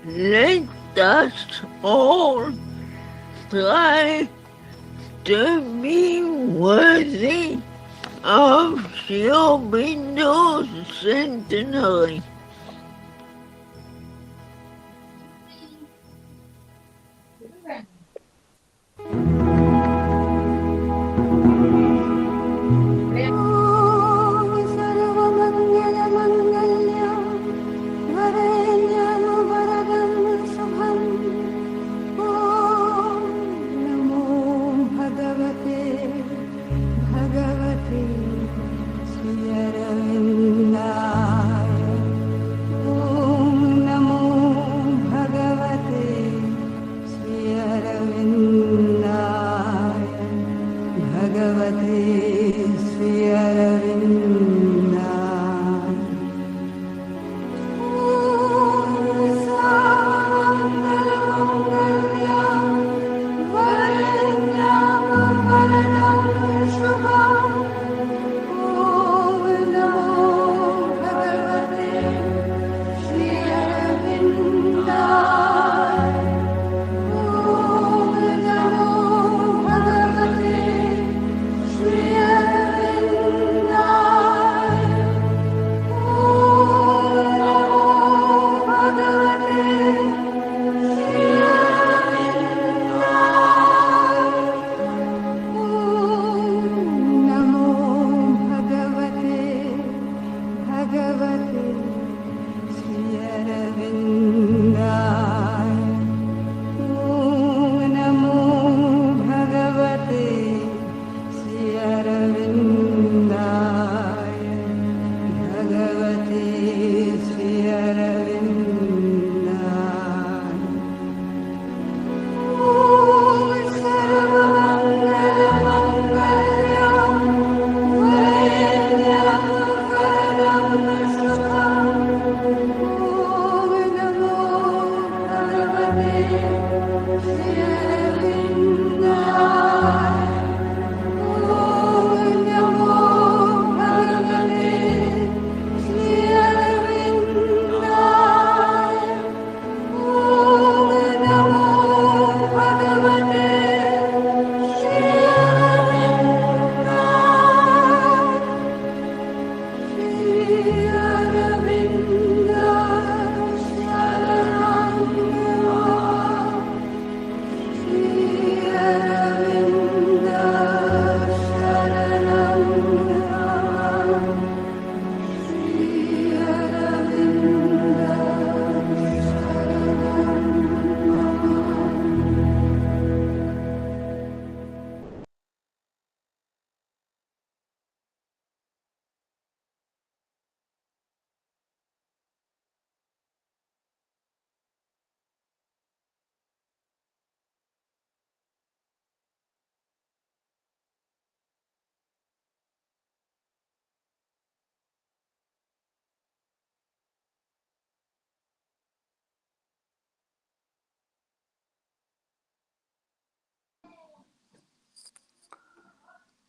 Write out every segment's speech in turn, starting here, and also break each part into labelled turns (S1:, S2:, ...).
S1: Let us all strive to be worthy of your Windows centenary.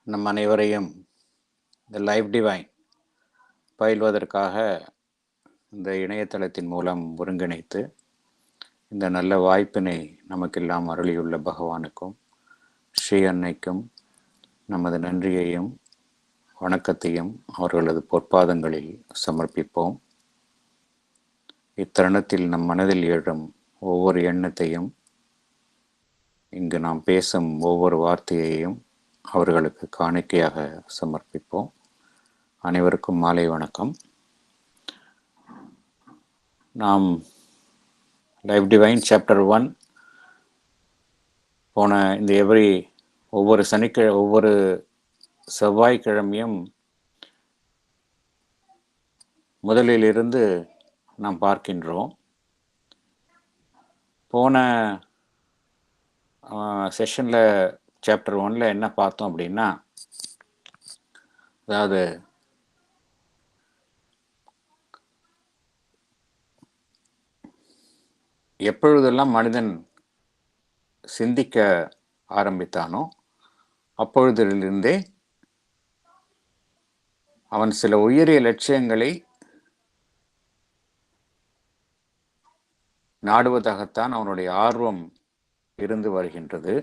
S2: நம் அனைவரையும் இந்த live divine பயில்வதற்காக இந்த இணையதளத்தின் மூலம் ஒருங்கிணைத்து இந்த நல்ல வாய்ப்பினை நமக்கெல்லாம் அருளியுள்ள பகவானுக்கும் ஸ்ரீ அன்னைக்கும் நமது நன்றியையும் வணக்கத்தையும் அவர்களது பொற்பாதங்களில் சமர்ப்பிப்போம். இத்தருணத்தில் நம் மனதில் எழும் ஒவ்வொரு எண்ணத்தையும், இங்கு நாம் பேசும் ஒவ்வொரு வார்த்தையையும் அவர்களுக்கு காணிக்கையாக சமர்ப்பிப்போம். அனைவருக்கும் மாலை வணக்கம். நாம் லைஃப் டிவைன் சாப்டர் 1 போன இந்த ஒவ்வொரு செவ்வாய்க்கிழமையும் முதலிலிருந்து நாம் பார்க்கின்றோம். போன செஷனில் சாப்டர் 1 என்ன பார்த்தோம் அப்படின்னா, அதாவது எப்பொழுதெல்லாம் மனிதன் சிந்திக்க ஆரம்பித்தானோ அப்பொழுதிலிருந்தே அவன் சில உயரிய லட்சியங்களை நாடுவதாகத்தான் அவனுடைய ஆர்வம் இருந்து வருகின்றது.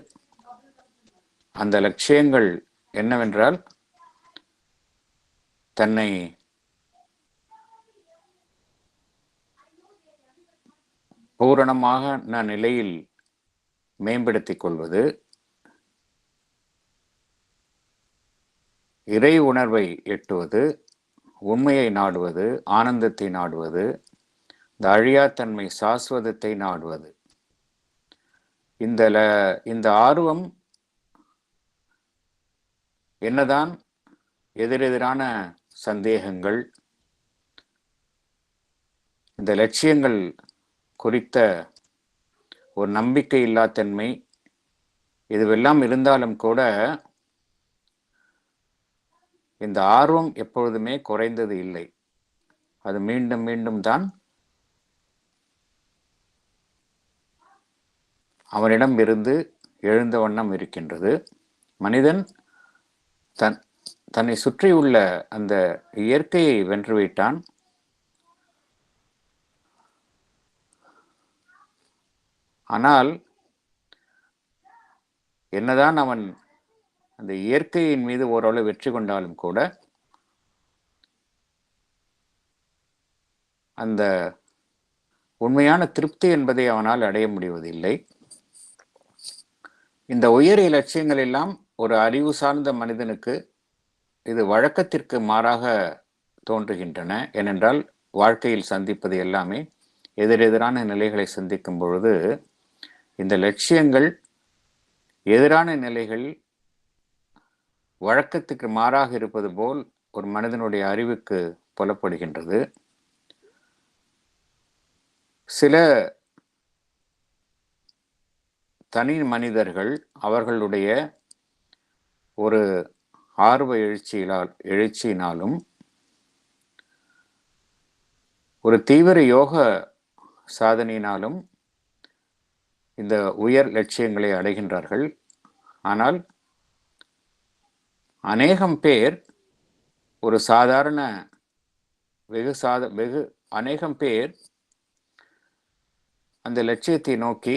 S2: அந்த லட்சியங்கள் என்னவென்றால், தன்னை பூரணமாக நிலையில் மேம்படுத்திக் கொள்வது, இறை உணர்வை எட்டுவது, உண்மையை நாடுவது, ஆனந்தத்தை நாடுவது, இந்த அழியாத்தன்மை சாஸ்வதத்தை நாடுவது. இந்த ஆர்வம் என்னதான் எதிரெதிரான சந்தேகங்கள், இந்த லட்சியங்கள் குறித்த ஒரு நம்பிக்கை இல்லாத்தன்மை இதுவெல்லாம் இருந்தாலும் கூட இந்த ஆர்வம் எப்பொழுதுமே குறைந்தது இல்லை. அது மீண்டும் மீண்டும் தான் அவனிடம் இருந்து எழுந்த வண்ணம் இருக்கின்றது. மனிதன் தன்னை சுற்றியுள்ள அந்த இயற்கையை வென்றுவிட்டான். ஆனால் என்னதான் அவன் அந்த இயற்கையின் மீது ஓரளவு வெற்றி கொண்டாலும் கூட அந்த உண்மையான திருப்தி என்பதை அவனால் அடைய முடிவதில்லை. இந்த உயரிய லட்சியங்கள் எல்லாம் ஒரு அறிவு சார்ந்த மனிதனுக்கு இது வழக்கத்திற்கு மாறாக தோன்றுகின்றன. ஏனென்றால் வாழ்க்கையில் சந்திப்பது எல்லாமே எதிரெதிரான நிலைகளை சந்திக்கும் பொழுது இந்த லட்சியங்கள் எதிரான நிலைகள் வழக்கத்துக்கு மாறாக இருப்பது போல் ஒரு மனிதனுடைய அறிவுக்கு புலப்படுகின்றது. சில தனி மனிதர்கள் அவர்களுடைய ஒரு ஆர்வ எழுச்சியினாலும் ஒரு தீவிர யோக சாதனையினாலும் இந்த உயர் லட்சியங்களை அடைகின்றார்கள். ஆனால் அநேகம் பேர் ஒரு சாதாரண அநேகம் பேர் அந்த லட்சியத்தை நோக்கி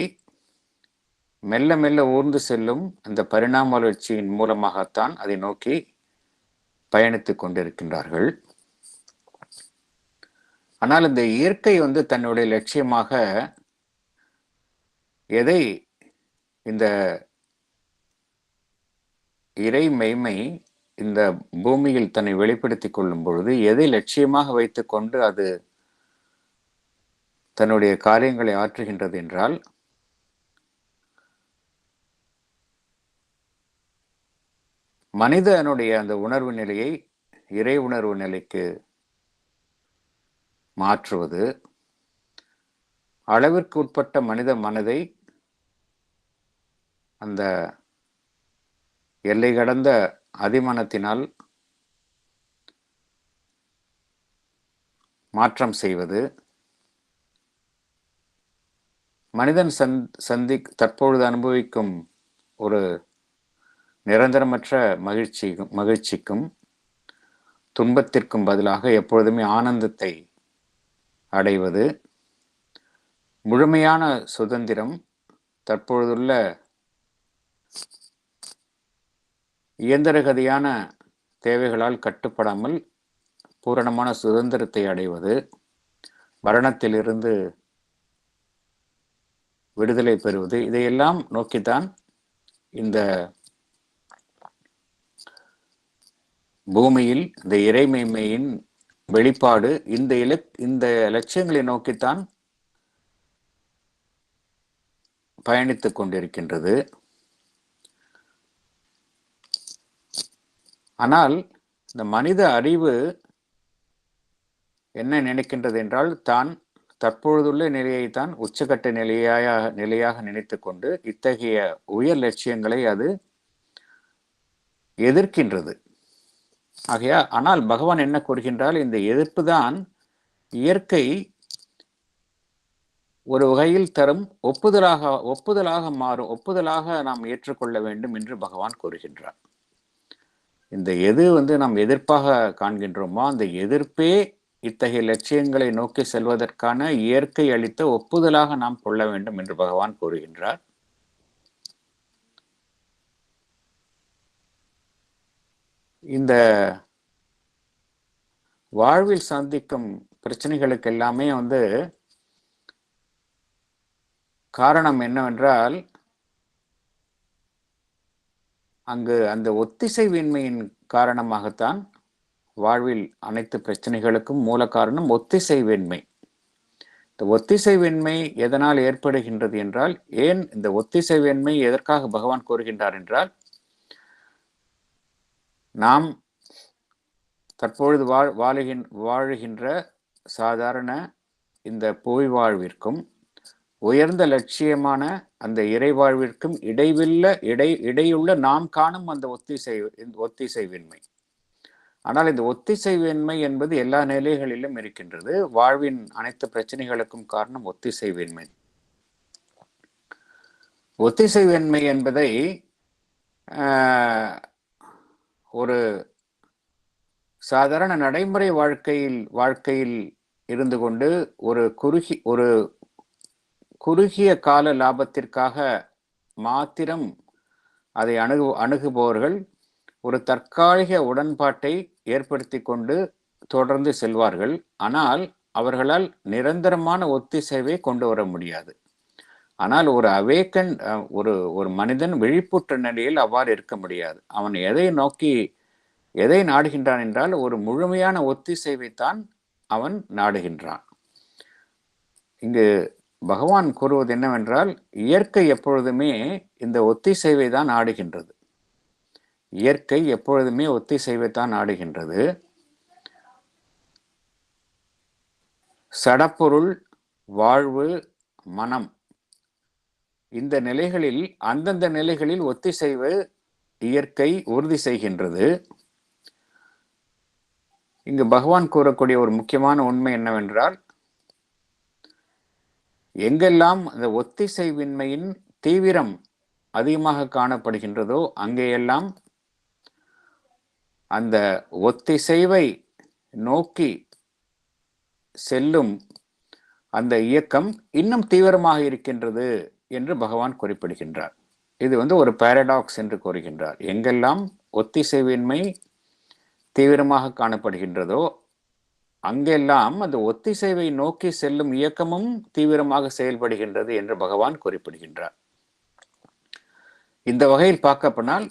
S2: மெல்ல மெல்ல ஊர்ந்து செல்லும் அந்த பரிணாம வளர்ச்சியின் மூலமாகத்தான் அதை நோக்கி பயணித்துக் கொண்டிருக்கின்றார்கள். ஆனால் இந்த இயற்கை தன்னுடைய லட்சியமாக எதை இந்த இறை மெய்மை இந்த பூமியில் தன்னை வெளிப்படுத்திக் கொள்ளும் பொழுது எதை லட்சியமாக வைத்துக் கொண்டு அது தன்னுடைய காரியங்களை ஆற்றுகின்றது என்றால், மனிதனுடைய அந்த உணர்வு நிலையை இறை உணர்வு நிலைக்கு மாற்றுவது, அளவிற்கு உட்பட்ட மனித மனதை அந்த எல்லை கடந்த அதிமனத்தினால் மாற்றம் செய்வது, மனிதன் தற்பொழுது அனுபவிக்கும் ஒரு நிரந்தரமற்ற மகிழ்ச்சிக்கும் துன்பத்திற்கும் பதிலாக எப்பொழுதுமே ஆனந்தத்தை அடைவது, முழுமையான சுதந்திரம், தற்பொழுதுள்ள இயந்திரகதியான தேவைகளால் கட்டுப்படாமல் பூரணமான சுதந்திரத்தை அடைவது, மரணத்திலிருந்து விடுதலை பெறுவது, இதையெல்லாம் நோக்கித்தான் இந்த பூமியில் இந்த இறைமைமையின் வெளிப்பாடு இந்த லட்சியங்களை நோக்கித்தான் பயணித்துக் கொண்டிருக்கின்றது. ஆனால் இந்த மனித அறிவு என்ன நினைக்கின்றது என்றால், தான் தற்பொழுதுள்ள நிலையைத்தான் உச்சகட்ட நிலையாக நினைத்து கொண்டு இத்தகைய உயர் லட்சியங்களை அது எதிர்க்கின்றது. ஆனால் பகவான் என்ன கூறுகின்றால், இந்த எதிர்ப்பு தான் இயற்கை ஒரு வகையில் தரும் ஒப்புதலாக மாறும், ஒப்புதலாக நாம் ஏற்றுக்கொள்ள வேண்டும் என்று பகவான் கூறுகின்றார். இந்த எது நாம் எதிர்ப்பாக காண்கின்றோமோ அந்த எதிர்ப்பே இத்தகைய லட்சியங்களை நோக்கி செல்வதற்கான இயற்கை அளித்த ஒப்புதலாக நாம் கொள்ள வேண்டும் என்று பகவான் கூறுகின்றார். இந்த வாழ்வில் சந்திக்கும் பிரச்சனைகளுக்கு எல்லாமே காரணம் என்னவென்றால், அங்கு அந்த ஒத்திசைவின்மையின் காரணமாகத்தான் வாழ்வில் அனைத்து பிரச்சனைகளுக்கும் மூல காரணம் ஒத்திசைவின்மை. இந்த ஒத்திசைவின்மை எதனால் ஏற்படுகின்றது என்றால், ஏன் இந்த ஒத்திசைவின்மை எதற்காக பகவான் கூறுகின்றார் என்றால், நாம் தற்பொழுது வாழுகின்ற சாதாரண இந்த புவி வாழ்விற்கும் உயர்ந்த லட்சியமான அந்த இறை வாழ்விற்கும் இடையுள்ள நாம் காணும் அந்த ஒத்திசைவின்மை. ஆனால் இந்த ஒத்திசைவின்மை என்பது எல்லா நிலைகளிலும் இருக்கின்றது. வாழ்வின் அனைத்து பிரச்சனைகளுக்கும் காரணம் ஒத்திசைவின்மை. ஒத்திசைவின்மை என்பதை ஒரு சாதாரண நடைமுறை வாழ்க்கையில் இருந்து கொண்டு ஒரு குறுகிய கால லாபத்திற்காக மாத்திரம் அதை அணுகுபவர்கள் ஒரு தற்காலிக உடன்பாட்டை ஏற்படுத்தி கொண்டு தொடர்ந்து செல்வார்கள். ஆனால் அவர்களால் நிரந்தரமான ஒத்திசைவை கொண்டு வர முடியாது. ஆனால் ஒரு அவேக்கன் ஒரு மனிதன் விழிப்புற்ற நிலையில் அவ்வாறு இருக்க முடியாது. அவன் எதை நாடுகின்றான் என்றால், ஒரு முழுமையான ஒத்திசைவைத்தான் அவன் நாடுகின்றான். இங்கு பகவான் கூறுவது என்னவென்றால், இயற்கை எப்பொழுதுமே இந்த ஒத்திசைவை தான் நாடுகின்றது. இயற்கை எப்பொழுதுமே ஒத்திசைவைத்தான் நாடுகின்றது. சடப்பொருள், வாழ்வு, மனம், இந்த நிலைகளில் அந்தந்த நிலைகளில் ஒத்திசைவு இயற்கை உறுதி செய்கின்றது. இங்கு பகவான் கூறக்கூடிய ஒரு முக்கியமான உண்மை என்னவென்றால், எங்கெல்லாம் அந்த ஒத்திசைவின்மையின் தீவிரம் அதிகமாக காணப்படுகின்றதோ அங்கேயெல்லாம் அந்த ஒத்திசைவை நோக்கி செல்லும் அந்த இயக்கம் இன்னும் தீவிரமாக இருக்கின்றது என்று பகவான் குறிப்பிடுகின்றார். இது ஒரு பாரடாக்ஸ் என்று கூறுகின்றார். எங்கெல்லாம் ஒத்திசைவின்மை தீவிரமாக காணப்படுகின்றதோ அங்கெல்லாம் அந்த ஒத்திசைவை நோக்கி செல்லும் இயக்கமும் தீவிரமாக செயல்படுகின்றது என்று பகவான் குறிப்பிடுகின்றார். இந்த வகையில் பார்க்கப்போனால்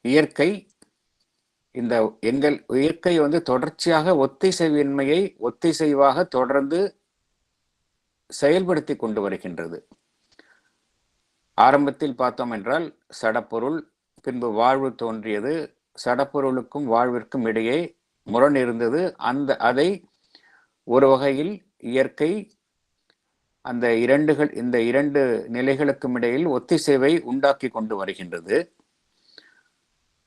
S2: இயற்கை இயற்கை தொடர்ச்சியாக ஒத்திசைவின்மையை ஒத்திசைவாக தொடர்ந்து செயல்படுத்தி கொண்டு வருகின்றது. ஆரம்பத்தில் பார்த்தோம் என்றால் சடப்பொருள், பின்பு வாழ்வு தோன்றியது. சடப்பொருளுக்கும் வாழ்விற்கும் இடையே முரண் இருந்தது. அதை ஒரு வகையில் இயற்கை இந்த இரண்டு நிலைகளுக்கும் இடையில் ஒத்திசைவை உண்டாக்கி கொண்டு வருகின்றது.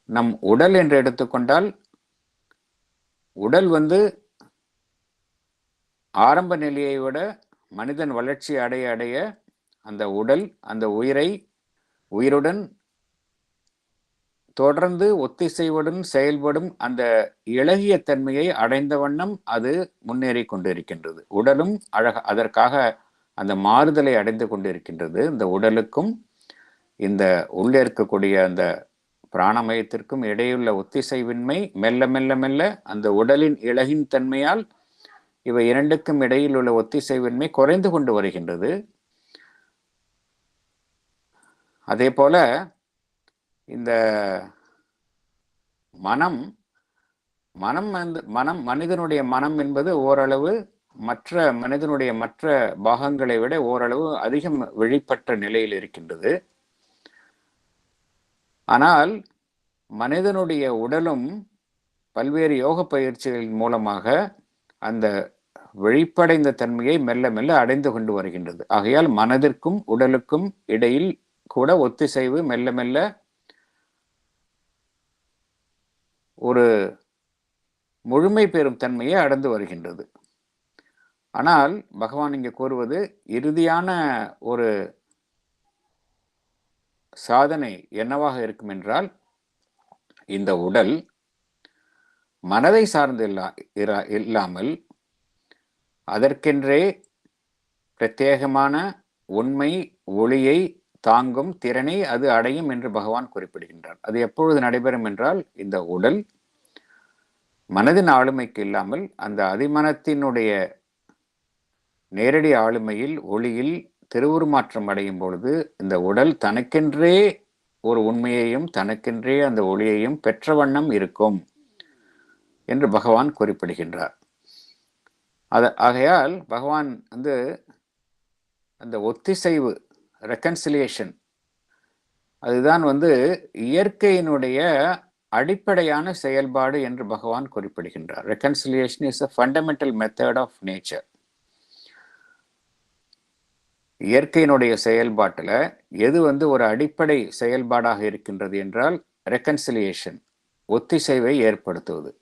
S2: நம் உடல் என்று எடுத்துக்கொண்டால், உடல் ஆரம்ப நிலையை விட மனிதன் வளர்ச்சி அடைய அந்த உடல் அந்த உயிருடன் தொடர்ந்து ஒத்திசைவுடன் செயல்படும் அந்த இளகிய தன்மையை அடைந்த வண்ணம் அது முன்னேறி கொண்டிருக்கின்றது. உடலும் அதற்காக அந்த மாறுதலை அடைந்து கொண்டிருக்கின்றது. இந்த உடலுக்கும் இந்த உள்ளே இருக்கக்கூடிய அந்த பிராணமயத்திற்கும் இடையுள்ள ஒத்திசைவின்மை மெல்ல மெல்ல மெல்ல அந்த உடலின் இளகின் தன்மையால் இவை இரண்டுக்கும் இடையில் உள்ள ஒத்திசைவின்மை குறைந்து கொண்டு வருகின்றது. அதே போல இந்த மனம் மனிதனுடைய மனம் என்பது ஓரளவு மனிதனுடைய மற்ற பாகங்களை விட ஓரளவு அதிகம் வெளிப்பட்ட நிலையில் இருக்கின்றது. ஆனால் மனிதனுடைய உடலும் பல்வேறு யோக பயிற்சிகளின் மூலமாக அந்த வெளிப்படைந்த தன்மையை மெல்ல மெல்ல அடைந்து கொண்டு வருகின்றது. ஆகையால் மனதிற்கும் உடலுக்கும் இடையில் கூட ஒத்திசைவு மெல்ல மெல்ல ஒரு முழுமை பெறும் தன்மையை அடைந்து வருகின்றது. ஆனால் பகவான் இங்கே கூறுவது, இறுதியான ஒரு சாதனை என்னவாக இருக்கும் என்றால், இந்த உடல் மனதை சார்ந்து இல்லாமல் அதற்கென்றே பிரத்யேகமான உண்மை ஒளியை தாங்கும் திறனை அது அடையும் என்று பகவான் குறிப்பிடுகின்றார். அது எப்பொழுது நடைபெறும் என்றால், இந்த உடல் மனதின் ஆளுமைக்கு இல்லாமல் அந்த அதிமனத்தினுடைய நேரடி ஆளுமையில் ஒளியில் திருவுருமாற்றம் அடையும் பொழுது இந்த உடல் தனக்கென்றே ஒரு உண்மையையும் தனக்கென்றே அந்த ஒளியையும் பெற்ற வண்ணம் இருக்கும் என்று பகவான் குறிப்பிடுகின்றார். ஆகையால் பகவான் அந்த ஒத்திசைவு, ரெக்கன்சிலியேஷன், அதுதான் இயற்கையினுடைய அடிப்படையான செயல்பாடு என்று பகவான் குறிப்பிடுகின்றார். Reconciliation is a fundamental method of nature. இயற்கையினுடைய செயல்பாட்டில் எது ஒரு அடிப்படை செயல்பாடாக இருக்கின்றது என்றால் ரெக்கன்சிலியேஷன், ஒத்திசைவை ஏற்படுத்துவது.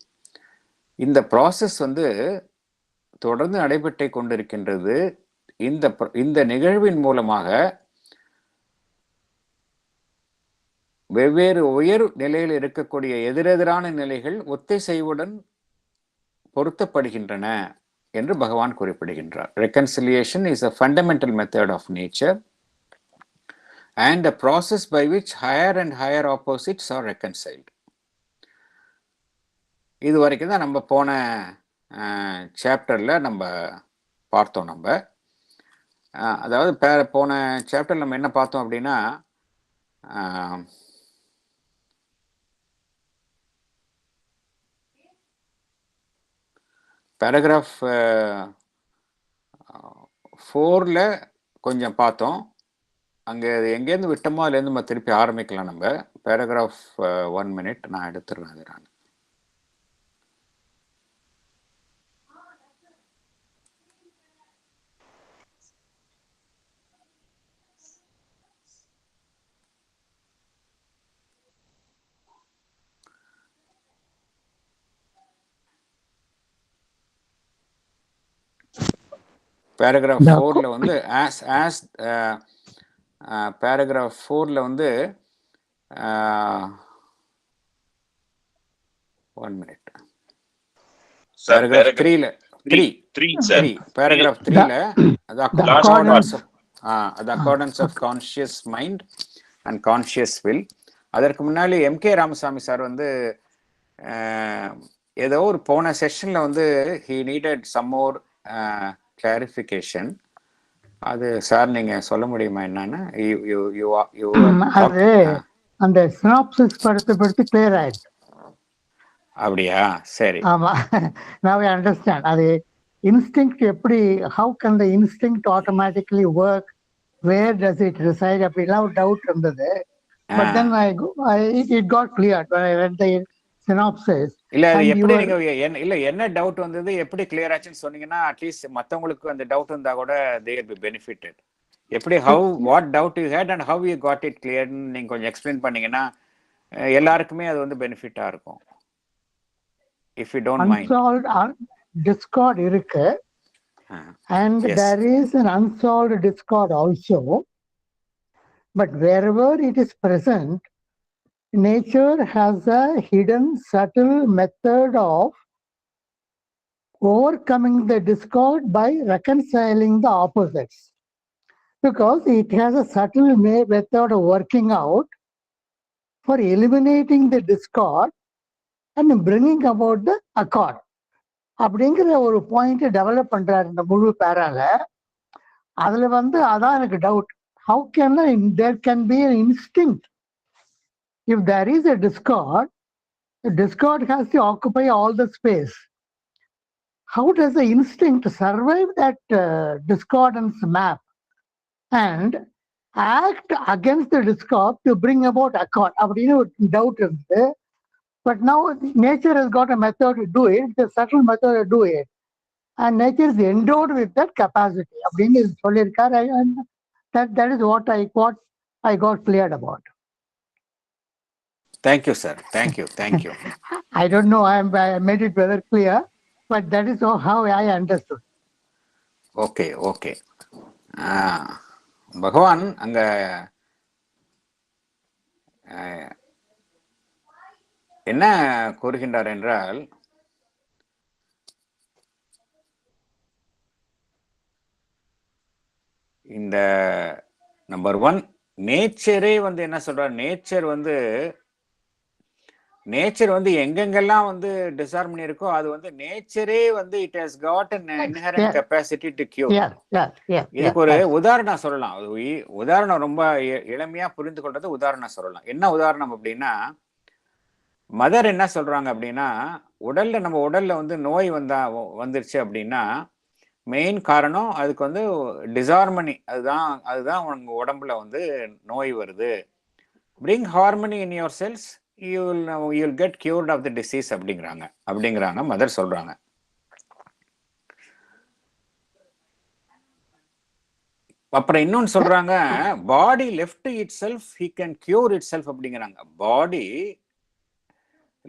S2: இந்த ப்ராசஸ் தொடர்ந்து நடைபெற்று கொண்டிருக்கின்றது. இந்த நிகழ்வின் மூலமாக வெவ்வேறு உயர் நிலையில் இருக்கக்கூடிய எதிரெதிரான நிலைகள் ஒத்திசைவுடன் பொருத்தப்படுகின்றன என்று பகவான் குறிப்பிடுகின்றார். Reconciliation is a fundamental method of nature and a process by which higher and higher opposites are reconciled. இது வரைக்கும் தான் நம்ம போன சாப்டர்ல நம்ம பார்த்தோம். அதாவது போன சாப்டர் நம்ம என்ன பார்த்தோம் அப்படின்னா, பேராகிராஃப் 4ல் கொஞ்சம் பார்த்தோம். அங்கே எங்கேருந்து விட்டோமோ அதுலேருந்து நம்ம திருப்பி ஆரம்பிக்கலாம். நம்ம பேராகிராஃப் 1 minute நான் எடுத்துடுறேன். அது நான் பேராகிராஃப் 4ல் பேராகிராஃப் 4ல் 1 minute. பேராகிராஃப் 3ல பேராகிராஃப் 3ல accordance of conscious mind and conscious will. அதற்கு முன்னாடி MK ராமசாமி சார் ஏதோ ஒரு போன செஷன்ல he needed some more clarification. அது சார் நீங்க சொல்ல முடியுமா என்னன்னு?
S3: அது அந்த சினாப்சிஸ் படுத்தி கிளியர் ஆயிடுச்சு.
S2: அப்படியா? சரி.
S3: ஆமா, now I understand. அது இன்ஸ்டிங்க்ட் எப்படி, how can the instinct automatically work, where does it reside, அப்படிலாம் ஒரு டவுட் இருந்தது. But then it got cleared when I read the synopsis.
S2: இல்ல அது எப்படி நீங்க என்ன டவுட் வந்தது, எப்படி கிளியர் ஆச்சுன்னு சொன்னீங்கன்னா அட்லீஸ்ட் மத்தவங்களுக்கு அந்த டவுட் இருந்தா கூட they will be benefited. எப்படி what doubt you had and how you got it cleared நீங்க கொஞ்சம் எக்ஸ்பிளைன் பண்ணீங்கன்னா எல்லாருக்குமே அது பெனிஃபிட்டா இருக்கும். If you don't mind.
S3: Unsolved discord இருக்கு, and yes, there is an unsolved discord also, but wherever it is present, nature has a hidden subtle method of overcoming the discord by reconciling the opposites, because it has a subtle method of working out for eliminating the discord and bringing about the accord. அப்படிங்கிற ஒரு point develop பண்றாரு இந்த முழு பேரால. அதுல அதான் எனக்கு doubt, how can there can be an instinct if there is a discord? The discord has to occupy all the space. How does the instinct survive that discordance map and act against the discord to bring about accord? அப்படின்னு ஒரு doubt இருந்து. But now nature has got a method to do it, the subtle method to do it, and nature is endowed with that capacity. அப்படின்னு சொல்லியிருக்காரு. That is what I got cleared about.
S2: Thank you, sir. Thank you.
S3: I don't know I made it very clear, but that is how I understood.
S2: Okay. பகவான் அங்க என்ன கூறுகின்றார் என்றால், இந்த number 1 நேச்சரே வந்து என்ன சொல்றாரு, நேச்சர் வந்து எங்கெங்கெல்லாம் வந்து டிசார்மனி இருக்கோ அது வந்து நேச்சரே வந்து it has got an inherent capacity to cure. இதுக்கு ஒரு உதாரணம் சொல்லலாம். உதாரணம் ரொம்ப எளிமையா புரிந்து கொள்றது உதாரணம் சொல்லலாம். என்ன உதாரணம் அப்படின்னா, மதர் என்ன சொல்றாங்க அப்படின்னா, நம்ம உடல்ல வந்து நோய் வந்துருச்சு அப்படின்னா மெயின் காரணம் அதுக்கு வந்து டிசார்மனி. அதுதான் உங்க உடம்புல வந்து நோய் வருது. bring harmony in your cells, you'll get cured of the disease அப்படிங்கிறாங்க மதர் சொல்றாங்க. அப்புறம் இன்னொன்னு சொல்றாங்க, body left itself he can cure itself அப்படிங்கிறாங்க. பாடி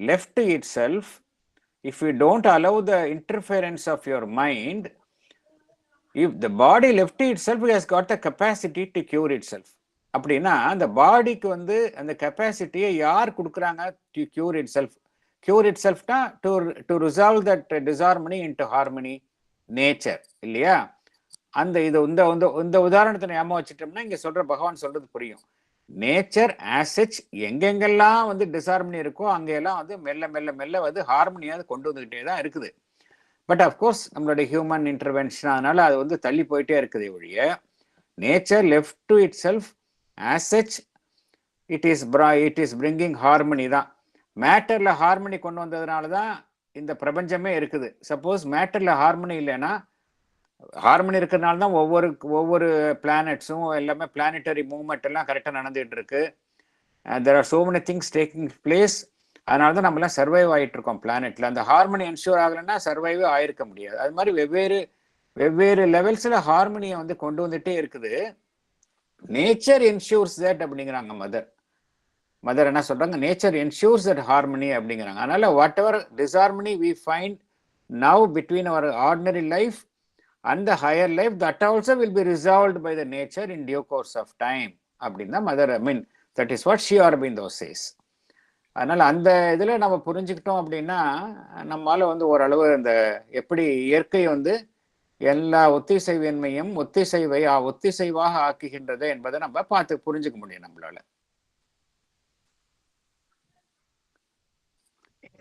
S2: left itself, if you don't allow the interference of your mind, if the body left itself has got the capacity to cure itself. அப்படின்னா அந்த பாடிக்கு வந்து அந்த கெப்பாசிட்டியை யார் கொடுக்குறாங்க? To cure itself. Cure இட் செல்ஃப்னா to resolve that disharmony into harmony, nature இல்லையா? அந்த இந்த உதாரணத்தை ஞாபகம் வச்சுட்டோம்னா இங்க சொல்ற பகவான் சொல்றது புரியும். நேச்சர் ஆசச் எங்கெங்கெல்லாம் வந்து டிசார்மனி இருக்கோ அங்கெல்லாம் வந்து மெல்ல மெல்ல மெல்ல வந்து ஹார்மனியாவது கொண்டு வந்துகிட்டே தான் இருக்குது. பட் அஃப்கோர்ஸ் நம்மளுடைய ஹியூமன் இன்டர்வென்ஷன் அதனால அது வந்து தள்ளி போயிட்டே இருக்குது ஒழிய, nature left to it self as such it is bringing harmony தான். மேட்டர்ல ஹார்மனி கொண்டு வந்ததுனால தான் இந்த பிரபஞ்சமே இருக்குது. சப்போஸ் மேட்டர்ல ஹார்மனி இல்லைன்னா, ஹார்மனி இருக்கிறதுனால தான் ஒவ்வொரு பிளானட்ஸும் எல்லாமே பிளானட்டரி மூவ்மெண்ட் எல்லாம் கரெக்டாக நடந்துகிட்டு இருக்கு. There are so many things taking place. அதனால தான் நம்மளாம் சர்வைவ் ஆகிட்டு இருக்கோம் பிளானெட்ல. அந்த ஹார்மனி என்ஷூர் ஆகலைன்னா சர்வைவே ஆயிருக்க முடியாது. அது மாதிரி வெவ்வேறு லெவல்ஸ்ல ஹார்மனியை வந்து கொண்டு வந்துட்டே இருக்குது. நேச்சர் என்ஷூர்ஸ் தட் அப்படிங்கிறாங்க மதர் என்ன சொல்றாங்க, நேச்சர் என்ஷூர்ஸ் தட் ஹார்மனி அப்படிங்கிறாங்க. அதனால whatever disharmony we find now between our ordinary life and the higher life, that also will be resolved by the nature in due course of time அப்படின்னு தான் mother that is what Sri Aurobindo says. அதனால அந்த இதுல நம்ம புரிஞ்சுக்கிட்டோம் அப்படின்னா நம்மளால வந்து ஓரளவு இந்த எப்படி இயற்கை வந்து எல்லா ஒத்திசைவின்மையும் ஒத்திசைவாக ஆக்குகின்றது என்பதை நம்ம பார்த்து புரிஞ்சுக்க முடியும் நம்மளால.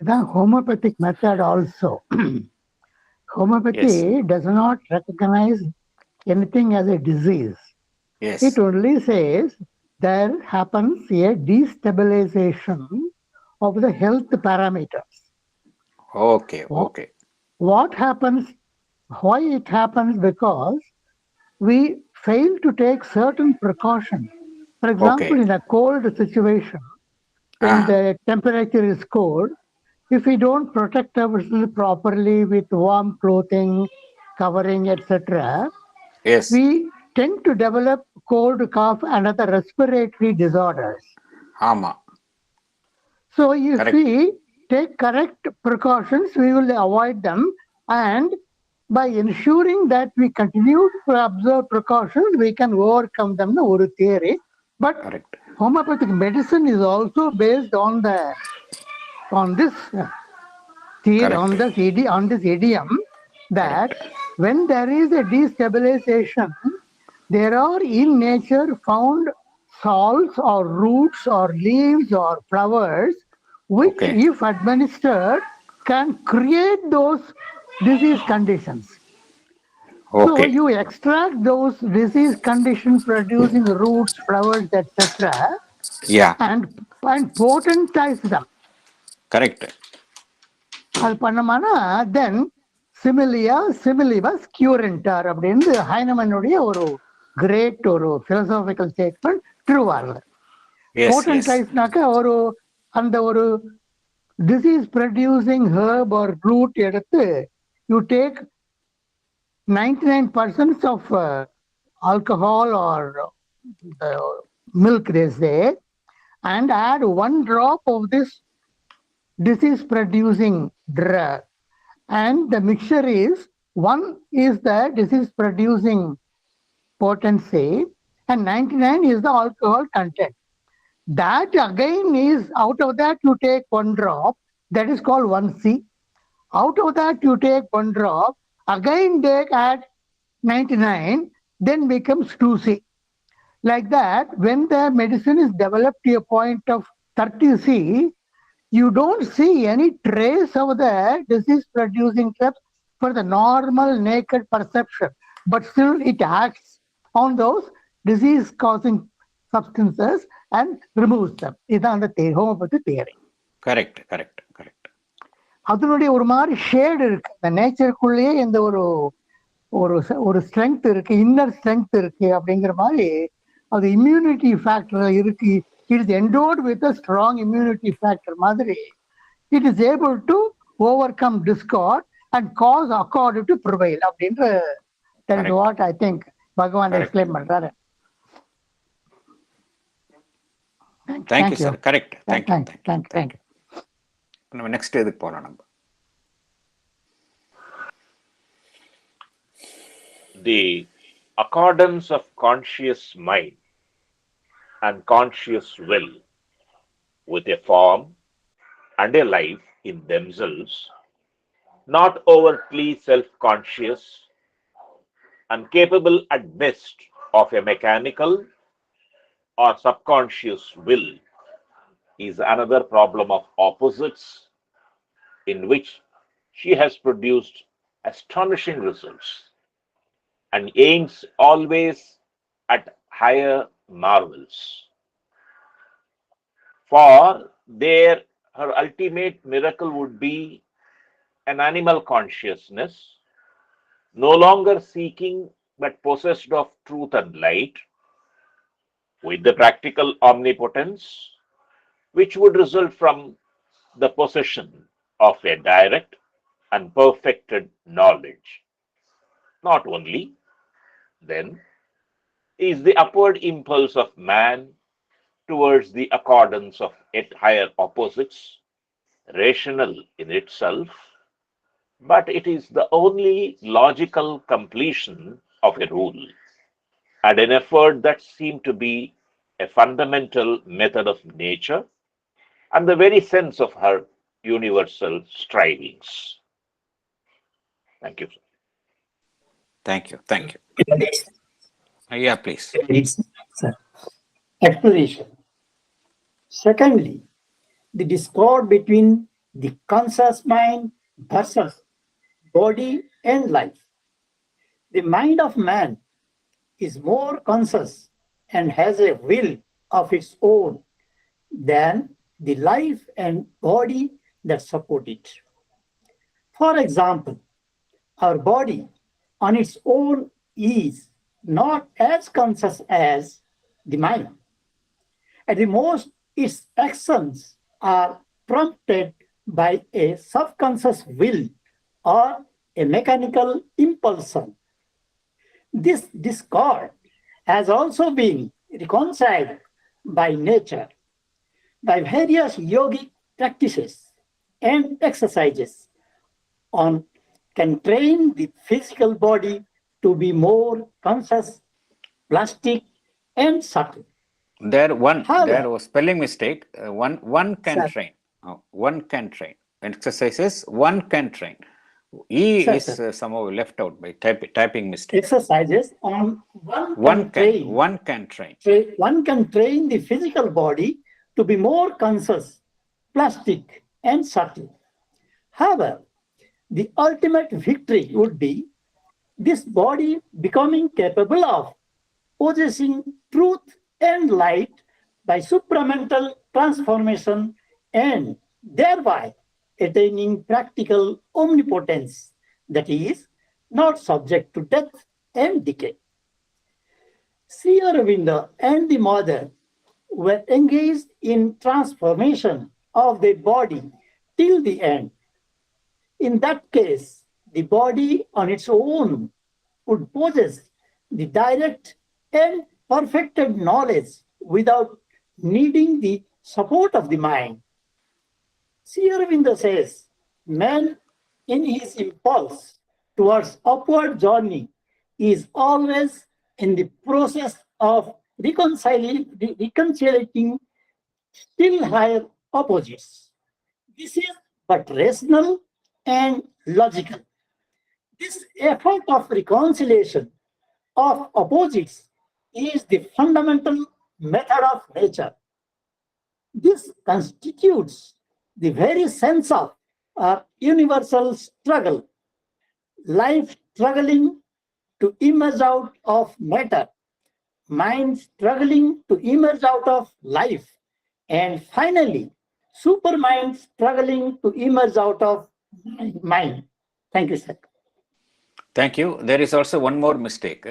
S3: The homeopathic method also. Homeopathy does not recognize anything as a disease.
S2: Yes.
S3: It only says there happens a destabilization of the health parameters.
S2: Okay.
S3: What happens? Why it happens? Because we fail to take certain precautions. For example, in a cold situation, when the temperature is cold, if we don't protect ourselves properly with warm clothing, covering, etc., we tend to develop cold, cough, and other respiratory disorders. So if we take correct precautions, we will avoid them, and by ensuring that we continue to observe precautions, we can overcome them. One theory, but homeopathic medicine is also based on this idiom that when there is a destabilization, there are in nature found salts or roots or leaves or flowers which, if administered, can create those disease conditions. So you extract those disease condition producing roots, flowers, etc. and potentize them.
S2: Correct.
S3: Then similia similibus curantur அப்படினு ஹைனமனுடைய ஒரு great ஒரு philosophical statement Thiruvarur. Potentizeனாக்க அந்த ஒரு disease producing herb or root எடுத்து you take 99% of alcohol or milk, they say, and add 1 drop of this disease producing drug, and the mixture is 1 is the disease producing potency and 99 is the alcohol content. That again is, out of that you take 1 drop, that is called 1C. Out of that you take 1 drop, again take add 99, then becomes 2C. Like that, when the medicine is developed to a point of 30C, you don't see any trace of the disease producing drugs for the normal naked perception, but still it acts on those disease causing substances and removes them. இதுதான் அந்த homeopathy theory.
S2: Correct.
S3: அதனுடைய ஒரு மாதிரி shade இருக்கு, இந்த நேச்சருக்குள்ளேயே இந்த ஒரு ஒரு ஒரு ஸ்ட்ரென்த் இருக்கு, இன்னர் ஸ்ட்ரென்த் இருக்கு அப்படிங்கிற மாதிரி அது இம்யூனிட்டி ஃபேக்டர் இருக்கு. It is endowed with a strong immunity factor மாதிரி it is able to overcome discord and cause accord to prevail அப்படின்ற வாட் ஐ திங்க் பகவான் எக்ஸ்பிளைன் பண்றாரு.
S2: Thank you sir. கரெக்ட்.
S3: தேங்க்யூ.
S2: நம்ம நெக்ஸ்ட் இதுக்கு போகலாம். நம்ம
S4: the accordance of conscious mind and conscious will with a form and a life in themselves, not overtly self-conscious and capable at best of a mechanical or subconscious will, is another problem of opposites in which she has produced astonishing results and aims always at higher marvels. For there her ultimate miracle would be an animal consciousness, no longer seeking but possessed of truth and light, with the practical omnipotence which would result from the possession of a direct and perfected knowledge. Not only, then, is the upward impulse of man towards the accordance of yet higher opposites rational in itself, but it is the only logical completion of a rule and an effort that seemed to be a fundamental method of nature and the very sense of her universal strivings. Thank you, sir.
S2: Thank you. Yeah, please.
S5: Explanation. Secondly, the discord between the conscious mind versus body and life. The mind of man is more conscious and has a will of its own than the life and body that support it. For example, our body on its own is not as conscious as the mind. At the most, its actions are prompted by a subconscious will or a mechanical impulsion. This discord has also been reconciled by nature by various yogic practices and exercises on can train the physical body to be more conscious, plastic, and subtle.
S2: There was spelling mistake. One can
S5: Sir.
S2: train. One can train. Exercises one can train. E
S5: Sir,
S2: is
S5: sir.
S2: somehow left out by typing mistake.
S5: Exercises on
S2: One can train.
S5: One can train the physical body to be more conscious, plastic, and subtle. However, the ultimate victory would be this body becoming capable of possessing truth and light by supramental transformation and thereby attaining practical omnipotence that is not subject to death and decay. Sri Aurobindo and the mother were engaged in transformation of their body till the end. In that case, the body on its own would possess the direct and perfected knowledge without needing the support of the mind. Sri Aurobindo says, man in his impulse towards upward journey is always in the process of reconciling still higher opposites. This is but rational and logical. This effort of reconciliation of opposites is the fundamental method of nature. This constitutes the very sense of universal struggle, life struggling to emerge out of matter, mind struggling to emerge out of life, and finally, supermind struggling to emerge out of mind. Thank you, sir.
S2: Thank you. There is also one more mistake.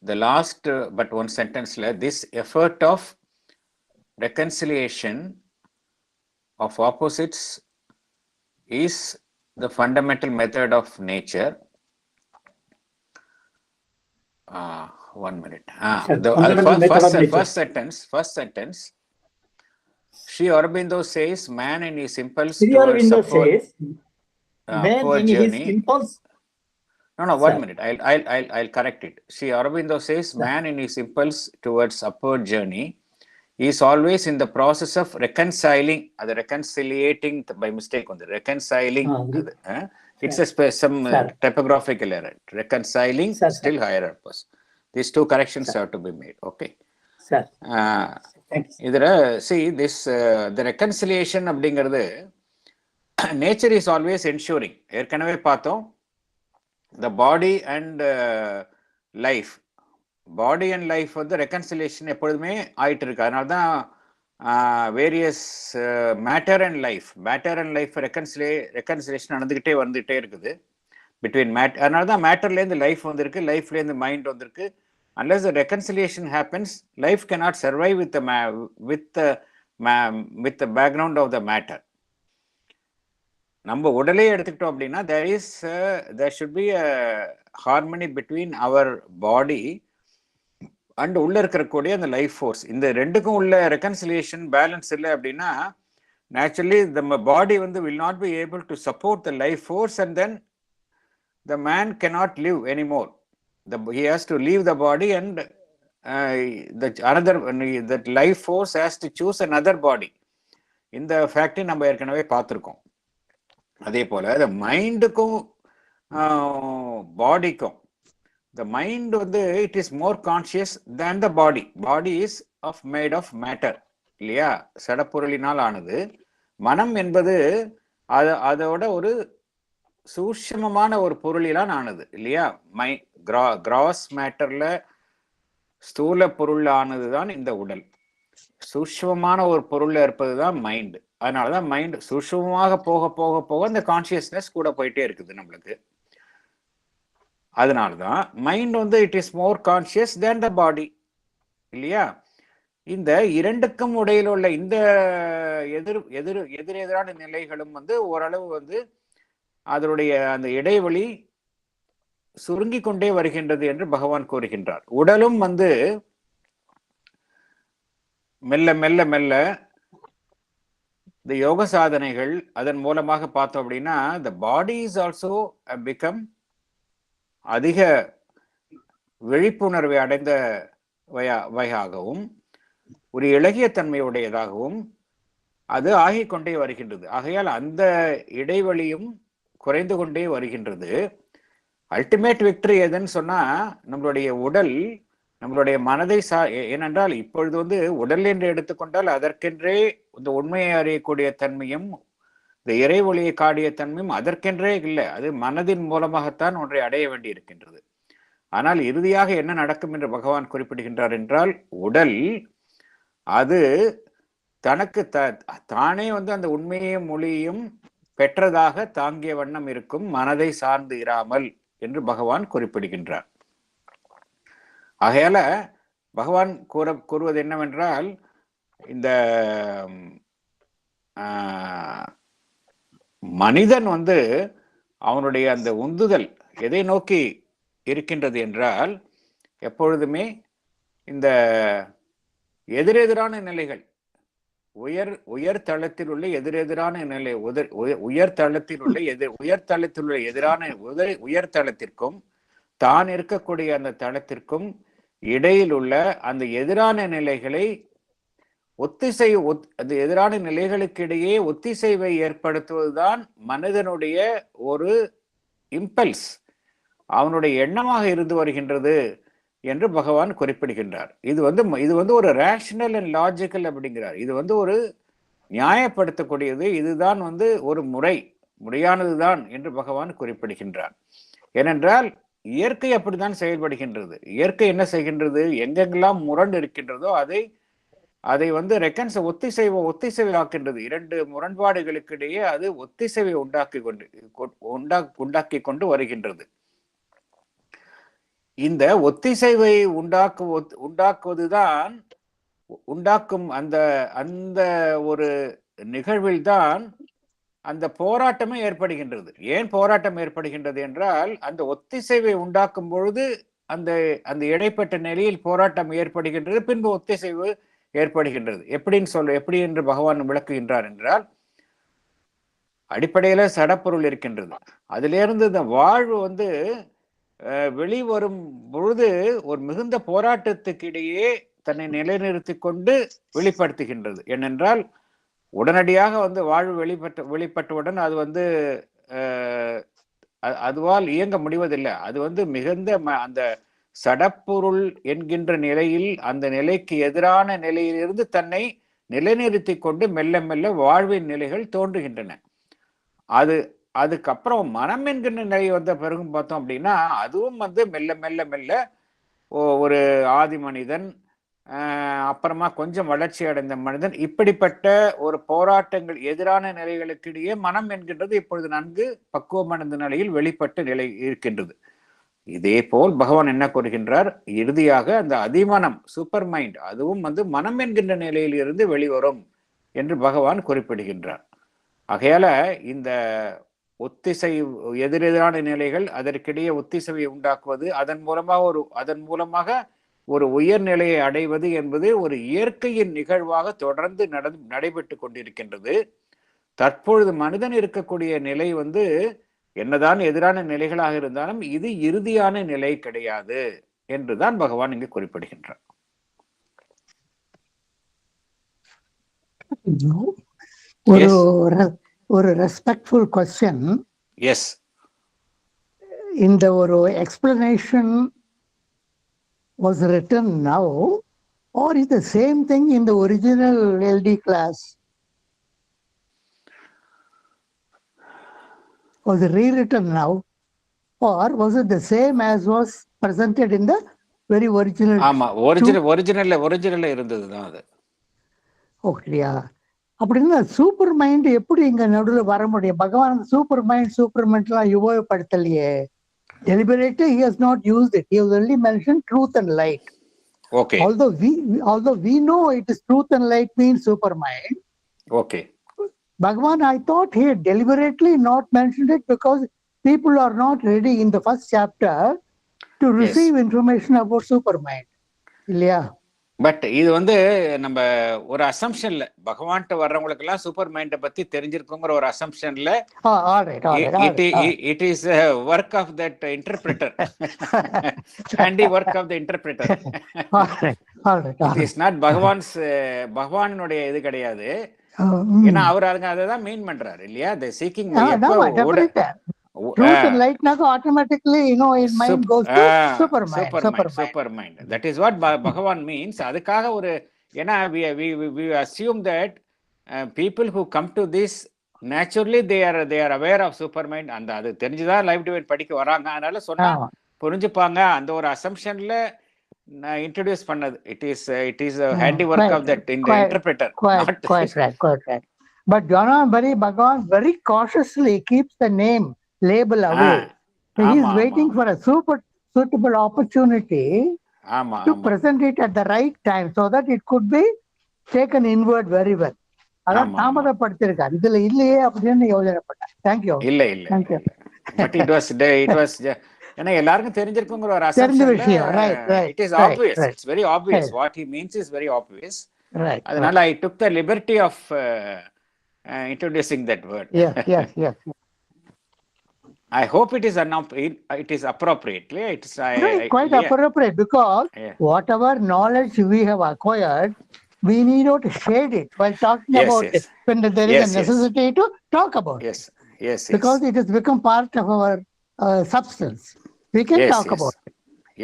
S2: The last but one sentence, this effort of reconciliation of opposites is the fundamental method of nature. 1 minute. First sentence. Sri Aurobindo says, man in his impulse towards upward journey. No, 1 minute. I'll correct it. Sri Aurobindo says, man in his impulse towards upward journey is always in the process of reconciling, reconciliating by mistake on the reconciling. It's some typographical error. Reconciling still higher purpose. These two corrections have to be made. Okay.
S5: Sir.
S2: See this the reconciliation அப்படிங்கிறது nature is always ensuring. ஏற்கனவே பார்த்தோம் the body and life. Body and life வந்து reconciliation எப்பொழுதுமே ஆயிட்டு இருக்கு. அதனால தான் various matter and life reconciliation வந்துகிட்டே இருக்குது பிட்வீன் அதனால தான் மேட்டர்லேருந்து லைஃப் வந்திருக்கு, லைஃப்லேருந்து மைண்ட் வந்திருக்கு. unless the reconciliation happens, life cannot survive with the background of the matter. நம்ம உடலே எடுத்துக்கிட்டோம் அப்படின்னா there should be a harmony between our body and உள்ள இருக்கக்கூடிய அந்த லைஃப் ஃபோர்ஸ். இந்த ரெண்டுக்கும் உள்ள ரெக்கன்சிலியேஷன் பேலன்ஸ் இல்லை அப்படின்னா naturally the body வந்து will not be able to support the life force, and then the man cannot live anymore. He has to leave the body, and that life force has to choose another body. இந்த ஃபேக்டை நம்ம ஏற்கனவே பார்த்துருக்கோம். அதே போல இந்த மைண்டுக்கும் பாடிக்கும், the mind வந்து it is more conscious than the body is made of matter இல்லையா, சடப்பொருளினால் ஆனது. மனம் என்பது அதோட ஒரு சூட்சமமான ஒரு பொருளிலான் ஆனது இல்லையா. கிராஸ் மேட்டர்ல ஸ்தூல பொருள் ஆனதுதான் இந்த உடல். சூட்சமமான ஒரு பொருள்ல இருப்பதுதான் மைண்ட். அதனாலதான் மைண்ட் சூட்சமமாக போக போக போக இந்த கான்சியஸ்னஸ் கூட போயிட்டே இருக்குது நம்மளுக்கு. அதனாலதான் மைண்ட் வந்து இட் இஸ் மோர் கான்சியஸ் தேன் த பாடி இல்லையா. இந்த இரண்டுக்கும் இடையில உள்ள இந்த எதிரெதிரான நிலைகளும் வந்து ஓரளவு வந்து அதனுடைய அந்த இடைவெளி சுருங்கி கொண்டே வருகின்றது என்று பகவான் கூறுகின்றார். உடலும் வந்து மெல்ல மெல்ல மெல்ல இந்த யோக சாதனைகள் அதன் மூலமாக பார்த்தோம் அப்படின்னா the body is also become அதிக விழிப்புணர்வை அடைந்த வகையாகவும் ஒரு இளகிய தன்மையுடையதாகவும் அது ஆகிக்கொண்டே வருகின்றது. ஆகையால் அந்த இடைவெளியும் குறைந்து கொண்டே வருகின்றது. அல்டிமேட் விக்டரி எதுன்னு சொன்னா நம்மளுடைய உடல் நம்மளுடைய மனதை ஏனென்றால் இப்பொழுது வந்து உடல் என்று எடுத்துக்கொண்டால் அதற்கென்றே இந்த உண்மையை அறியக்கூடிய தன்மையும் இந்த இறைவொளியை காடிய தன்மையும் அதற்கென்றே இல்லை. அது மனதின் மூலமாகத்தான் ஒன்றை அடைய வேண்டி இருக்கின்றது. ஆனால் இறுதியாக என்ன நடக்கும் என்று பகவான் குறிப்பிடுகின்றார் என்றால், உடல் அது தனக்கு தானே வந்து அந்த உண்மையையும் மொழியையும் பெற்றதாக தாங்கிய வண்ணம் இருக்கும், மனதை சார்ந்து இராமல் என்று பகவான் குறிப்பிடுகின்றார். ஆகையால பகவான் கூறுவது என்னவென்றால், இந்த மனிதன் வந்து அவனுடைய அந்த உந்துதல் எதை நோக்கி இருக்கின்றது என்றால், எப்பொழுதுமே இந்த எதிரெதிரான நிலைகள் உயர் தளத்தில் உள்ள எதிரெதிரான நிலை உயர்தளத்தில் உள்ள எதிரான உயர்தளத்திற்கும் தான் இருக்கக்கூடிய அந்த தளத்திற்கும் இடையில் உள்ள அந்த எதிரான நிலைகளை அந்த எதிரான நிலைகளுக்கு இடையே ஒத்திசைவை ஏற்படுத்துவதுதான் மனிதனுடைய ஒரு இம்பல்ஸ், அவனுடைய எண்ணமாக இருந்து வருகின்றது என்று பகவான் குறிப்பிடுகின்றார். இது வந்து ஒரு ரேஷனல் அண்ட் லாஜிக்கல் அப்படிங்கிறார். இது ஒரு நியாயப்படுத்தக்கூடியது, இதுதான் ஒரு முறையானதுதான் என்று பகவான் குறிப்பிடுகின்றார். ஏனென்றால் இயற்கை அப்படித்தான் செயல்படுகின்றது. இயற்கை என்ன செய்கின்றது? எங்கெங்கெல்லாம் முரண் இருக்கின்றதோ அதை ஒத்திசைவாக்கின்றது. இரண்டு முரண்பாடுகளுக்கு இடையே அது ஒத்திசைவை உண்டாக்கி கொண்டு வருகின்றது. இந்த ஒத்திசைவை உண்டாக்கும் அந்த ஒரு நிகழ்வில்தான் அந்த போராட்டமே ஏற்படுகின்றது. ஏன் போராட்டம் ஏற்படுகின்றது என்றால், அந்த ஒத்திசைவை உண்டாக்கும் பொழுது அந்த இடைப்பட்ட நிலையில் போராட்டம் ஏற்படுகின்றது, பின்பு ஒத்திசைவு ஏற்படுகின்றது. எப்படி என்று பகவான் விளக்குகின்றார் என்றால், அடிப்படையில சடப்பொருள் இருக்கின்றது. அதிலிருந்து இந்த வாழ்வு வெளிவரும் பொழுது ஒரு மிகுந்த போராட்டத்துக்கு இடையே தன்னை நிலைநிறுத்தி கொண்டு வெளிப்படுத்துகின்றது. ஏனென்றால் உடனடியாக வாழ்வு வெளிப்பட்டவுடன் அது அதுவால் இயங்க முடிவதில்லை. அது மிகுந்த அந்த சடப்பொருள் என்கின்ற நிலையில் அந்த நிலைக்கு எதிரான நிலையிலிருந்து தன்னை நிலைநிறுத்தி கொண்டு மெல்ல மெல்ல வாழ்வின் நிலைகள் தோன்றுகின்றன. அதுக்கப்புறம் மனம் என்கின்ற நிலை வந்த பிறகும் பார்த்தோம் அப்படின்னா, அதுவும் மெல்ல மெல்ல மெல்ல ஒரு ஆதி மனிதன், அப்புறமா கொஞ்சம் வளர்ச்சி அடைந்த மனிதன், இப்படிப்பட்ட ஒரு போராட்டங்கள் எதிரான நிலைகளுக்கு இடையே மனம் என்கின்றது இப்பொழுது நன்கு பக்குவமடைந்த நிலையில் வெளிப்பட்ட நிலை இருக்கின்றது. இதே போல் பகவான் என்ன கூறுகின்றார்? இறுதியாக அந்த அதிமனம், சூப்பர் மைண்ட், அதுவும் மனம் என்கின்ற நிலையில் இருந்து வெளிவரும் என்று பகவான் குறிப்பிடுகின்றார். ஆகையால இந்த எதிரெதிரான நிலைகள், அதற்கிடையே ஒத்திசைவை உண்டாக்குவது, அதன் மூலமாக ஒரு உயர்நிலையை அடைவது என்பது ஒரு இயற்கையின் நிகழ்வாக தொடர்ந்து நடைபெற்று கொண்டிருக்கின்றது. தற்பொழுது மனிதன் இருக்கக்கூடிய நிலை என்னதான் எதிரான நிலைகளாக இருந்தாலும் இது இறுதியான நிலை கிடையாது என்றுதான் பகவான் இங்கு குறிப்பிடுகின்றார்.
S3: ஒரு ரெஸ்பெக்ட்ஃபுல் क्वेश्चन.
S2: எஸ்,
S3: இந்த ஒரு explanation was written now or is the same thing in the original LD class? Was it rewritten now or was it the same as was presented in the very original?
S2: ஆமா, ஒரிஜினல்ல இருந்ததுதான் அது.
S3: ஓகேயா? அப்படின்னா super mind எப்படி இங்க நடுவில் வர முடியும்? பகவான் super மைண்ட்லாம் உபயோகப்படுத்தலையே. Deliberately he has not used it. He has only mentioned truth and light.
S2: Okay.
S3: Although we know it is truth and light means super mind.
S2: Okay.
S3: Bhagavan, I thought he had deliberately not mentioned it because people are not ready in the first chapter to receive information about super mind. இல்லையா?
S2: But இது நம்ம ஒரு அசம்ஷன்ல, பகவான்கிட்ட வர்றவங்களுக்கு எல்லாம் super மைண்டை பத்தி தெரிஞ்சிருக்குங்கிற ஒரு அசம்ஷன்ல it is work of that interpreter, handiwork of the interpreter. It is not பகவானுடைய இது கிடையாது. ஏன்னா அவர் அதான் மீன் பண்றாரு இல்லையா? The seeking
S3: truth and light naga automatically in mind goes to super mind.
S2: That is what Bhagavan means. adukkaga oru ena we assume that people who come to this naturally they are aware of super mind and adu therinjudha life divine padikka varanga, adanaல சொன்னா புரிஞ்சுப்பாங்க. அந்த ஒரு assumptionல introduce பண்ணது. it is a handy work of that interpreter.
S3: Quite right. But Bhagavan very cautiously keeps the name label away. He is waiting for a suitable opportunity to present it at the right time so that it could be taken inward very well. அதான் தாமதப்படுத்திருக்காரு. இதுல இல்லையே அப்படின்னு யோசனைப்பட்டேன். Thank you.
S2: இல்ல but it was ஏன்னா எல்லாருக்கும் தெரிஞ்சிருக்குங்கிற ஒரு அசம்ஷன்ல it is obvious. It's very obvious. What he means is very obvious. அதனால I took the liberty of introducing that word.
S3: Yes.
S2: I hope it is appropriate.
S3: Quite appropriate because whatever knowledge we have acquired, we need to shade it while talking about it when there is a necessity to talk about it.
S2: Yes.
S3: Because it has become part of our substance. we can
S2: Yes,
S3: talk
S2: yes.
S3: about it.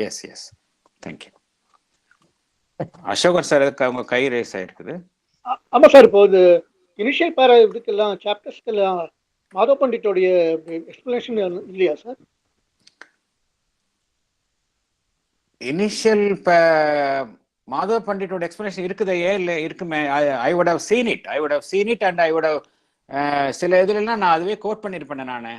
S2: Yes. Thank you. அசோகர் sir உங்க கை race ஆயிருக்குது.
S6: ஆமா sir, இப்போ இது initial para இதுக்கெல்லாம் சாப்டர்ஸ்க்கெல்லாம் மாதவ் பண்டிட்டோடைய explanation இல்லையா சார்?
S2: இனிஷியல் மாதவ் பண்டிட்டோட எக்ஸ்பிளனேஷன் இருக்குதே, இல்லை இருக்குமே. I would have seen it and I would have சில இதுலாம் நான் அதுவே கோட் பண்ணியிருப்பேன் நான்.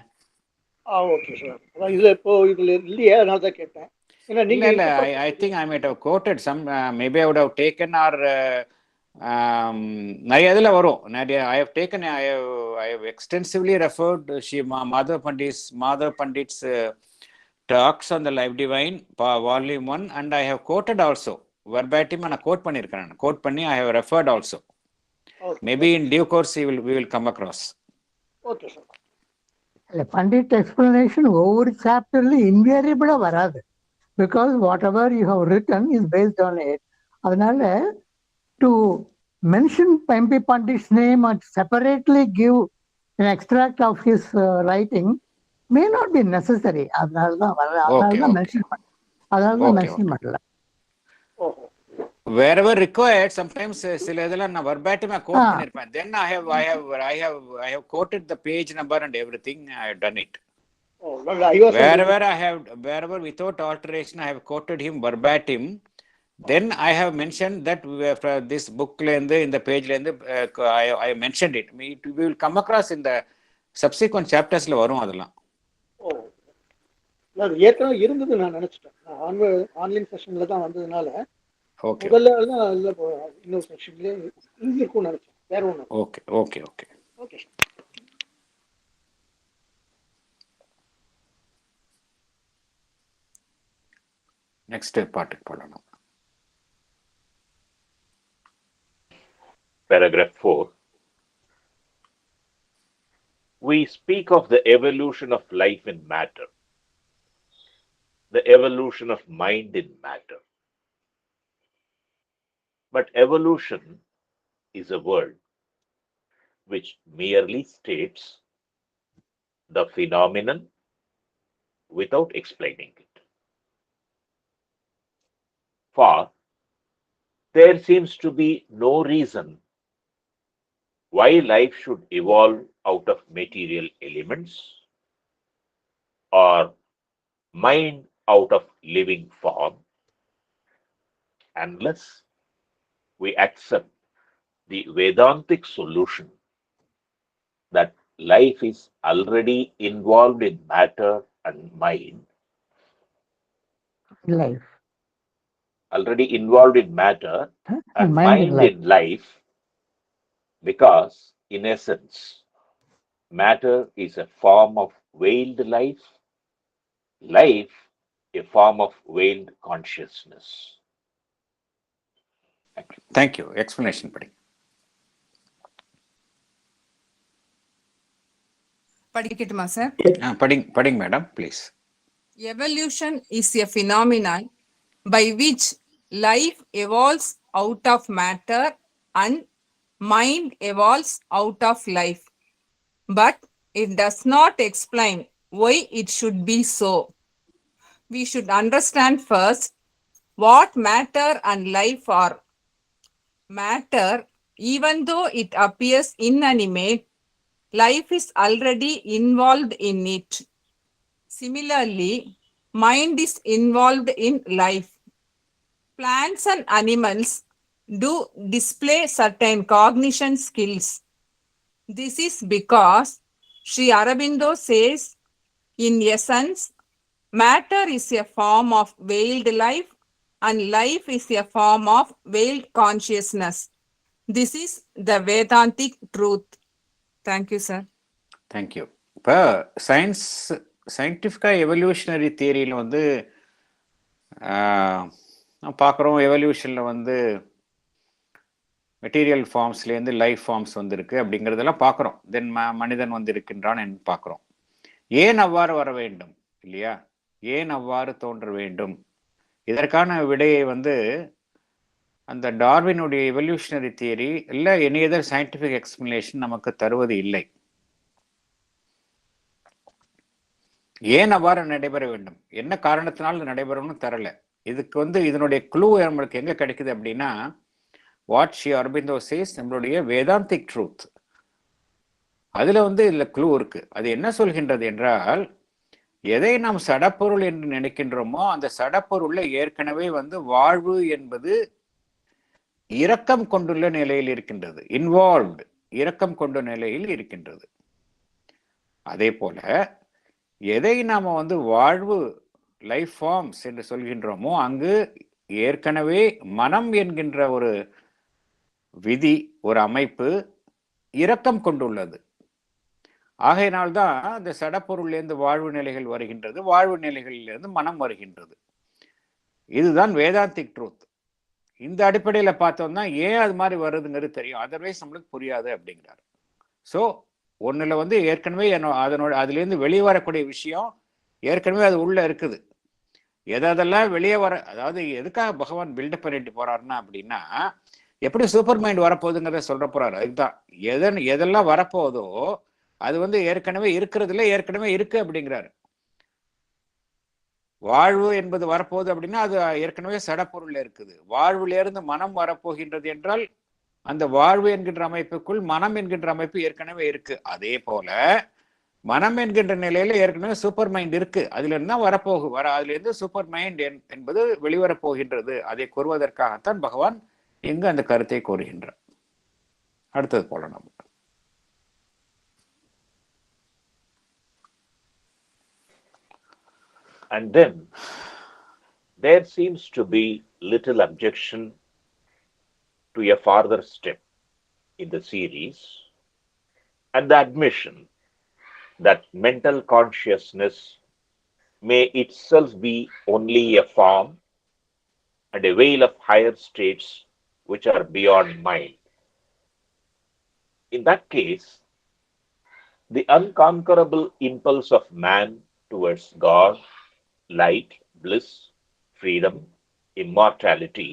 S6: Okay sir. அதான் இதுல இப்போ இதுல இல்லையா, அதனால தான் கேட்டேன். ஏன்னா நீங்க
S2: இல்ல I think I might have quoted some, maybe I would have taken or நிறைய இதில் வரும். நிறைய I have taken, I have extensively referred Madhav Pandit's talks on the life divine volume 1 and I have quoted also verbatim. நான் code பண்ணியிருக்கேன், code பண்ணி I have referred also. Maybe in due course we will come across.
S6: Okay sir.
S3: இல்லை, Pandit explanation ஒவ்வொரு சாப்டர்லையும் இன்வேரியபிளாக வராது. Because whatever you have written is based on it. அதனால to mention M P Pandit's name and separately give an extract of his writing may not be necessary. அதனால தான் mention பண்ணல.
S2: Wherever required, sometimes சில இதெல்லாம் நான் verbatim கோட் பண்ணிருப்பேன். Then I have quoted the page number and everything. I have done it. Wherever without alteration I have quoted him verbatim. Then I have mentioned that this book in the page I mentioned it. We will come across in the subsequent chapters la varum adala.
S6: நான் ஏற்கனவே இருந்தது நான் நினைச்சிட்டேன். Online செஷன்ல தான் வந்ததுனால
S2: okay
S6: முதல்ல இல்ல இன்னொரு செஷன்ல இருக்கும் நினைச்சேன். வேற ஒண்ணு.
S2: ஓகே. நெக்ஸ்ட் பார்ட்டுக்கு போலாம்.
S4: Paragraph 4. We speak of the evolution of life in matter, the evolution of mind in matter. But evolution is a word which merely states the phenomenon without explaining it. For there seems to be no reason why life should evolve out of material elements or mind out of living form unless we accept the Vedantic solution that life is already involved in matter and mind.
S3: Life.
S4: Already involved in matter and mind in life, because in essence matter is a form of veiled life, life a form of veiled consciousness.
S2: Thank you. Explanation
S7: படிக்கட்டுமா sir?
S2: படிங்க madam, please.
S7: Evolution is a phenomenon by which life evolves out of matter and mind evolves out of life. But it does not explain why it should be so. We should understand first what matter and life are. Matter, even though it appears inanimate, life is already involved in it. Similarly, mind is involved in life. Plants and animals do display certain cognition skills. This is because Sri Aurobindo says, in essence, matter is a form of veiled life and life is a form of veiled consciousness. This is the Vedantic truth. Thank you, sir.
S2: Thank you. இப்போ சயின்டிஃபிக்காக evolutionary தியரியில் பார்க்குறோம். எவல்யூஷனில் material ஃபார்ம்ஸ்லேருந்து life forms இருக்கு அப்படிங்கிறதெல்லாம் பார்க்குறோம். தென் மனிதன் இருக்கின்றான் என்று பார்க்குறோம். ஏன் அவ்வாறு வர வேண்டும் இல்லையா? ஏன் அவ்வாறு தோன்ற வேண்டும்? இதற்கான விடையை அந்த டார்வினுடைய எவல்யூஷனரி தியரி இல்லை எனி அதர் சயின்டிஃபிக் எக்ஸ்பிளனேஷன் நமக்கு தருவது இல்லை. ஏன் அவ்வாறு நடைபெற வேண்டும், என்ன காரணத்தினால் நடைபெறணும்னு தரல. இதுக்கு இதனுடைய க்ளூ நம்மளுக்கு எங்க கிடைக்குது அப்படின்னா, வாட் ஸ்ரீ அரபிந்தோ சேஸ், நம்மளுடைய வேதாந்திக் ட்ரூத். அதுல இதுல க்ளூ இருக்கு. அது என்ன சொல்கின்றது என்றால், எதை நாம் சடப்பொருள் என்று நினைக்கின்றோமோ அந்த சடப்பொருள்ல ஏற்கனவே வாழ்வு என்பது இரக்கம் கொண்டுள்ள நிலையில் இருக்கின்றது, இன்வால்வ்டு, இரக்கம் கொண்ட நிலையில் இருக்கின்றது. அதே போல எதை நாம வாழ்வு, லைஃப் ஃபார்ம்ஸ் என்று சொல்கின்றோமோ அங்கு ஏற்கனவே மனம் என்கின்ற ஒரு விதி, ஒரு அமைப்பு இரக்கம் கொண்டுள்ளது. ஆகையினால்தான் அந்த சடப்பொருளிலிருந்து வாழ்வு நிலைகள் வருகின்றது, வாழ்வு நிலைகளிலிருந்து மனம் வருகின்றது. இதுதான் வேதாந்திக் ட்ரூத். இந்த அடிப்படையில் பார்த்தோம்னா ஏன் அது மாதிரி வருதுங்கிறது தெரியும், அதர்வைஸ் நம்மளுக்கு புரியாது அப்படிங்கிறார். ஸோ ஒன்றில் ஏற்கனவே அதுலேருந்து வெளியே வரக்கூடிய விஷயம் ஏற்கனவே அது உள்ள இருக்குது. எதெல்லாம் வெளியே வர, அதாவது எதுக்காக பகவான் பில்டப் பண்ணிட்டு போறாருன்னா அப்படின்னா, எப்படி சூப்பர் மைண்ட் வரப்போகுதுங்கிறத சொல்ற போறாரு. அதுதான் எதெல்லாம் வரப்போகுதோ அது ஏற்கனவே இருக்கிறதுல ஏற்கனவே இருக்கு அப்படிங்கிறாரு. வாழ்வு என்பது வரப்போகுது அப்படின்னா அது ஏற்கனவே சடப்பொருள் இருக்குது. வாழ்வுல இருந்து மனம் வரப்போகின்றது என்றால் அந்த வாழ்வு என்கின்ற அமைப்புக்குள் மனம் என்கின்ற அமைப்பு ஏற்கனவே இருக்கு. அதே போல மனம் என்கின்ற நிலையில ஏற்கனவே சூப்பர் மைண்ட் இருக்கு. அதுல இருந்தா அதுல இருந்து சூப்பர் மைண்ட் என்பது வெளிவரப் போகின்றது. அதை கூறுவதற்காகத்தான் பகவான் இங்கு அந்த கருத்தை கூறுகின்றார். அடுத்தது போல நம்ம
S4: And then there seems to be little objection to a farther step in the series, and the admission that mental consciousness may itself be only a form and a veil of higher states which are beyond mind. In that case, the unconquerable impulse of man towards God, light, bliss, freedom, immortality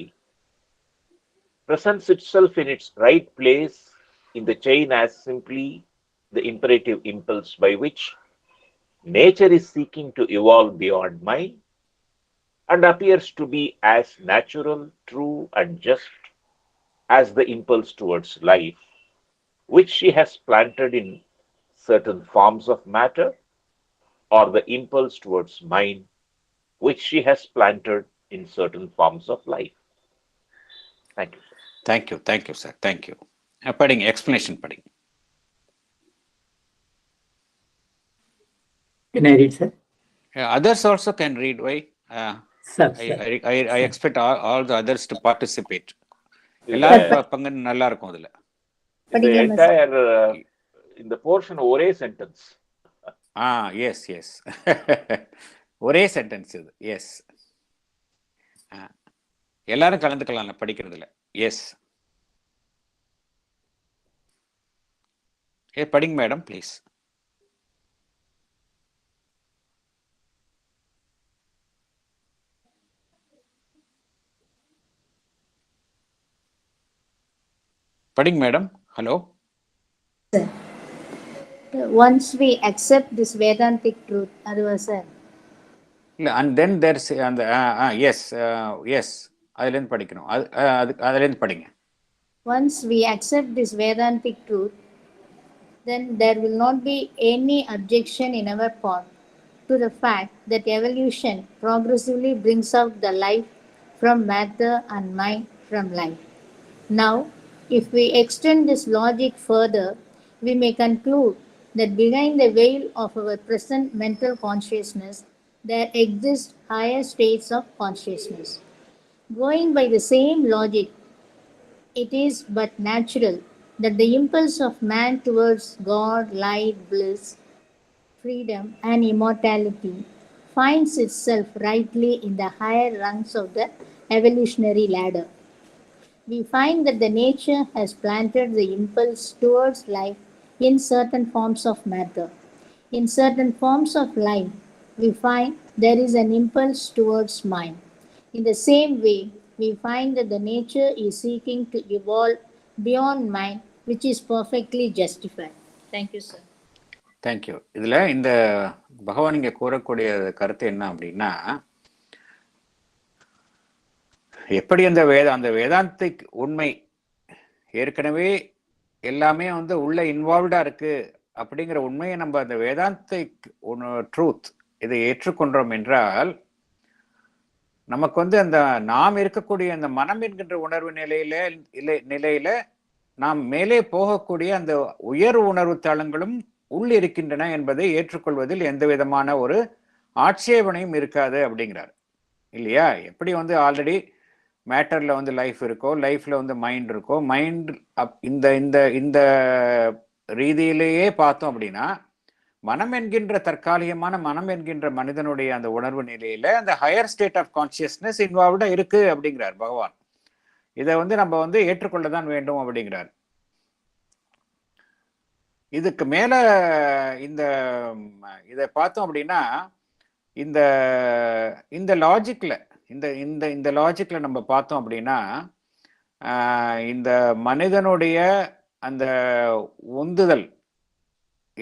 S4: presents itself in its right place in the chain as simply the imperative impulse by which nature is seeking to evolve beyond mind, and appears to be as natural, true, and just as the impulse towards life, which she has planted in certain forms of matter, or the impulse towards mind, which she has planted in certain forms of life. Thank you.
S2: Thank you, sir. Thank you. Padding explanation, padding.
S5: Can I read, sir?
S2: Others also can read. Why?
S5: Sir,
S2: I expect all the others to participate. எல்லாரும் பங்கு நல்லா இருக்கும் அதுல.
S4: The entire in the portion ஒரே sentence.
S2: S S ஒரே sentence இது. S, எல்லாரும் கலந்துக்கலாம்ல படிக்கிறதுல. எஸ், படிங்க மேடம் ப்ளீஸ். படிங்க madam. Hello.
S8: Once we accept this Vedantic truth, sir.
S2: And then there's and yes, yes, அதுலேருந்து படிக்கணும். அதுலேருந்து படிங்க.
S8: Once we accept this Vedantic truth, then there will not be any objection in our part to the fact that evolution progressively brings out the life from matter and mind from life. Now, if we extend this logic further, we may conclude that behind the veil of our present mental consciousness, there exist higher states of consciousness. Going by the same logic, it is but natural that the impulse of man towards God, light, bliss, freedom, and immortality finds itself rightly in the higher rungs of the evolutionary ladder. We find that the nature has planted the impulse towards life in certain forms of matter. In certain forms of life, we find there is an impulse towards mind. In the same way, we find that the nature is seeking to evolve beyond mind, which is perfectly justified. Thank you, sir.
S2: Thank you. இதில் இந்த பகவான் இங்க கூறக்கூடிய கருத்து என்ன அப்படின்னா, எப்படி அந்த வேதாந்திக் உண்மை ஏற்கனவே எல்லாமே வந்து உள்ள இன்வால்வ்டா இருக்கு அப்படிங்கிற உண்மையை நம்ம அந்த வேதாந்திக் ட்ரூத் இதை ஏற்றுக்கொண்டோம் என்றால், நமக்கு வந்து அந்த நாம் இருக்கக்கூடிய அந்த மனம் என்கின்ற உணர்வு நிலையில நாம் மேலே போகக்கூடிய அந்த உயர் உணர்வு தளங்களும் உள் இருக்கின்றன என்பதை ஏற்றுக்கொள்வதில் எந்த விதமான ஒரு ஆட்சேபனையும் இருக்காது அப்படிங்கிறார் இல்லையா? எப்படி வந்து ஆல்ரெடி மேட்டர்ல வந்து லைஃப் இருக்கோ, லைஃப்ல வந்து மைண்ட் இருக்கோ, மைண்ட் இந்த இந்த இந்த ரீதியிலேயே பார்த்தோம் அப்படின்னா, மனம் என்கின்ற தற்காலிகமான மனம் என்கின்ற மனிதனுடைய அந்த உணர்வு நிலையில அந்த ஹையர் ஸ்டேட் ஆஃப் கான்சியஸ்னஸ் இன்வால்வ்டா இருக்கு அப்படிங்கிறார் பகவான். இதை வந்து நம்ம வந்து ஏற்றுக்கொள்ளதான் வேண்டும் அப்படிங்கிறார். இதுக்கு மேல இந்த இதை பார்த்தோம் அப்படின்னா, இந்த இந்த லாஜிக்ல இந்த இந்த இந்த லாஜிக்ல நம்ம பார்த்தோம் அப்படின்னா, இந்த மனிதனுடைய அந்த உந்துதல்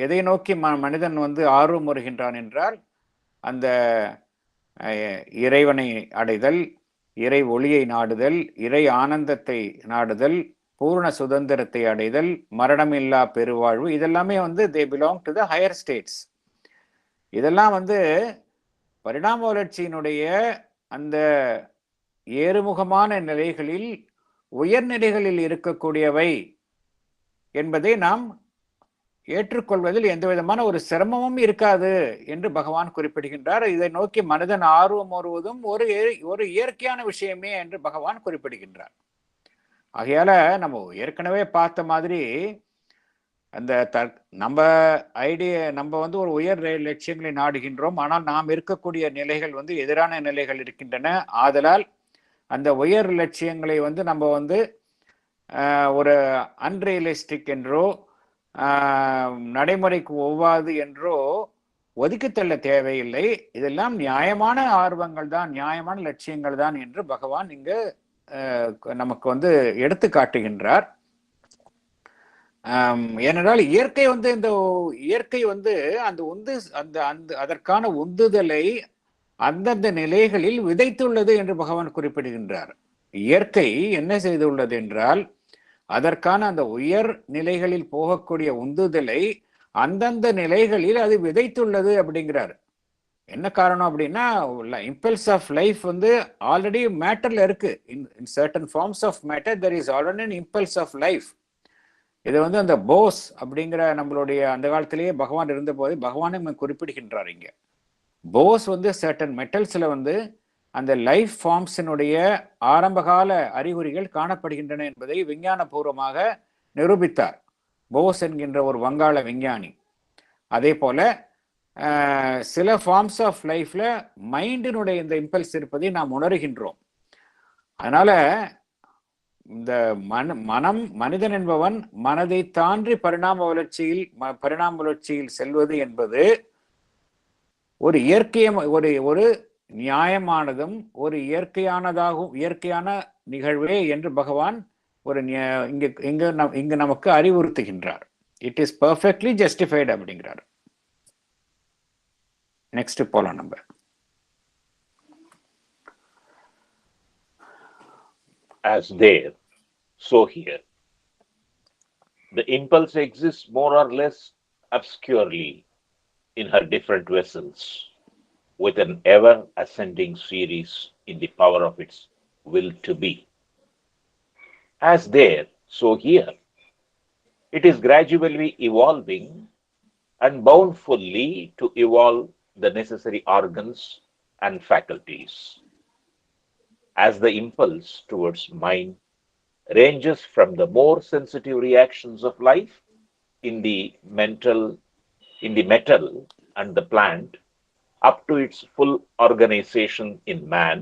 S2: எதை நோக்கி மனிதன் வந்து ஆர்வம் வருகின்றான் என்றால், அந்த இறைவனை அடைதல், இறை ஒளியை நாடுதல், இறை ஆனந்தத்தை நாடுதல், பூர்ண சுதந்திரத்தை அடைதல், மரணமில்லா பெருவாழ்வு, இதெல்லாமே வந்து they belong to the higher states. இதெல்லாம் வந்து பரிணாம வளர்ச்சியினுடைய அந்த ஏறுமுகமான நிலைகளில் உயர்நிலைகளில் இருக்கக்கூடியவை என்பதை நாம் ஏற்றுக்கொள்வதில் எந்த விதமான ஒரு சிரமமும் இருக்காது என்று பகவான் குறிப்பிடுகின்றார். இதை நோக்கி மனிதன் ஆர்வம் வருவதும் ஒரு இயற்கையான விஷயமே என்று பகவான் குறிப்பிடுகின்றார். ஆகையால நம்ம ஏற்கனவே பார்த்த மாதிரி அந்த நம்ம வந்து ஒரு உயர் லட்சியங்களை நாடுகின்றோம். ஆனால் நாம் இருக்கக்கூடிய நிலைகள் வந்து எதிரான நிலைகள் இருக்கின்றன. ஆதலால் அந்த உயர் லட்சியங்களை வந்து நம்ம வந்து ஒரு அன்ரியலிஸ்டிக் என்றோ நடைமுறைக்கு ஒவ்வாது என்றோ ஒதுக்கித்தள்ள தேவையில்லை. இதெல்லாம் நியாயமான ஆர்வங்கள் தான், நியாயமான லட்சியங்கள் தான் என்று பகவான் இங்கு நமக்கு வந்து எடுத்து காட்டுகின்றார். ஏனென்றால் இயற்கை வந்து அந்த அதற்கான உந்துதலை அந்தந்த நிலைகளில் விதைத்துள்ளது என்று பகவான் குறிப்பிடுகின்றார். இயற்கை என்ன செய்துள்ளது என்றால், அதற்கான அந்த உயர் நிலைகளில் போகக்கூடிய உந்துதலை அந்தந்த நிலைகளில் அது விதைத்துள்ளது அப்படிங்கிறார். என்ன காரணம் அப்படின்னா, இம்பல்ஸ் ஆஃப் லைஃப் வந்து ஆல்ரெடி மேட்டர்ல இருக்கு. In certain forms of matter there is already an impulse of life. இதை வந்து அந்த போஸ் அப்படிங்கிற நம்மளுடைய அந்த காலத்திலேயே பகவான் இருந்த போது பகவானை குறிப்பிடுகின்றார். இங்க போஸ் வந்து சர்டன் மெட்டல்ஸ்ல வந்து அந்த லைஃப் ஃபார்ம்ஸினுடைய ஆரம்பகால அறிகுறிகள் காணப்படுகின்றன என்பதை விஞ்ஞான பூர்வமாக நிரூபித்தார் போஸ் என்கின்ற ஒரு வங்காள விஞ்ஞானி. அதே போல சில ஃபார்ம்ஸ் ஆஃப் லைஃப்ல மைண்டினுடைய இந்த இம்பல்ஸ் இருப்பதை நாம் உணர்கின்றோம். அதனால இந்த மனிதன் என்பவன் மனதை தாண்டி பரிணாம வளர்ச்சியில் செல்வது என்பது ஒரு ஒரு நியாயமானதும் ஒரு இயற்கையான நிகழ்வே என்று பகவான் இங்கு நமக்கு அறிவுறுத்துகின்றார். இட் இஸ் பெர்ஃபெக்ட்லி ஜஸ்டிஃபைடு அப்படிங்கிறார். நெக்ஸ்ட் போலாம் நம்ம.
S4: As there, so here. The impulse exists more or less obscurely in her different vessels, with an ever ascending series in the power of its will to be. As there, so here. It is gradually evolving and bound fully to evolve the necessary organs and faculties. As the impulse towards mind ranges from the more sensitive reactions of life in the metal and the plant up to its full organization in man,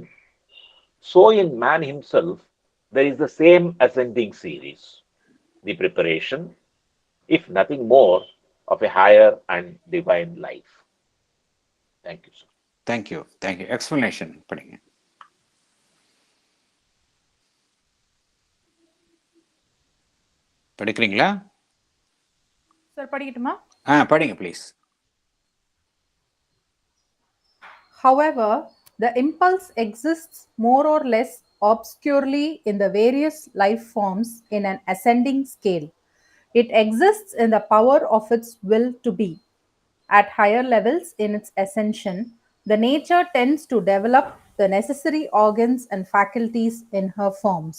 S4: so in man himself there is the same ascending series, the preparation, if nothing more, of a higher and divine life. Thank you, sir.
S2: Thank you. Explanation படிங்க. படிக்கிறீங்களா?
S9: Sir படிக்கட்டுமா?
S2: படிங்க please.
S9: However, the impulse exists more or less obscurely in the various life forms in an ascending scale. It exists in the power of its will to be. At higher levels in its ascension, the nature tends to develop the necessary organs and faculties in her forms.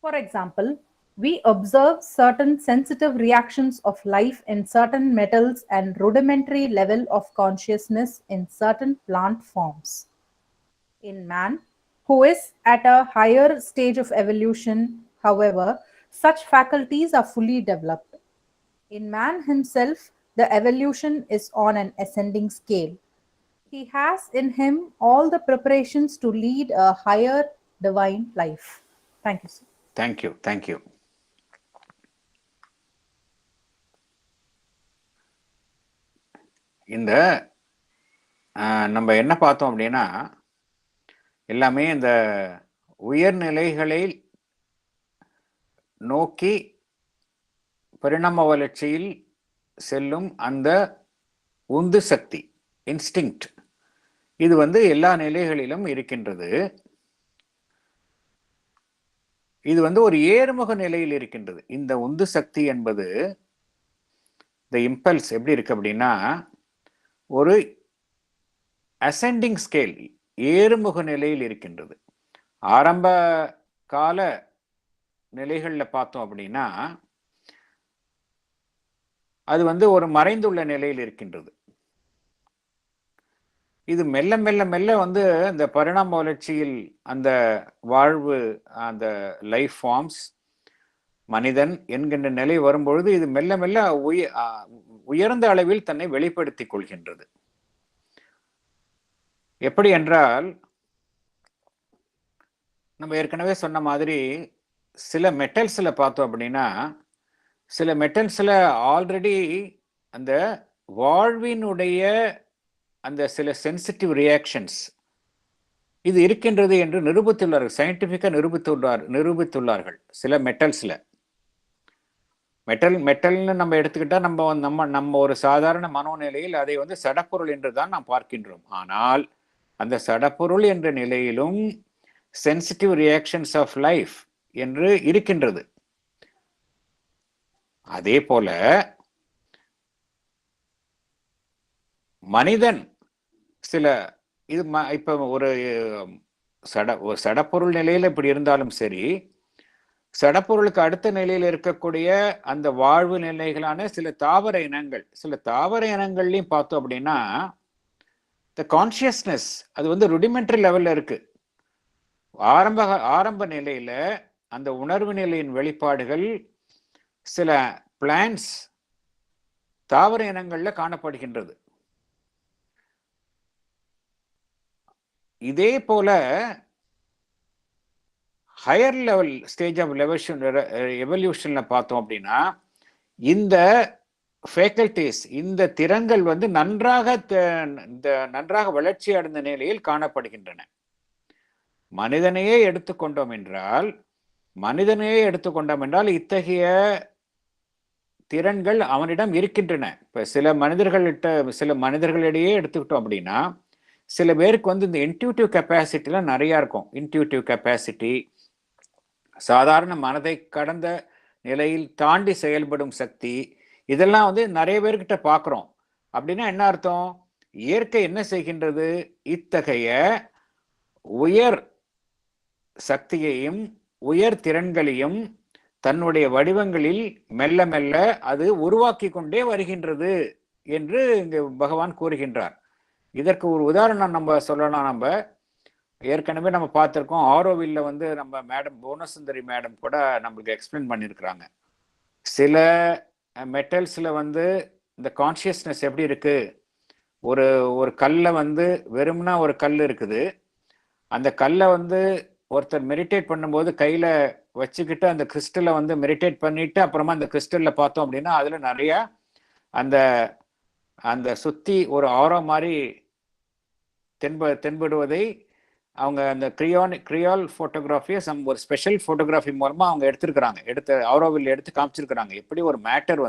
S9: For example, we observe certain sensitive reactions of life in certain metals and rudimentary level of consciousness in certain plant forms. In man, who is at a higher stage of evolution, however, such faculties are fully developed. In man himself, the evolution is on an ascending scale. He has in him all the preparations to lead a higher divine life. Thank you, sir.
S2: Thank you. Thank you. இந்த நம்ம என்ன பார்த்தோம் அப்படின்னா, எல்லாமே இந்த உயர்நிலைகளை நோக்கி பரிணாம வளர்ச்சியில் செல்லும் அந்த உந்து சக்தி, இன்ஸ்டிங்க்ட், இது எல்லா நிலைகளிலும் இருக்கின்றது. இது ஒரு ஏறுமுக நிலையில் இருக்கின்றது. இந்த உந்து சக்தி என்பது, இந்த இம்பல்ஸ் எப்படி இருக்கு அப்படின்னா, ஒரு அசெண்டிங் ஸ்கேல், ஏறுமுக நிலையில் இருக்கின்றது. ஆரம்ப கால நிலைகளில் பார்த்தோம் அப்படின்னா அது ஒரு மறைந்துள்ள நிலையில் இருக்கின்றது. இது மெல்ல மெல்ல மெல்ல இந்த பரிணாம வளர்ச்சியில் அந்த வாழ்வு, அந்த லைஃப் ஃபார்ம்ஸ், மனிதன் என்கின்ற நிலை வரும்பொழுது இது மெல்ல மெல்ல உயர்ந்த அளவில் தன்னை வெளிப்படுத்திக் கொள்கின்றது. எப்படி என்றால், நம்ம ஏற்கனவே சொன்ன மாதிரி சில மெட்டல்ஸ்ல பார்த்தோம் அப்படின்னா, சில மெட்டல்ஸ்ல ஆல்ரெடி அந்த வாழ்வினுடைய அந்த சில சென்சிட்டிவ் ரியாக்ஷன்ஸ் இது இருக்கின்றது என்று நிரூபித்துள்ளார்கள். சயின்டிஃபிக்கா நிரூபித்துள்ளார்கள். சில மெட்டல்ஸ்ல, மெட்டல்னு நம்ம எடுத்துக்கிட்டா நம்ம ஒரு சாதாரண மனோநிலையில் அதை சடப்பொருள் என்று தான் நாம் பார்க்கின்றோம். ஆனால் அந்த சடப்பொருள் என்ற நிலையிலும் சென்சிட்டிவ் ரியாக்ஷன்ஸ் ஆஃப் லைஃப் என்று இருக்கின்றது. அதே போல மனிதன் சில இது இப்ப ஒரு சடப்பொருள் நிலையில இப்படி இருந்தாலும் சரி, சடப்பொருளுக்கு அடுத்த நிலையில் இருக்கக்கூடிய அந்த வாழ்வு நிலைகளான சில தாவர இனங்கள்லையும் பார்த்தோம் அப்படின்னா இந்த கான்சியஸ்னஸ் அது ருடிமெண்ட்ரி லெவல்ல இருக்கு. ஆரம்ப நிலையில அந்த உணர்வு நிலையின் வெளிப்பாடுகள் சில பிளான்ட்ஸ், தாவர இனங்கள்ல காணப்படுகின்றது. இதே போல ஹையர் லெவல் ஸ்டேஜ் ஆஃப் எவல்யூஷன்ல பார்த்தோம் அப்படின்னா இந்த ஃபேக்கல்டிஸ், இந்த திறன்கள் நன்றாக வளர்ச்சி அடைந்த நிலையில் காணப்படுகின்றன. மனிதனையே எடுத்துக்கொண்டோம் என்றால் இத்தகைய திறன்கள் அவனிடம் இருக்கின்றன. இப்ப சில மனிதர்களிடையே எடுத்துக்கிட்டோம் அப்படின்னா, சில பேருக்கு இந்த இன்ட்யூட்டிவ் கெப்பாசிட்டிலாம் நிறைய இருக்கும். இன்ட்யூட்டிவ் கெப்பாசிட்டி, சாதாரண மனதை கடந்த நிலையில் தாண்டி செயல்படும் சக்தி, இதெல்லாம் நிறைய பேர்கிட்ட பார்க்குறோம். அப்படின்னா என்ன அர்த்தம்? இயற்கை என்ன செய்கின்றது? இத்தகைய உயர் சக்தியையும் உயர் திறன்களையும் தன்னுடைய வடிவங்களில் மெல்ல மெல்ல அது உருவாக்கி கொண்டே வருகின்றது என்று இங்கு பகவான் கூறுகின்றார். இதற்கு ஒரு உதாரணம் நம்ம சொல்லலாம். நம்ம ஏற்கனவே நம்ம பார்த்துருக்கோம். ஆரோவில்ல நம்ம மேடம் புவனசுந்தரி மேடம் கூட நம்மளுக்கு எக்ஸ்பிளைன் பண்ணியிருக்கிறாங்க. சில மெட்டல்ஸ்ல இந்த கான்சியஸ்னஸ் எப்படி இருக்கு? ஒரு கல்லை வெறும்னா ஒரு கல் இருக்குது. அந்த கல்லை ஒருத்தர் மெடிடேட் பண்ணும்போது கையில வச்சுக்கிட்டு அந்த கிறிஸ்டலை மெடிடேட் பண்ணிட்டு அப்புறமா அந்த கிறிஸ்டல்ல பார்த்தோம் அப்படின்னா அதுல நிறைய அந்த சுத்தி ஒரு ஆரோ மாதிரி தென்படுவதை அவங்க அந்த கிரியால் போட்டோகிராஃபியை ஒரு ஸ்பெஷல் போட்டோகிராஃபி மூலமா அவங்க எடுத்து ஆரோவில் எடுத்து காமிச்சிருக்கிறாங்க. எப்படி ஒரு matter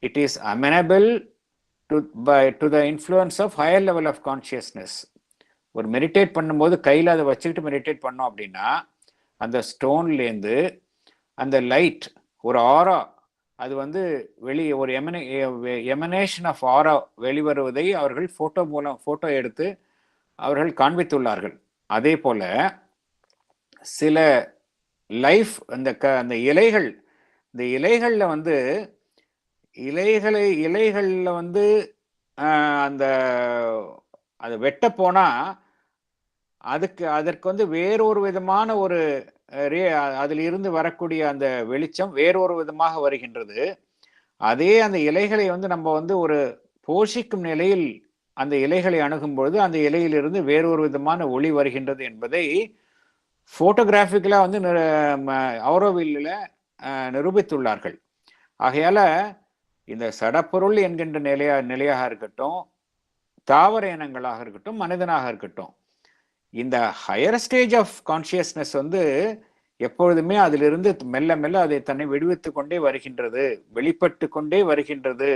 S2: it is amenable to the influence of higher level of consciousness. ஒரு மெடிடேட் பண்ணும்போது கையில் அதை வச்சுக்கிட்டு மெடிடேட் பண்ணோம் அப்படின்னா அந்த ஸ்டோன்லேருந்து அந்த லைட் ஒரு ஆரா அது வந்து வெளியே ஒரு எமனேஷன் ஆஃப் ஆரா வெளிவருவதை அவர்கள் ஃபோட்டோ எடுத்து அவர்கள் காண்பித்துள்ளார்கள். அதே போல சில லைஃப் அந்த இலைகளில் வந்து இலைகளில் வந்து அந்த அது வெட்ட போனா அதற்கு வந்து வேறொரு விதமான ஒரு அதில் இருந்து வரக்கூடிய அந்த வெளிச்சம் வேறொரு விதமாக வருகின்றது. அதே அந்த இலைகளை வந்து நம்ம வந்து ஒரு போஷிக்கும் நிலையில் அந்த இலைகளை அணுகும் பொழுது அந்த இலையிலிருந்து வேறொரு விதமான ஒளி வருகின்றது என்பதை போட்டோகிராஃபிக்கலா வந்து ஆரோவில்ல நிரூபித்துள்ளார்கள். ஆகையால இந்த சடப்பொருள் என்கின்ற நிலையாக இருக்கட்டும், தாவர இனங்களாக இருக்கட்டும், மனிதனாக இருக்கட்டும், இந்த ஹையர் ஸ்டேஜ் ஆஃப் கான்சியஸ்னஸ் வந்து எப்பொழுதுமே அதிலிருந்து மெல்ல மெல்ல அதை தன்னை விடுவித்து கொண்டே வருகின்றது, வெளிப்பட்டு கொண்டே வருகின்றது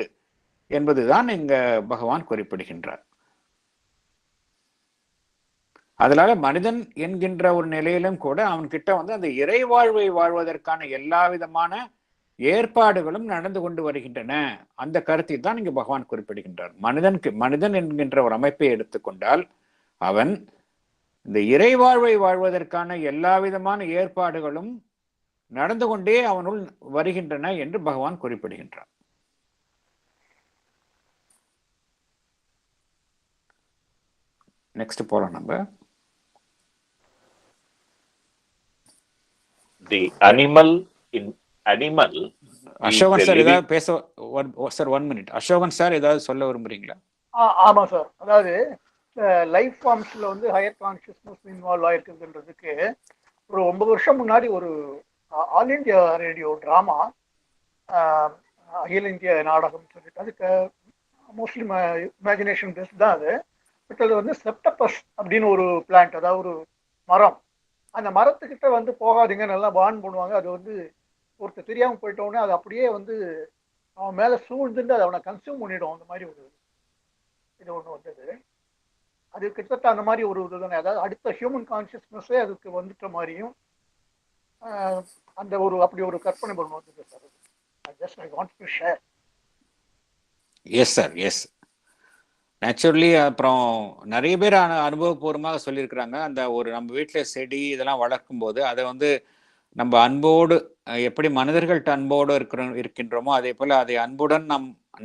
S2: என்பதுதான் இங்க பகவான் குறிப்பிடுகின்றார். அதனால மனிதன் என்கின்ற ஒரு நிலையிலும் கூட அவன்கிட்ட வந்து அந்த இறை வாழ்வை வாழ்வதற்கான எல்லா விதமான ஏற்பாடுகளும் நடந்து கொண்டு வருகின்றன. அந்த கருத்தை தான் இங்கு பகவான் குறிப்பிடுகின்றார். மனிதன் என்கின்ற ஒரு அமைப்பை எடுத்துக்கொண்டால் அவன் இந்த இறை வாழ்வை வாழ்வதற்கான எல்லா விதமான ஏற்பாடுகளும் நடந்து கொண்டே அவனுள் வருகின்றன என்று பகவான் குறிப்பிடுகின்றார். நெக்ஸ்ட் போலாம் நம்ம.
S4: The animal
S2: அசோகன் சார் ஏதாவது பேச சார் 1 minute. அசோகன் சார் ஏதாவது சொல்ல விரும்புறீங்களா?
S6: ஆமா சார். அதாவது லைஃப் ஃபார்ம்ஸ்ல வந்து ஹையர் கான்சியஸ்னஸ் இன்வால்வ் ஆயிருக்குன்றதுக்கு ஒரு 9 வருஷம் முன்னாடி ஒரு ஆல் இந்தியா ரேடியோ டிராமா, அகில இந்திய நாடகம் சொல்லிட்டு, அதுக்கு மோஸ்ட்லி இமேஜினேஷன் பேஸ்ட் தான் அது. பட் அது வந்து செப்டபஸ் அப்படின்னு ஒரு பிளான்ட், அதாவது ஒரு மரம். அந்த மரத்துக்கிட்ட வந்து போகாதீங்க நல்லா வார்ன் பண்ணுவாங்க. அது வந்து ஒருத்தர் தெரியாமல் போயிட்டோன்னே அது அப்படியே வந்து அவன் மேலே சூழ்ந்துட்டு அதை அவனை கன்சியூம் பண்ணிடும். அந்த மாதிரி ஒரு இது ஒன்று வந்தது. அது கிட்டத்தட்ட அந்த மாதிரி ஒரு இதுதானே, அதாவது அடுத்த ஹியூமன் கான்சியஸ்னஸே அதுக்கு வந்துட்ட மாதிரியும் அந்த ஒரு அப்படி ஒரு கற்பனை பண்ண வந்தது sir. Just I want to share.
S2: Yes sir, yes. Naturally அப்புறம் நிறைய பேர் அனுபவபூர்வமாக சொல்லியிருக்கிறாங்க. அந்த ஒரு நம்ம வீட்டில் செடி இதெல்லாம் வளர்க்கும் போது அதை வந்து நம்ம அன்போடு எப்படி மனிதர்கள்ட்ட அன்போடு இருக்கின்றோமோ அதே போல் அதை அன்புடன்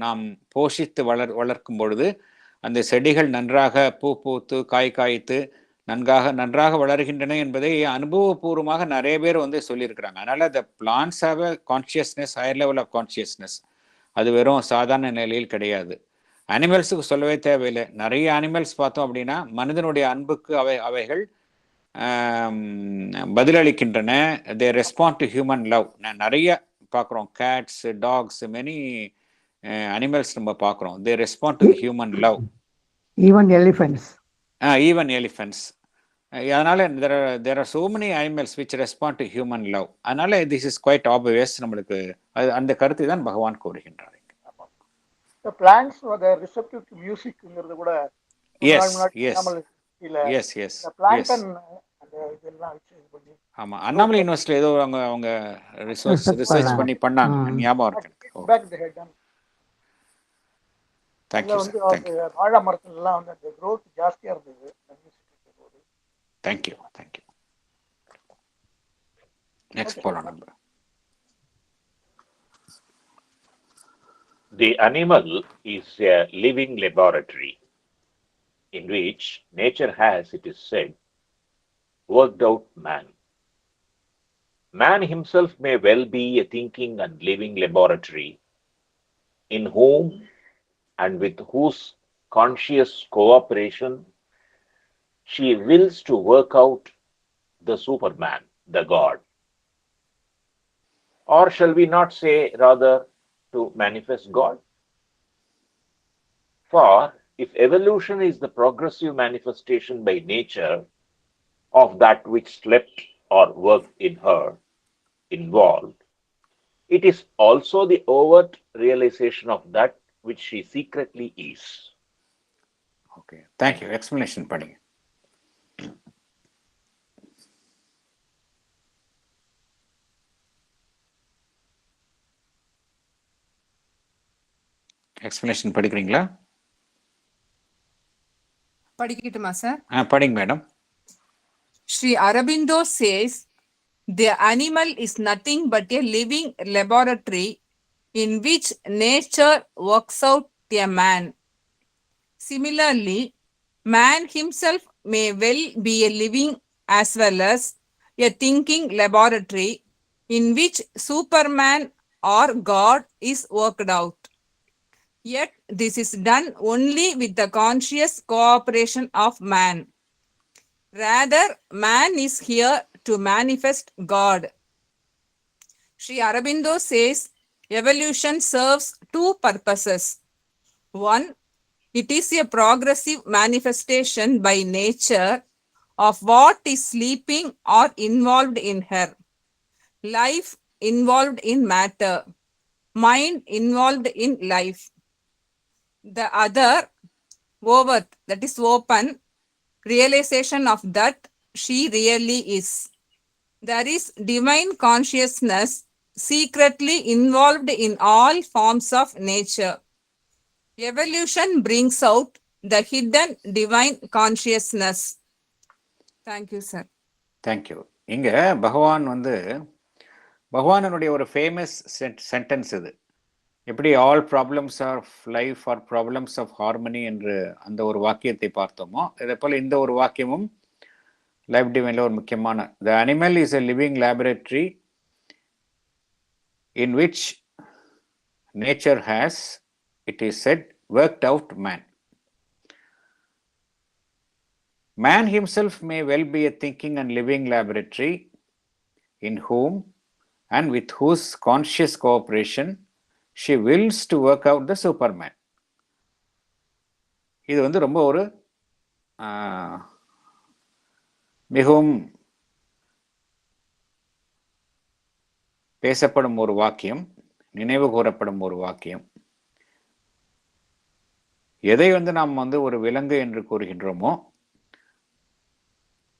S2: நாம் போஷித்து வளர்க்கும் பொழுது அந்த செடிகள் நன்றாக பூ பூத்து காய் காய்த்து நன்றாக வளர்கின்றன என்பதை அனுபவபூர்வமாக நிறைய பேர் வந்து சொல்லியிருக்கிறாங்க. அதனால the plants have a consciousness, higher level of consciousness. அது வெறும் சாதாரண நிலையில் கிடையாது. அனிமல்ஸுக்கு சொல்லவே தேவையில்லை. நிறைய அனிமல்ஸ் பார்த்தோம் அப்படின்னா மனிதனுடைய அன்புக்கு அவைகள் பதிலளிக்கின்றன. They respond to human love. நிறைய பார்க்குறோம், கேட்ஸ், டாக்ஸ், மெனி அனிமல்ஸ் நம்ம பார்க்குறோம். They respond to human love.
S3: Even elephants.
S2: அதனால there are so many animals which respond to human love. அதனால this is quite obvious. நம்மளுக்கு அந்த கருத்தை தான் பகவான் கூறுகின்றார்.
S6: The plants were receptive to musicங்கிறது கூட
S2: ஆமா, அண்ணாமலை யூனிவர்சிட்டி ஏதோ அவங்க ரிசர்ச் பண்ணி பண்ணாங்க, ஞாபகம் இருக்கு.
S6: வாழை மரத்துல எல்லாம் வந்து அந்த growth ஜாஸ்தியா இருந்தது.
S2: Thank you. Next போலாம் நம்ம.
S4: The animal is a living laboratory in which nature has, it is said, worked out man. Man himself may well be a thinking and living laboratory in whom and with whose conscious cooperation she wills to work out the Superman, the God. Or shall we not say rather to manifest God? For if evolution is the progressive manifestation by nature of that which slept or worked in her, involved, it is also the overt realization of that which she secretly is.
S2: Okay, thank you. Explanation படிங்க. Explanation படிக்கிறீங்களா?
S7: படிக்கட்டுமா sir?
S2: படிங்க madam.
S7: Sri Aurobindo says the animal is nothing but a living laboratory in which nature works out a man. Similarly, man himself may well be a living as well as a thinking laboratory in which Superman or God is worked out. Yet this is done only with the conscious cooperation of man. Rather, man is here to manifest God. Sri Aurobindo says evolution serves two purposes. One, it is a progressive manifestation by nature of what is sleeping or involved in her. Life involved in matter, mind involved in life. The other, overt, that is open, realization of that she really is. There is divine consciousness secretly involved in all forms of nature. Evolution brings out the hidden divine consciousness. Thank you, sir.
S2: Thank you. இங்க பகவானுடைய ஒரு famous sentence இது. எப்படி all problems of life are problems of harmony என்று அந்த ஒரு வாக்கியத்தை பார்த்தோமோ, இதே போல் இந்த ஒரு வாக்கியமும் லைஃப் டிவைனில் ஒரு முக்கியமான, த animal is a living laboratory in which nature has, it is set, worked out man. Man himself may well be a thinking and living laboratory in whom and with whose conscious cooperation she wills to work out the Superman. இது ரொம்ப ஒரு மிகவும் பேசப்படும் ஒரு வாக்கியம், நினைவு கூறப்படும் ஒரு வாக்கியம். எதை நாம் ஒரு விலங்கு என்று கூறுகின்றோமோ,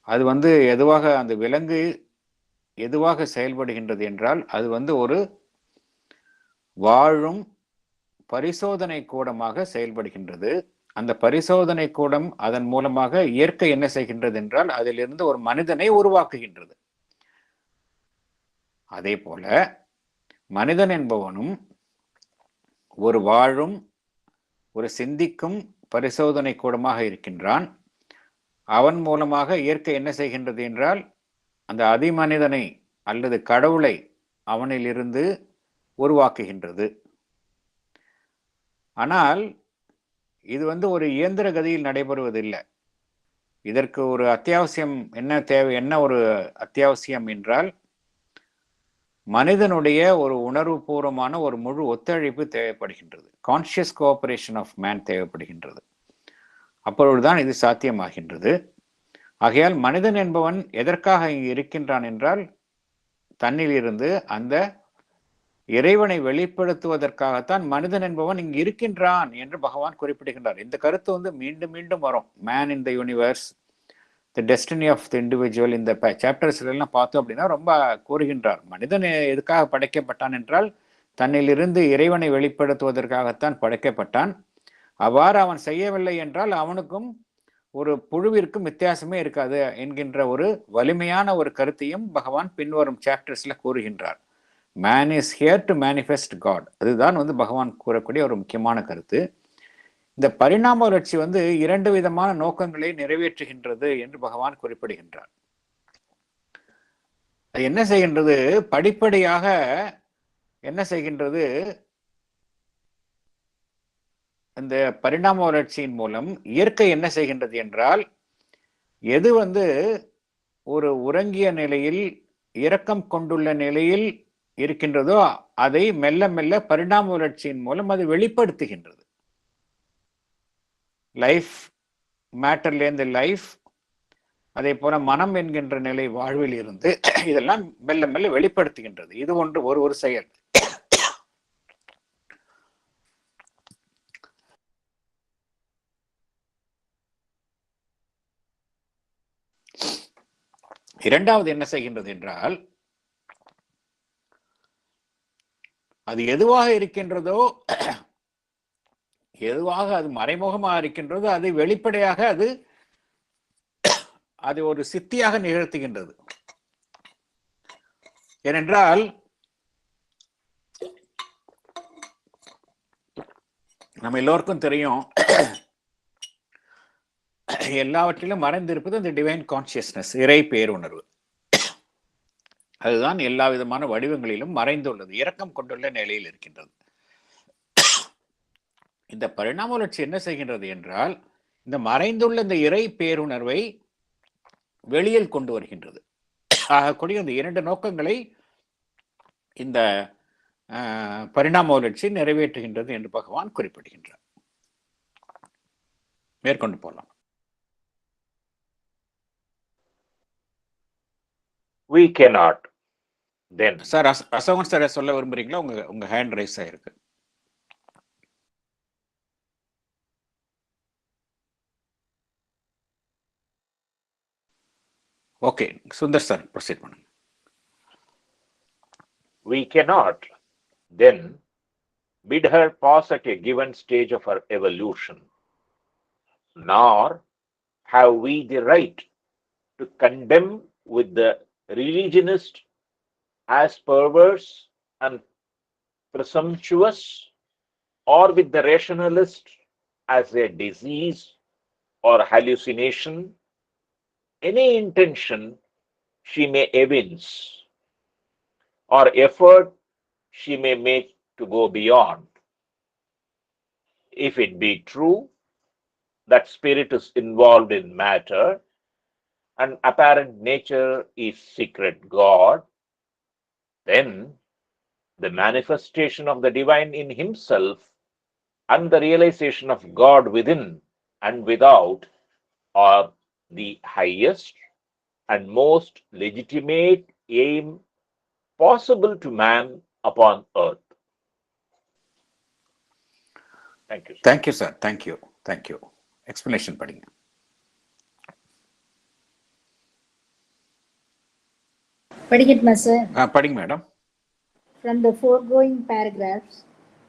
S2: அது எதுவாக, அந்த விலங்கு எதுவாக செயல்படுகின்றது என்றால் அது ஒரு வாழும் பரிசோதனை கூடமாக செயல்படுகின்றது. அந்த பரிசோதனை கூடம் அதன் மூலமாக இயற்கை என்ன செய்கின்றது என்றால் அதிலிருந்து ஒரு மனிதனை உருவாக்குகின்றது. அதே போல மனிதன் என்பவனும் ஒரு வாழும், ஒரு சிந்திக்கும் பரிசோதனை கூடமாக இருக்கின்றான். அவன் மூலமாக இயற்கை என்ன செய்கின்றது என்றால் அந்த அதிமனிதனை அல்லது கடவுளை அவனில் இருந்து உருவாக்குகின்றது. ஆனால் இது ஒரு இயந்திர கதியில் நடைபெறுவதில்லை. இதற்கு ஒரு அத்தியாவசியம் என்ன தேவை, என்ன ஒரு அத்தியாவசியம் என்றால் மனிதனுடைய ஒரு உணர்வுபூர்வமான ஒரு முழு ஒத்துழைப்பு தேவைப்படுகின்றது. கான்சியஸ் கோஆபரேஷன் ஆஃப் மேன் தேவைப்படுகின்றது. அப்பொழுதுதான் இது சாத்தியமாகின்றது. ஆகையால் மனிதன் என்பவன் எதற்காக இங்கு இருக்கின்றான் என்றால் தன்னில் இருந்து அந்த இறைவனை வெளிப்படுத்துவதற்காகத்தான் மனிதன் என்பவன் இங்கு இருக்கின்றான் என்று பகவான் குறிப்பிடுகின்றார். இந்த கருத்து மீண்டும் மீண்டும் வரும். Man in the universe, the destiny of the individual, இந்த சாப்டர்ஸ்ல எல்லாம் பார்த்தோம் அப்படின்னா ரொம்ப கூறுகின்றார். மனிதன் எதுக்காக படைக்கப்பட்டான் என்றால் தன்னிலிருந்து இறைவனை வெளிப்படுத்துவதற்காகத்தான் படைக்கப்பட்டான். அவ்வாறு அவன் செய்யவில்லை என்றால் அவனுக்கும் ஒரு புழுவிற்கும் வித்தியாசமே இருக்காது என்கின்ற ஒரு வலிமையான ஒரு கருத்தையும் பகவான் பின்வரும் சாப்டர்ஸ்ல கூறுகின்றார். Man is here to manifest god. அதுதான் பகவான் கூறக்கூடிய ஒரு முக்கியமான கருத்து. இந்த பரிணாம வளர்ச்சி இரண்டு விதமான நோக்கங்களை நிறைவேற்றுகின்றது என்று பகவான் குறிப்பிடுகின்றார். அது என்ன செய்கின்றது? படிப்படியாக என்ன செய்கின்றது? இந்த பரிணாம வளர்ச்சியின் மூலம் இயற்கை என்ன செய்கின்றது என்றால் எது ஒரு உறங்கிய நிலையில், இரக்கம் கொண்டுள்ள நிலையில் இருக்கின்றதோ அதை மெல்ல மெல்ல பரிணாம வளர்ச்சியின் மூலம் அது வெளிப்படுத்துகின்றது. லைஃப் மேட்டர்லேருந்து லைஃப், அதே போல மனம் என்கின்ற நிலை வாழ்வில் இருந்து இதெல்லாம் மெல்ல மெல்ல வெளிப்படுத்துகின்றது. இது ஒரு செயல். இரண்டாவது என்ன செய்கின்றது என்றால், அது எதுவாக இருக்கின்றதோ, எதுவாக அது மறைமுகமாக இருக்கின்றதோ, அதை வெளிப்படையாக அது ஒரு சித்தியாக நிகழ்த்துகின்றது. ஏனென்றால் நம்ம எல்லோருக்கும் தெரியும், எல்லாவற்றிலும் மறைந்திருப்பது அந்த டிவைன் கான்சியஸ்னஸ், இறை பேருணர்வு. அதுதான் எல்லா விதமான வடிவங்களிலும் மறைந்துள்ளது, இரக்கம் கொண்டுள்ள நிலையில் இருக்கின்றது. இந்த பரிணாம வளர்ச்சி என்ன செய்கின்றது என்றால், இந்த மறைந்துள்ள இந்த இறை பேருணர்வை வெளியில் கொண்டு வருகின்றது. ஆகக்கூடிய இந்த இரண்டு நோக்கங்களை இந்த பரிணாம வளர்ச்சி நிறைவேற்றுகின்றது என்று பகவான் குறிப்பிடுகின்றார். மேற்கொண்டு போகலாம்.
S4: We cannot then.
S2: Sir, Ashokan sir சொல்ல விரும்புறீங்களா? உங்க ஹேண்ட் ரைஸ் ஆயிருக்கு. ஓகே, சுந்தர் சார் ப்ரொசீட் பண்ணுங்க.
S4: We cannot then bid her pause at a given stage of her evolution, nor have we the right to condemn with the religionist as perverse and presumptuous, or with the rationalist as a disease or hallucination, any intention she may evince or effort she may make to go beyond. If it be true that spirit is involved in matter and apparent nature is secret God, then the manifestation of the divine in himself and the realization of God within and without are the highest and most legitimate aim possible to man upon earth. Thank you, sir.
S2: Thank you, sir. Thank you. Explanation படிங்க.
S8: படிக்கட்டுமா sir?
S2: படிங்க madam.
S8: From the foregoing paragraphs,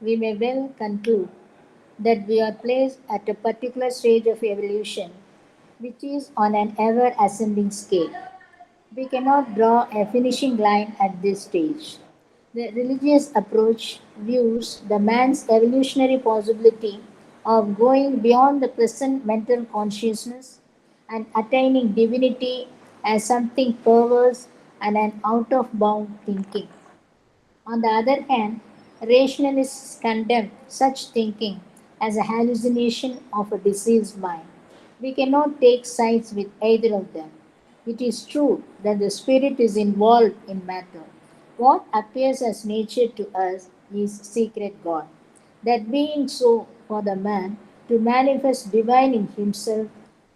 S8: we may well conclude that we are placed at a particular stage of evolution, which is on an ever ascending scale. We cannot draw a finishing line at this stage. The religious approach views the man's evolutionary possibility of going beyond the present mental consciousness and attaining divinity as something perverse and an out of bound thinking. On the other hand, rationalists condemn such thinking as a hallucination of a diseased mind. We cannot take sides with either of them. It is true that the spirit is involved in matter. What appears as nature to us is secret God. That being so for the man, to manifest divine in himself,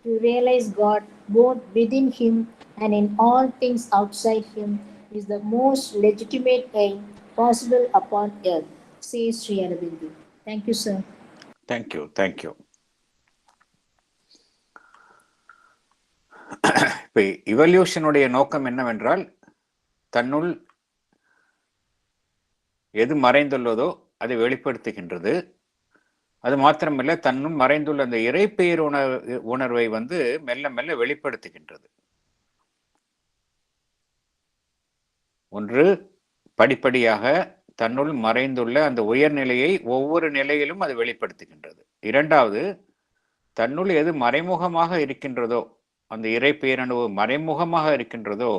S8: to realize God both within him and in all things outside him, is the most legitimate aim possible upon earth, says Sri Aurobindo. Thank you, sir.
S2: Thank you. இப்போ இவல்யூஷனுடைய நோக்கம் என்னவென்றால், தன்னுள் எது மறைந்துள்ளதோ அதை வெளிப்படுத்துகின்றது. அது மாத்திரமல்ல, தன்னுள் மறைந்துள்ள அந்த இறைப்பெயர் உணர்வை மெல்ல மெல்ல வெளிப்படுத்துகின்றது. ஒன்று, படிப்படியாக தன்னுள் மறைந்துள்ள அந்த உயர்நிலையை ஒவ்வொரு நிலையிலும் அது வெளிப்படுத்துகின்றது. இரண்டாவது, தன்னுள் எது மறைமுகமாக இருக்கின்றதோ, அந்த இறை பேரணுவு மறைமுகமாக இருக்கின்றதோ,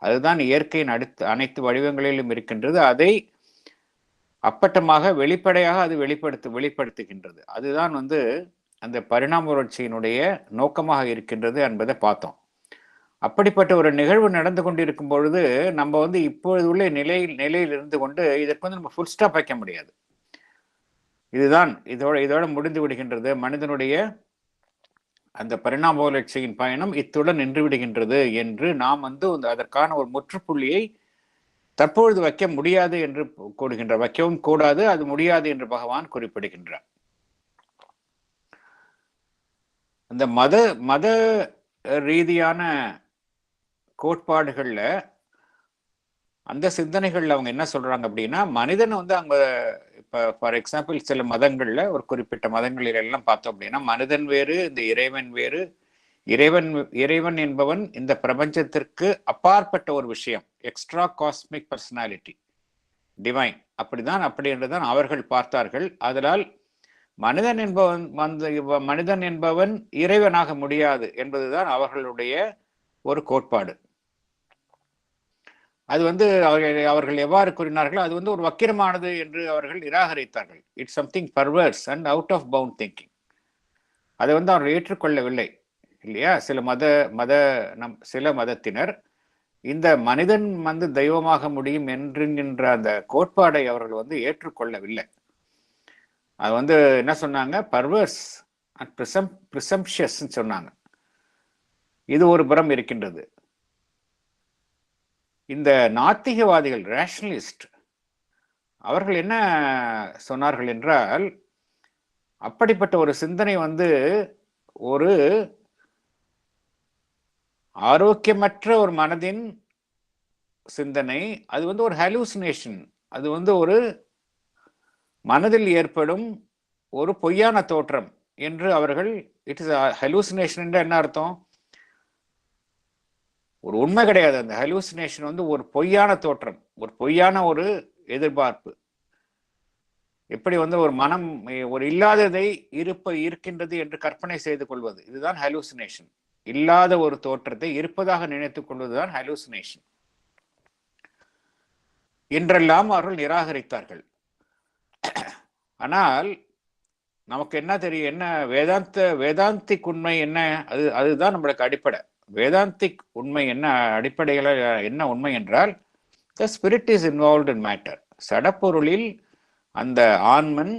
S2: அதுதான் இயற்கையின் அனைத்து வடிவங்களிலும் இருக்கின்றது. அதை அப்பட்டமாக வெளிப்படையாக அது வெளிப்படுத்துகின்றது. அதுதான் அந்த பரிணாம வளர்ச்சியினுடைய நோக்கமாக இருக்கின்றது என்பதை பார்த்தோம். அப்படிப்பட்ட ஒரு நிகழ்வு நடந்து கொண்டிருக்கும் பொழுது நம்ம இப்பொழுது உள்ள நிலையில் இருந்து கொண்டு இதற்கு நம்ம ஃபுல் ஸ்டாப் வைக்க முடியாது. இதுதான் இதோட முடிந்து விடுகின்றது. மனிதனுடைய அந்த பரிணாம வளர்ச்சியின் பயணம் இத்துடன் நின்று விடுகின்றது என்று நாம் அதற்கான ஒரு முற்றுப்புள்ளியை தற்பொழுது வைக்க முடியாது என்று கூறுகின்றார். வைக்கவும் கூடாது, அது முடியாது என்று பகவான் குறிப்பிடுகின்றார். அந்த மத ரீதியான கோட்பாடுகள்ல அந்த சிந்தனைகள்ல அவங்க என்ன சொல்றாங்க அப்படின்னா, மனிதன் வந்து அங்க இப்ப ஃபார் எக்ஸாம்பிள் சில மதங்கள்ல, ஒரு குறிப்பிட்ட மதங்களில் எல்லாம் பார்த்தோம் அப்படின்னா, மனிதன் வேறு, இந்த இறைவன் வேறு. இறைவன் இறைவன் என்பவன் இந்த பிரபஞ்சத்திற்கு அப்பாற்பட்ட ஒரு விஷயம், எக்ஸ்ட்ரா காஸ்மிக் பர்சனாலிட்டி, டிவைன். அப்படி என்றுதான் அவர்கள் பார்த்தார்கள். அதனால் மனிதன் என்பவன் இறைவனாக முடியாது என்பதுதான் அவர்களுடைய ஒரு கோட்பாடு. அது வந்து அவர்கள் எவ்வாறு கூறினார்கள், அது வந்து ஒரு வக்கிரமானது என்று அவர்கள் நிராகரித்தார்கள். It's something perverse and out of bound thinking. அதை வந்து அவர்கள் ஏற்றுக்கொள்ளவில்லை இல்லையா? சில மதத்தினர் இந்த மனிதன் வந்து தெய்வமாக முடியும் என்கின்ற அந்த கோட்பாடை அவர்கள் வந்து ஏற்றுக்கொள்ளவில்லை. அது வந்து என்ன சொன்னாங்க, பர்வர்ஸ் அண்ட் ப்ரிசம்ஷியஸ் சொன்னாங்க. இது ஒரு புறம் இருக்கின்றது. இந்த நாத்திகவாதிகள், ரேஷனலிஸ்ட், அவர்கள் என்ன சொன்னார்கள் என்றால், அப்படிப்பட்ட ஒரு சிந்தனை வந்து ஒரு ஆரோக்கியமற்ற ஒரு மனதின் சிந்தனை. அது வந்து ஒரு ஹலூசினேஷன். அது வந்து ஒரு மனதில் ஏற்படும் ஒரு பொய்யான தோற்றம் என்று அவர்கள், இட் இஸ் ஹலூசினேஷன் என்ற என்ன அர்த்தம்? ஒரு உண்மை கிடையாது. அந்த ஹலூசினேஷன் வந்து ஒரு பொய்யான தோற்றம், ஒரு பொய்யான ஒரு எதிர்பார்ப்பு. எப்படி வந்து ஒரு மனம் ஒரு இல்லாததை இருக்கின்றது என்று கற்பனை செய்து கொள்வது, இதுதான் ஹலூசினேஷன். இல்லாத ஒரு தோற்றத்தை இருப்பதாக நினைத்துக் கொள்வதுதான் ஹலூசினேஷன் என்றெல்லாம் அவர்கள் நிராகரித்தார்கள். ஆனால் நமக்கு என்ன தெரியும், என்ன வேதாந்திக் உண்மை என்ன? அதுதான் நம்மளுக்கு அடிப்படை. வேதாந்திக் உண்மை என்ன அடிப்படையில் என்ன உண்மை என்றால், the spirit is involved in matter. சடப்பொருளில் அந்த ஆன்மன்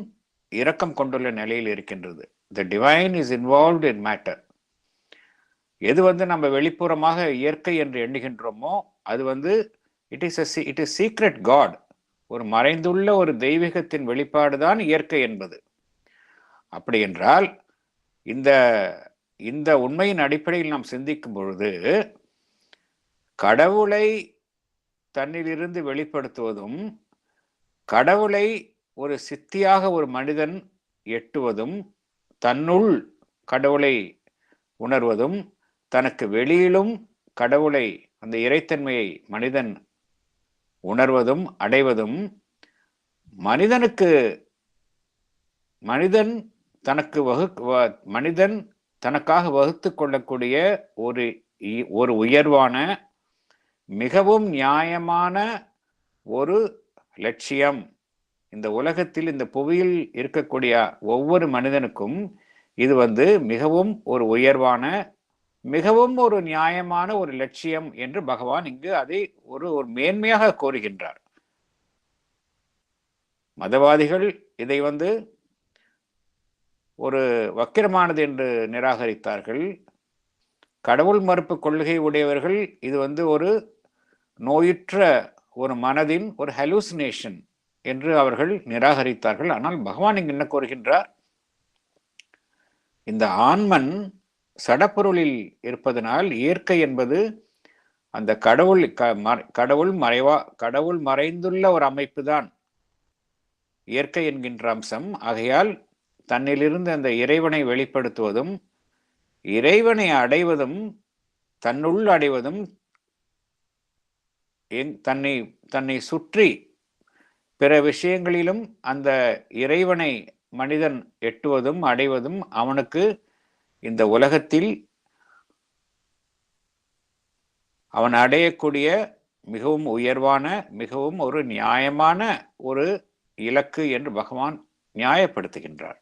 S2: இரக்கம் கொண்டுள்ள நிலையில் இருக்கின்றது. The divine is involved in matter. எது வந்து நம்ம வெளிப்புறமாக இயற்கை என்று எண்ணுகின்றோமோ அது வந்து இட் இஸ் சீக்ரெட் காட், ஒரு மறைந்துள்ள ஒரு தெய்வீகத்தின் வெளிப்பாடுதான் இயற்கை என்பது. அப்படி என்றால் இந்த உண்மையின் அடிப்படையில் நாம் சிந்திக்கும் பொழுது, கடவுளை தன்னிலிருந்து வெளிப்படுத்துவதும், கடவுளை ஒரு சித்தியாக ஒரு மனிதன் எட்டுவதும், தன்னுள் கடவுளை உணர்வதும், தனக்கு வெளியிலும் கடவுளை, அந்த இறைத்தன்மையை மனிதன் உணர்வதும் அடைவதும், மனிதன் தனக்காக வகுத்து கொள்ளக்கூடிய ஒரு உயர்வான, மிகவும் நியாயமான ஒரு லட்சியம். இந்த உலகத்தில், இந்த புவியில் இருக்கக்கூடிய ஒவ்வொரு மனிதனுக்கும் இது வந்து மிகவும் ஒரு உயர்வான, மிகவும் ஒரு நியாயமான ஒரு லட்சியம் என்று பகவான் இங்கு அதை ஒரு மேன்மையாக கோருகின்றார். மதவாதிகள் இதை வந்து ஒரு வக்கிரமானது என்று நிராகரித்தார்கள். கடவுள் மறுப்பு கொள்கை உடையவர்கள் இது வந்து ஒரு நோயுற்ற ஒரு மனதின் ஒரு ஹலூசினேஷன் என்று அவர்கள் நிராகரித்தார்கள். ஆனால் பகவான் இங்கு என்ன கோருகின்றார், இந்த ஆன்மன் சடப்பொருளில் இருப்பதனால் இயற்கை என்பது அந்த கடவுள் மறைந்துள்ள ஒரு அமைப்பு தான் இயற்கை என்கின்ற அம்சம். ஆகையால் தன்னிலிருந்து அந்த இறைவனை வெளிப்படுத்துவதும், இறைவனை அடைவதும், தன்னுள் அடைவதும், தன்னை சுற்றி பிற விஷயங்களிலும் அந்த இறைவனை மனிதன் எட்டுவதும் அடைவதும் அவனுக்கு இந்த உலகத்தில் அவன் அடையக்கூடிய மிகவும் உயர்வான, மிகவும் ஒரு நியாயமான ஒரு இலக்கு என்று பகவான் நியாயப்படுத்துகின்றார்.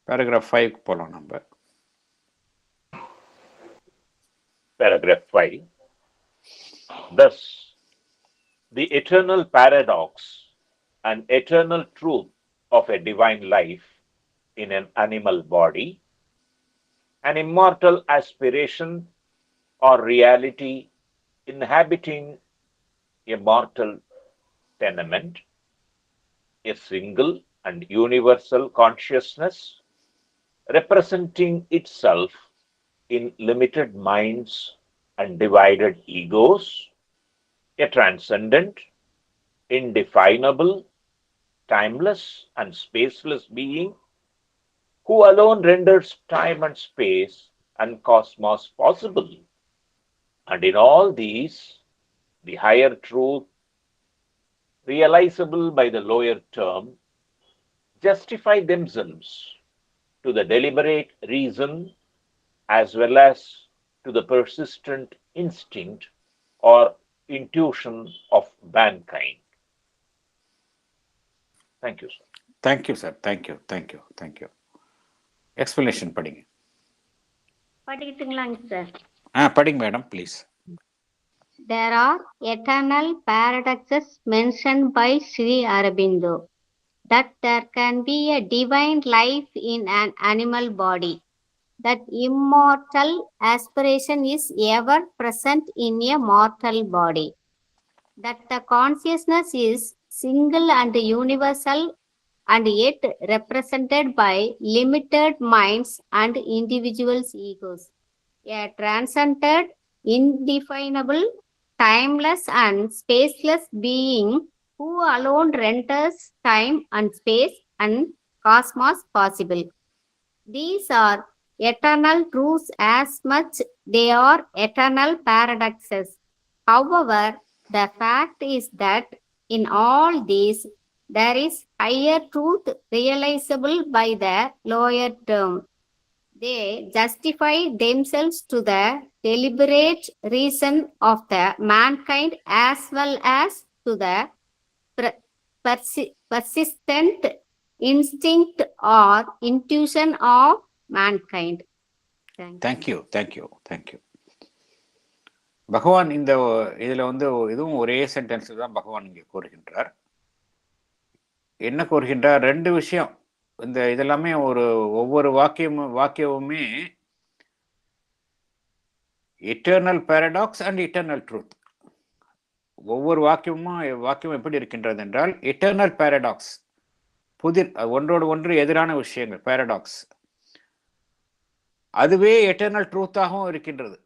S2: Paragraph 5 போலாம் நம்ம.
S4: Paragraph 5. Thus, the eternal paradox and eternal truth of a divine life in an animal body, an immortal aspiration or reality inhabiting a mortal tenement, a single and universal consciousness, representing itself in limited minds and divided egos, a transcendent, indefinable, timeless, and spaceless being who alone renders time and space and cosmos possible. And in all these, the higher truth, realizable by the lower term, justify themselves to the deliberate reason as well as to the persistent instinct or intuition of mankind. Thank you, sir.
S2: Thank you, sir. Thank you. Thank you. Thank you. Explanation படிங்க.
S10: படிக்கட்டுங்களாங்க sir?
S2: படிங்க madam, please.
S10: There are eternal paradoxes mentioned by Sri Aurobindo, that there can be a divine life in an animal body, that immortal aspiration is ever present in a mortal body, that the consciousness is single and universal and yet represented by limited minds and individuals' egos, a transcended, indefinable, timeless and spaceless being who alone renders time and space and cosmos possible. These are eternal truths as much they are eternal paradoxes. However, the fact is that in all these, there is higher truth realizable by the lower term. They justify themselves to the deliberate reason of the mankind as well as to the persistent instinct or intuition of mankind.
S2: Thank you. Thank you. Thank you. பகவான் இந்த இதில் வந்து இதுவும் ஒரே sentence தான் பகவான் இங்கே கூறுகின்றார். என்ன கூறுகின்றார்? ரெண்டு விஷயம். இந்த இதெல்லாமே ஒவ்வொரு வாக்கியமுமே eternal paradox and eternal truth. ஒவ்வொரு வாக்கியமும் எப்படி இருக்கின்றது என்றால் இட்டர்னல் பேரடாக்ஸ், ஒன்றோடு ஒன்று எதிரான விஷயங்கள் பேரடாக்ஸ், அதுவே எட்டர்னல் ட்ரூத்தாகவும் இருக்கின்றது,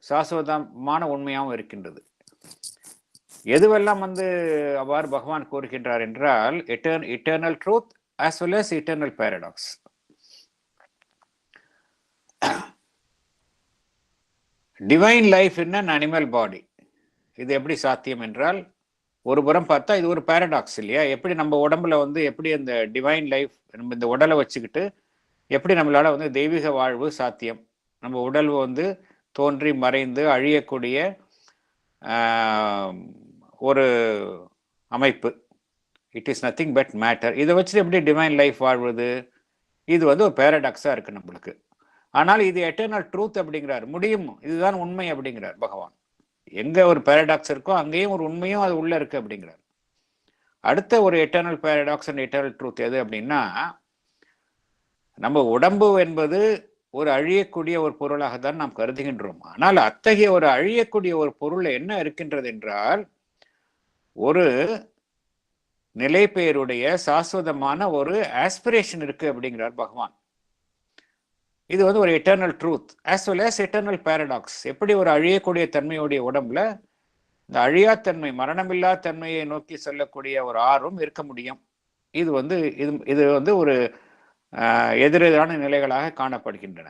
S2: சாஸ்வதமான உண்மையாகவும் இருக்கின்றது. எதுவெல்லாம் வந்து அவ்வாறு பகவான் கூறுகின்றார் என்றால் eternal truth as well as eternal paradox. Divine life in an animal body, இது எப்படி சாத்தியம் என்றால், ஒரு புறம் பார்த்தா இது ஒரு பேரடாக்ஸ் இல்லையா? எப்படி நம்ம உடம்புல வந்து எப்படி அந்த டிவைன் லைஃப், நம்ம இந்த உடலை வச்சுக்கிட்டு எப்படி நம்மளால வந்து தெய்வீக வாழ்வு சாத்தியம்? நம்ம உடல் வந்து தோன்றி மறைந்து அழியக்கூடிய ஒரு அமைப்பு. It is nothing but matter. இதை வச்சு எப்படி டிவைன் லைஃப் வாழ்வது? இது வந்து ஒரு பேரடாக்ஸாக இருக்கு நம்மளுக்கு. ஆனால் இது எட்டர்னல் ட்ரூத் அப்படிங்கிறார், முடியும், இதுதான் உண்மை அப்படிங்கிறார் பகவான். எங்க ஒரு பேரடாக்ஸ் இருக்கோ அங்கேயும் ஒரு உண்மையும் அது உள்ள இருக்கு அப்படிங்கிறார். அடுத்த ஒரு eternal paradox and eternal truth எது அப்படின்னா, நம்ம உடம்பு என்பது ஒரு அழியக்கூடிய ஒரு பொருளாக தான் நாம் கருதுகின்றோம். ஆனால் அத்தகைய ஒரு அழியக்கூடிய ஒரு பொருள் என்ன இருக்கின்றது என்றால், ஒரு நிலை பெயருடைய சாஸ்வதமான ஒரு ஆஸ்பிரேஷன் இருக்கு அப்படிங்கிறார் பகவான். இது வந்து ஒரு eternal truth as well as eternal paradox. எப்படி ஒரு அழியக்கூடிய தன்மையுடைய உடம்புல இந்த அழியாத்தன்மை, மரணமில்லா தன்மையை நோக்கி செல்லக்கூடிய ஒரு ஆர்வம் இருக்க முடியும். இது வந்து ஒரு எதிரெதிரான நிலைகளாக காணப்படுகின்றன.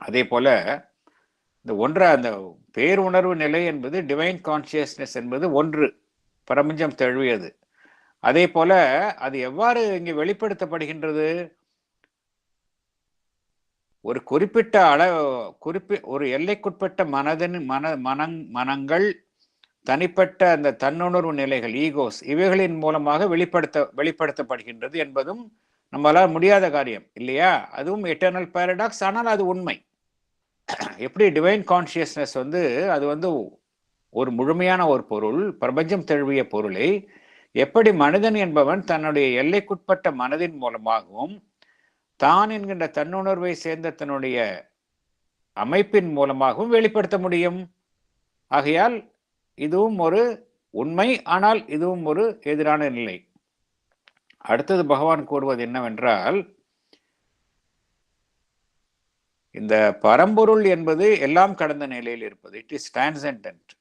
S2: அதே போல இந்த அந்த பேருணர்வு நிலை என்பது டிவைன் கான்சியஸ்னஸ் என்பது ஒன்று, பிரபஞ்சம் தழுவியது. அதே போல அது எவ்வாறு இங்கே வெளிப்படுத்தப்படுகின்றது? ஒரு குறிப்பிட்ட ஒரு எல்லைக்குட்பட்ட மனங்கள், தனிப்பட்ட அந்த தன்னுணர்வு நிலைகள், ஈகோஸ், இவைகளின் மூலமாக வெளிப்படுத்தப்படுகின்றது என்பதும் நம்மளால் முடியாத காரியம் இல்லையா? அதுவும் எட்டர்னல் பேரடாக்ஸ். ஆனால் அது உண்மை. எப்படி டிவைன் கான்சியஸ்னஸ் வந்து அது வந்து ஒரு முழுமையான ஒரு பொருள், பிரபஞ்சம் தழுவிய பொருளை எப்படி மனிதன் என்பவன் தன்னுடைய எல்லைக்குட்பட்ட மனதின் மூலமாகவும் தான் என்கின்ற தன்னுணர்வை சேர்ந்த தன்னுடைய அமைப்பின் மூலமாகவும் வெளிப்படுத்த முடியும். ஆகையால் இதுவும் ஒரு உண்மை, ஆனால் இதுவும் ஒரு எதிரான நிலை. அடுத்தது பகவான் கூறுவது என்னவென்றால், இந்த பரம்பொருள் என்பது எல்லாம் கடந்த நிலையில் இருப்பது. It is transcendent.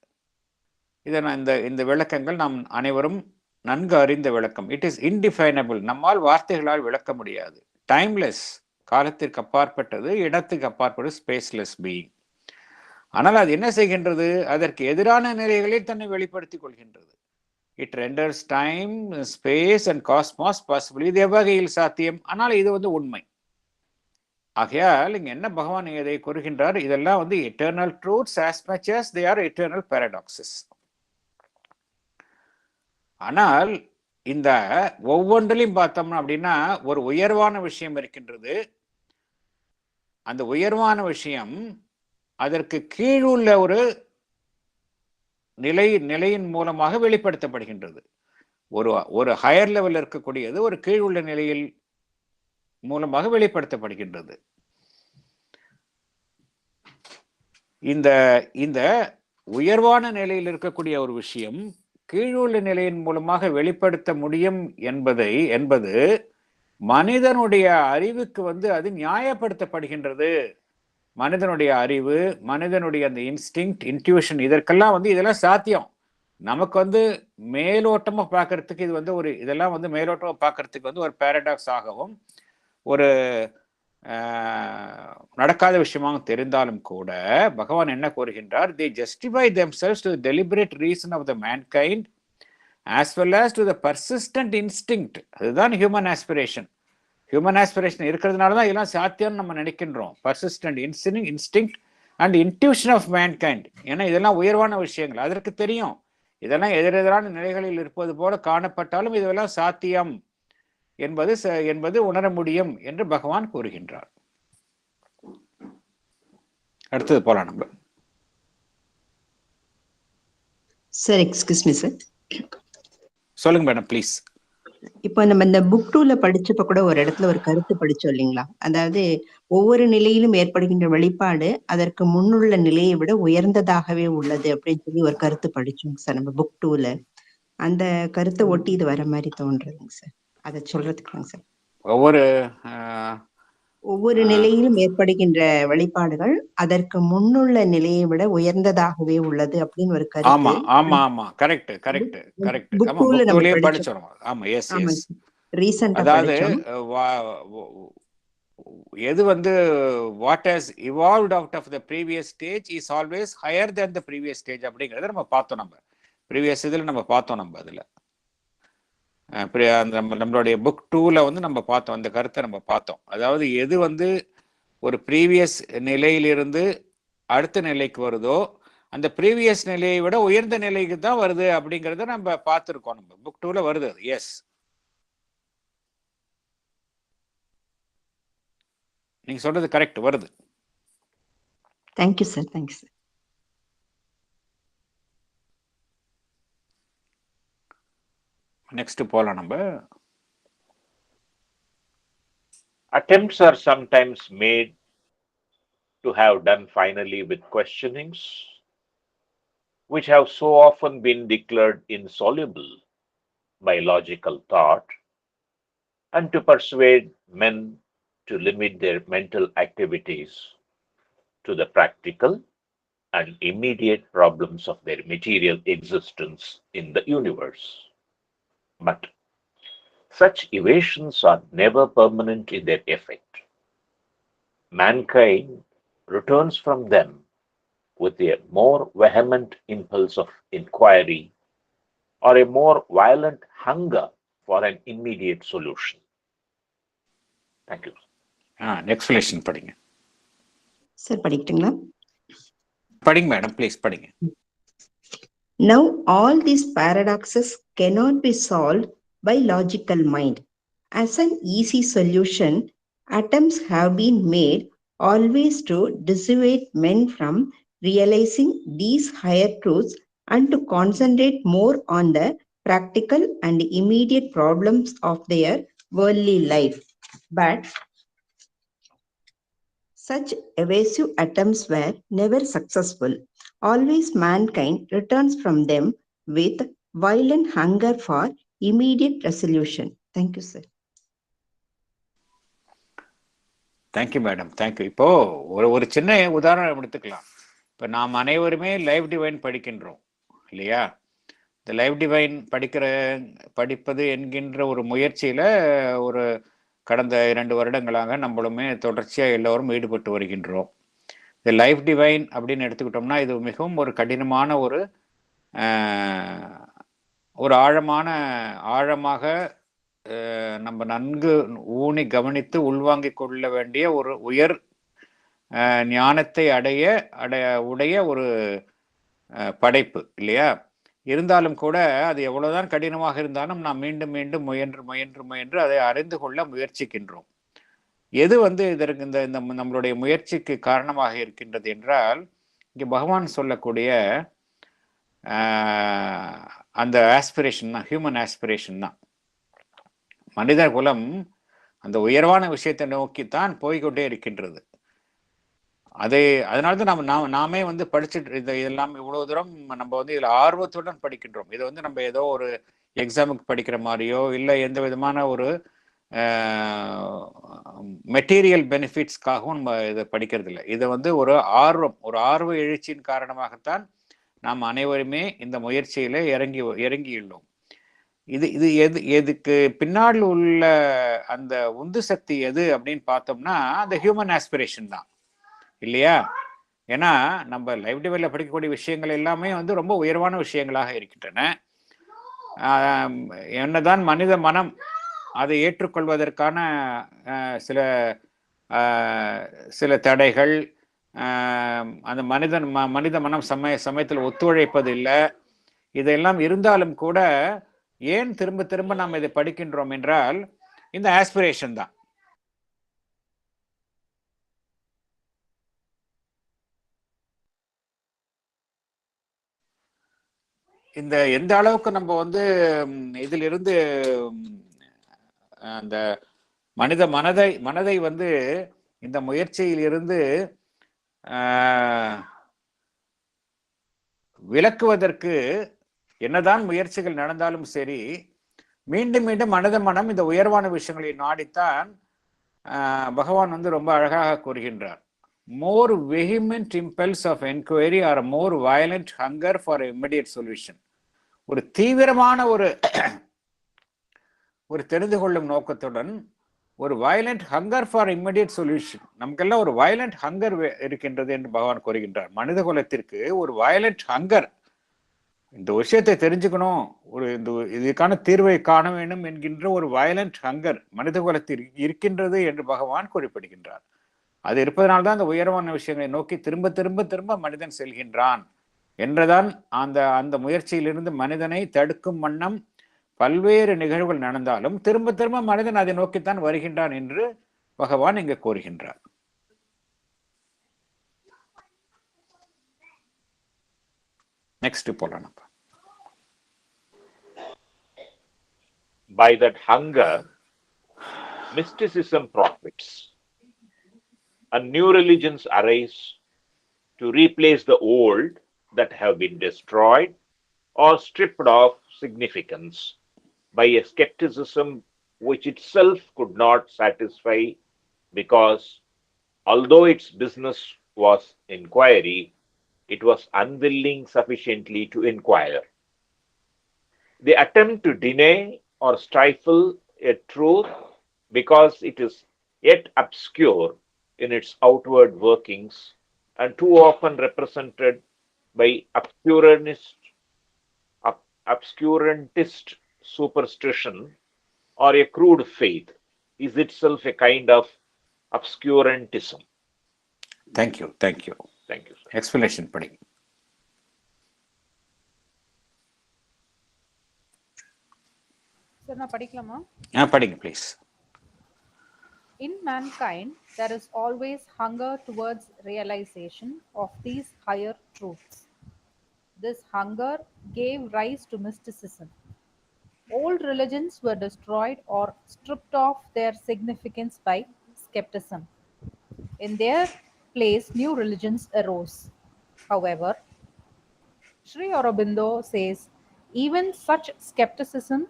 S2: இதை நான் இந்த விளக்கங்கள் நாம் அனைவரும் நன்கு அறிந்த விளக்கம். It is indefinable. நம்மால் வார்த்தைகளால் விளக்க முடியாது. டைம்லெஸ், காலத்திற்கு அப்பாற்பட்டது, இடத்துக்கு அப்பாற்பட்டது, ஸ்பேஸ்லெஸ் பீயிங். ஆனால் அது என்ன செய்கின்றது? அதற்கு எதிரான நிலைகளில் தன்னை வெளிப்படுத்திக் கொள்கின்றது. It renders time, space and cosmos possible. இது எவ்வகையில் சாத்தியம்? ஆனால் இது உண்மை. ஆகையால் இங்க என்ன பகவான் இதை கூறுகின்றார்? இதெல்லாம் eternal truths as much as they are eternal paradoxes. ஆனால் இந்த ஒவ்வொன்றிலையும் பார்த்தோம்னா அப்படின்னா ஒரு உயர்வான விஷயம் இருக்கின்றது. அந்த உயர்வான விஷயம் அதற்கு கீழுள்ள ஒரு நிலையின் மூலமாக வெளிப்படுத்தப்படுகின்றது. ஒரு ஹையர் லெவல் இருக்கக்கூடியது ஒரு கீழுள்ள நிலையில் மூலமாக வெளிப்படுத்தப்படுகின்றது. இந்த உயர்வான நிலையில் இருக்கக்கூடிய ஒரு விஷயம் கீழுள்ள நிலையின் மூலமாக வெளிப்படுத்த முடியும் என்பது மனிதனுடைய அறிவுக்கு அது நியாயப்படுத்தப்படுகின்றது. மனிதனுடைய அறிவு, மனிதனுடைய அந்த இன்ஸ்டிங்க்ட், இன்ட்யூஷன், இதெல்லாம் சாத்தியம். நமக்கு மேலோட்டமா பார்க்கறதுக்கு இது இதெல்லாம் மேலோட்டமா பார்க்கறதுக்கு ஒரு பேரடாக்ஸ் ஆகவும் ஒரு நடக்காத விஷயமாக தெரிந்தாலும் கூட பகவான் என்ன கூறுகின்றார்? they justify themselves to the deliberate reason of the mankind as well as to the persistent instinct. அதுதான் human aspiration. ஹியூமன் ஆஸ்பிரேஷன் இருக்கிறதுனால தான் இதெல்லாம் சாத்தியம்னு நம்ம நினைக்கின்றோம். Persistent instinct and intuition of mankind. ஏன்னா இதெல்லாம் உயர்வான விஷயங்கள். அதற்கு தெரியும் இதெல்லாம் எதிரெதிரான நிலைகளில் இருப்பது போல காணப்பட்டாலும் இதெல்லாம் சாத்தியம் என்பது உணர முடியும் என்று பகவான் கூறுகின்றார். அடுத்தது போலாம் நம்ம.
S11: Sir excuse me sir.
S2: சொல்லுங்க மேடம் ப்ளீஸ்.
S11: இப்போ நம்ம இந்த புக் 2ல படிச்சப்ப கூட ஒரு இடத்துல ஒரு கருத்து படிச்சோம் இல்லைங்களா? அதாவது ஒவ்வொரு நிலையிலும் ஏற்படுகின்ற வெளிப்பாடு அதற்கு முன்னுள்ள நிலையை விட உயர்ந்ததாகவே உள்ளது அப்படின்னு சொல்லி ஒரு கருத்து படிச்சோங்க சார் நம்ம புக் 2ல. அந்த கருத்தை ஒட்டி இது வர மாதிரி தோன்றதுங்க சார். அதை சொல்றதுக்குதாங்க சார். ஒவ்வொரு நிலையிலும் ஏற்படுகின்ற வெளிப்பாடுகள் அதற்கு முன்னுள்ள நிலையை விட உயர்ந்ததாகவே உள்ளது அப்படின்னு ஒரு கருத்து.
S2: ஆமா ஆமா ஆமா கரெக்ட் கரெக்ட் கரெக்ட். ஆமா புக்லயே படிச்சோம். ஆமா எஸ் எஸ்.
S11: ரீசன்ட்டா
S2: அதாவது எது what has evolved out of the previous stage is always higher than the previous stage அப்படிங்கறத நம்ம பார்த்தோம். நம்ம ப்ரீவியஸ் இதுல நம்ம பார்த்தோம். நம்ம அதுல நம்மளுடைய புக் 2ல நம்ம பார்த்தோம். அந்த கருத்தை நம்ம பார்த்தோம். அதாவது எது ஒரு ப்ரீவியஸ் நிலையிலிருந்து அடுத்த நிலைக்கு வருதோ அந்த ப்ரீவியஸ் நிலையை விட உயர்ந்த நிலைக்கு தான் வருது அப்படிங்கிறத நம்ம பார்த்துருக்கோம். நம்ம புக் 2ல வருது அது. எஸ், நீங்க சொல்றது கரெக்ட், வருது.
S11: Thank you sir. Thank you sir.
S2: Next போலாம் நம்ம.
S4: Attempts are sometimes made to have done finally with questionings which have so often been declared insoluble by logical thought, and to persuade men to limit their mental activities to the practical and immediate problems of their material existence in the universe. But such evasions are never permanent in their effect. Mankind returns from them with a more vehement impulse of inquiry or a more violent hunger for an immediate solution. Thank you.
S2: Explanation படிங்க
S11: sir. படிக்கட்டுங்களா?
S2: படிங்க madam, please படிங்க.
S11: Now all these paradoxes cannot be solved by logical mind. As an easy solution, attempts have been made always to dissuade men from realizing these higher truths and to concentrate more on the practical and immediate problems of their worldly life. But such evasive attempts were never successful. Always mankind returns from them with violent hunger for immediate resolution. Thank you, sir.
S2: Thank you madam, thank you. இப்போ ஒரு சின்ன உதாரணம் எடுத்துக்கலாம். இப்போ நாம் அனைவருமே live divine படிக்கின்றோம் இல்லையா? இந்த லைவ் டிவைன் படிப்பது என்கின்ற ஒரு முயற்சியில் ஒரு கடந்த 2 வருடங்களாக நம்மளுமே தொடர்ச்சியாக எல்லோரும் ஈடுபட்டு வருகின்றோம். இந்த லைஃப் டிவைன் அப்படின்னு எடுத்துக்கிட்டோம்னா இது மிகவும் ஒரு கடினமான ஒரு ஆழமாக நம்ம நன்கு ஊனி கவனித்து உள்வாங்கிக் கொள்ள வேண்டிய ஒரு உயர் ஞானத்தை உடைய ஒரு படைப்பு இல்லையா? இருந்தாலும் கூட அது எவ்வளவுதான் கடினமாக இருந்தாலும் நாம் மீண்டும் மீண்டும் முயன்று அதை அறிந்து கொள்ள முயற்சிக்கின்றோம். எது இதற்கு இந்த நம்மளுடைய முயற்சிக்கு காரணமாக இருக்கின்றது என்றால், இங்கே பகவான் சொல்லக்கூடிய அந்த ஆஸ்பிரேஷன் தான், ஹியூமன் ஆஸ்பிரேஷன் தான். மனித குலம் அந்த உயர்வான விஷயத்தை நோக்கித்தான் போய்கொண்டே இருக்கின்றது. அதனால்தான் நாமே படிச்சுட்டு இதெல்லாம் இவ்வளவு தூரம் நம்ம இதுல ஆர்வத்துடன் படிக்கின்றோம். இது நம்ம ஏதோ ஒரு எக்ஸாமுக்கு படிக்கிற மாதிரியோ இல்லை எந்த விதமான ஒரு மெட்டீரியல் பெனிஃபிட்ஸ்க்காகவும் நம்ம இதை படிக்கிறது இல்லை. இதை ஒரு ஆர்வ எழுச்சியின் காரணமாகத்தான் நாம் அனைவருமே இந்த முயற்சியில இறங்கியுள்ளோம். எதுக்கு பின்னால் உள்ள அந்த உந்து சக்தி எது அப்படின்னு பார்த்தோம்னா அந்த ஹியூமன் ஆஸ்பிரேஷன் தான் இல்லையா? ஏன்னா நம்ம லைவ் டிவைன்ல படிக்கக்கூடிய விஷயங்கள் எல்லாமே ரொம்ப உயர்வான விஷயங்களாக இருக்கின்றன. என்னதான் மனித மனம் அதை ஏற்றுக்கொள்வதற்கான சில தடைகள், அந்த மனித மனம் சமயத்தில் ஒத்துழைப்பது இல்லை. இதெல்லாம் இருந்தாலும் கூட ஏன் திரும்ப திரும்ப நாம் இதை படிக்கின்றோம் என்றால் இந்த ஆஸ்பிரேஷன் தான். எந்த அளவுக்கு நம்ம இதிலிருந்து அந்த மனித மனதை இந்த முயற்சியில் இருந்து விலக்குவதற்கு என்னதான் முயற்சிகள் நடந்தாலும் சரி, மீண்டும் மீண்டும் மனித மனம் இந்த உயர்வான விஷயங்களை நாடித்தான் பகவான் ரொம்ப அழகாக கூறுகின்றார். More vehement impulse of inquiry or more violent hunger for immediate solution. ஒரு தீவிரமான ஒரு தெரிந்து கொள்ளும் நோக்கத்துடன் ஒரு violent hunger for immediate solution, நமக்கெல்லாம் ஒரு வயலண்ட் ஹங்கர் இருக்கின்றது என்று பகவான் கூறுகின்றார். மனித குலத்திற்கு ஒரு வயலண்ட் ஹங்கர், இந்த விஷயத்தை தெரிஞ்சுக்கணும், இதுக்கான தீர்வை காண வேண்டும் என்கின்ற ஒரு வயலண்ட் ஹங்கர் மனித குலத்தில் இருக்கின்றது என்று பகவான் குறிப்பிடுகின்றார். அது இருப்பதனால்தான் அந்த உயர்வான விஷயங்களை நோக்கி திரும்ப திரும்ப திரும்ப மனிதன் செல்கின்றான் என்றுதான் அந்த முயற்சியிலிருந்து மனிதனை தடுக்கும் வண்ணம் பல்வேறு நிகழ்வுகள் நடந்தாலும் திரும்ப திரும்ப மனிதன் அதை நோக்கித்தான் வருகின்றான் என்று பகவான் இங்கு கூறுகின்றார். நெக்ஸ்ட் போலாம்.
S4: By that hunger, mysticism profits, and new religions arise to replace the old that have been destroyed or stripped of significance by a skepticism which itself could not satisfy, because although its business was inquiry, it was unwilling sufficiently to inquire. They attempt to deny or stifle a truth because it is yet obscure in its outward workings and too often represented by obscurantist superstition or a crude faith, is itself a kind of obscurantism.
S2: Thank you. Thank you.
S4: Thank you, sir.
S2: Explanation padi.
S9: Sir, na padikalama?
S2: Padinga, please.
S9: In mankind, there is always hunger towards realization of these higher truths. This hunger gave rise to mysticism. Old religions were destroyed or stripped of their significance by skepticism. In their place, new religions arose. However, Sri Aurobindo says even such skepticism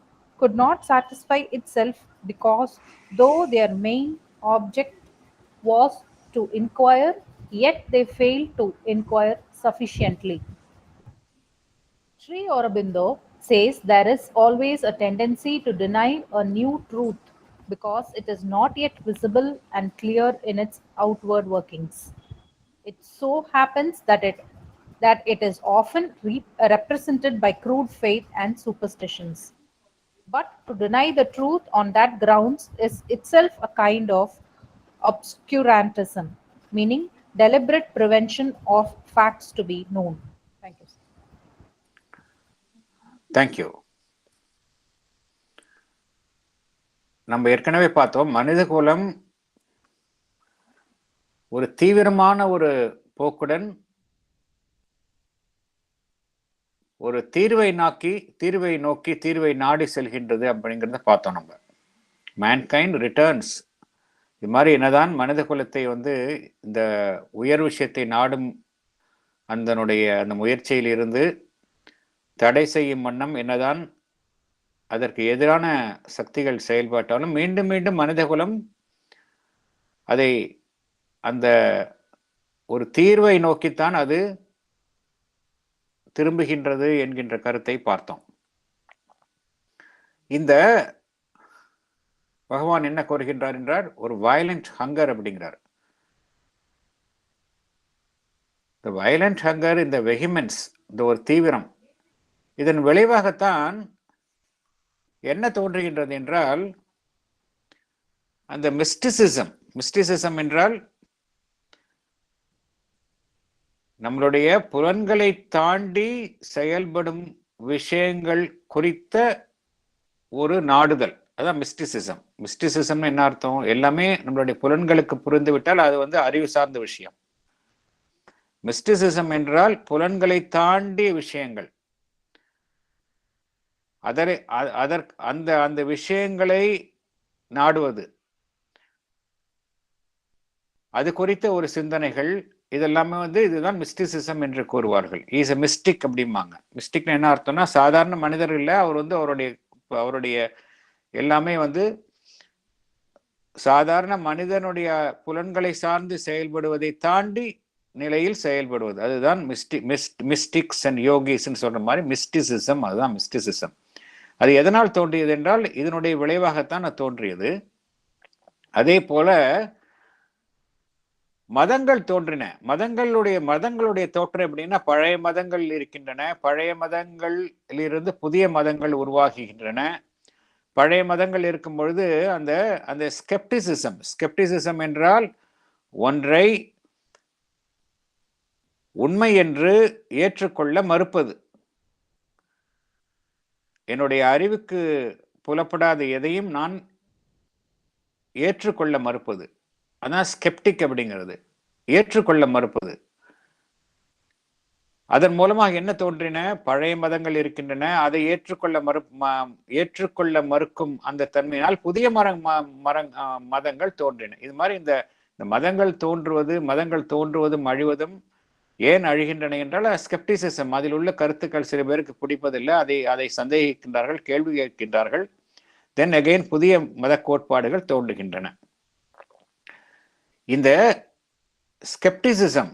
S9: could not satisfy itself, because though their main object was to inquire, yet they failed to inquire sufficiently. Sri Aurobindo says there is always a tendency to deny a new truth because it is not yet visible and clear in its outward workings. It so happens that it is often represented by crude faith and superstitions. But to deny the truth on that grounds is itself a kind of obscurantism, meaning deliberate prevention of facts to be known. Thank you.
S2: Thank you. நம்ம ஏற்கனவே பார்த்தோம், மனித குலம் ஒரு தீவிரமான ஒரு போக்குடன் ஒரு தீர்வை நோக்கி தீர்வை நாடி செல்கின்றது அப்படிங்கிறத பார்த்தோம். நம்ம மேன்கைண்ட் ரிட்டர்ன்ஸ், இது மாதிரி என்னதான் மனித குலத்தை இந்த உயர் விஷயத்தை நாடும் அந்த முயற்சியில் இருந்து தடை செய்யும் வண்ணம் என்னதான் அதற்கு எதிரான சக்திகள் செயல்பட்டாலும் மீண்டும் மீண்டும் மனிதகுலம் அதை அந்த ஒரு தீர்வை நோக்கித்தான் அது திரும்புகின்றது என்கின்ற கருத்தை பார்த்தோம். இந்த பகவான் என்ன கோருகின்றார் என்றார், ஒரு வயலண்ட் ஹங்கர் அப்படிங்கிறார். இந்த வயலண்ட் ஹங்கர், இந்த வெஹிமென்ஸ், இந்த ஒரு தீவிரம், இதன் விளைவாகத்தான் என்ன தோன்றுகின்றது என்றால் அந்த மிஸ்டிசிசம் என்றால் நம்மளுடைய புலன்களை தாண்டி செயல்படும் விஷயங்கள் குறித்த ஒரு நாடுதல். அதான் மிஸ்டிசிசம் என்ன அர்த்தம்? எல்லாமே நம்மளுடைய புலன்களுக்கு புரிந்து விட்டால் அது அறிவு சார்ந்த விஷயம். மிஸ்டிசிசம் என்றால் புலன்களை தாண்டிய விஷயங்கள், அந்த விஷயங்களை நாடுவது, அது குறித்த ஒரு சிந்தனைகள், இதெல்லாமே இதுதான் மிஸ்டிசிசம் என்று கூறுவார்கள். இஸ் எ மிஸ்டிக் அப்படிம்பாங்க. மிஸ்டிக் என்ன அர்த்தம்னா சாதாரண மனிதர் இல்லை, அவர் அவருடைய எல்லாமே சாதாரண மனிதனுடைய புலன்களை சார்ந்து செயல்படுவதை தாண்டி நிலையில் செயல்படுவது. அதுதான் மிஸ்டிக்ஸ் அண்ட் யோகிஸ் சொல்ற மாதிரி மிஸ்டிசிசம். அதுதான் மிஸ்டிசிசம். அது எதனால் தோன்றியது என்றால் இதனுடைய விளைவாகத்தான் அது தோன்றியது. அதே போல மதங்கள் தோன்றின. மதங்களுடைய தோற்றம் எப்படின்னா, பழைய மதங்கள் இருக்கின்றன, பழைய மதங்களிலிருந்து புதிய மதங்கள் உருவாகுகின்றன. பழைய மதங்கள் இருக்கும் பொழுது அந்த ஸ்கெப்டிசிசம் என்றால் ஒன்றை உண்மை என்று ஏற்றுக்கொள்ள மறுப்பது. என்னுடைய அறிவுக்கு புலப்படாத எதையும் நான் ஏற்றுக்கொள்ள மறுப்பது. அதான் ஸ்கெப்டிக் அப்படிங்கிறது, ஏற்றுக்கொள்ள மறுப்பது. அதன் மூலமாக என்ன தோன்றின? பழைய மதங்கள் இருக்கின்றன, அதை ஏற்றுக்கொள்ள மறுக்கும் அந்த தன்மையினால் புதிய மதங்கள் தோன்றின. இது மாதிரி இந்த மதங்கள் தோன்றுவதும் அழிவதும் ஏன் அழிகின்றன என்றால் ஸ்கெப்டிசிசம், அதில் உள்ள கருத்துக்கள் சில பேருக்கு பிடிப்பதில்லை, அதை சந்தேகிக்கின்றார்கள், கேள்வி கேட்கின்றார்கள். தென் அகைன் புதிய மத கோட்பாடுகள் தோன்றுகின்றன. இந்த ஸ்கெப்டிசிசம்,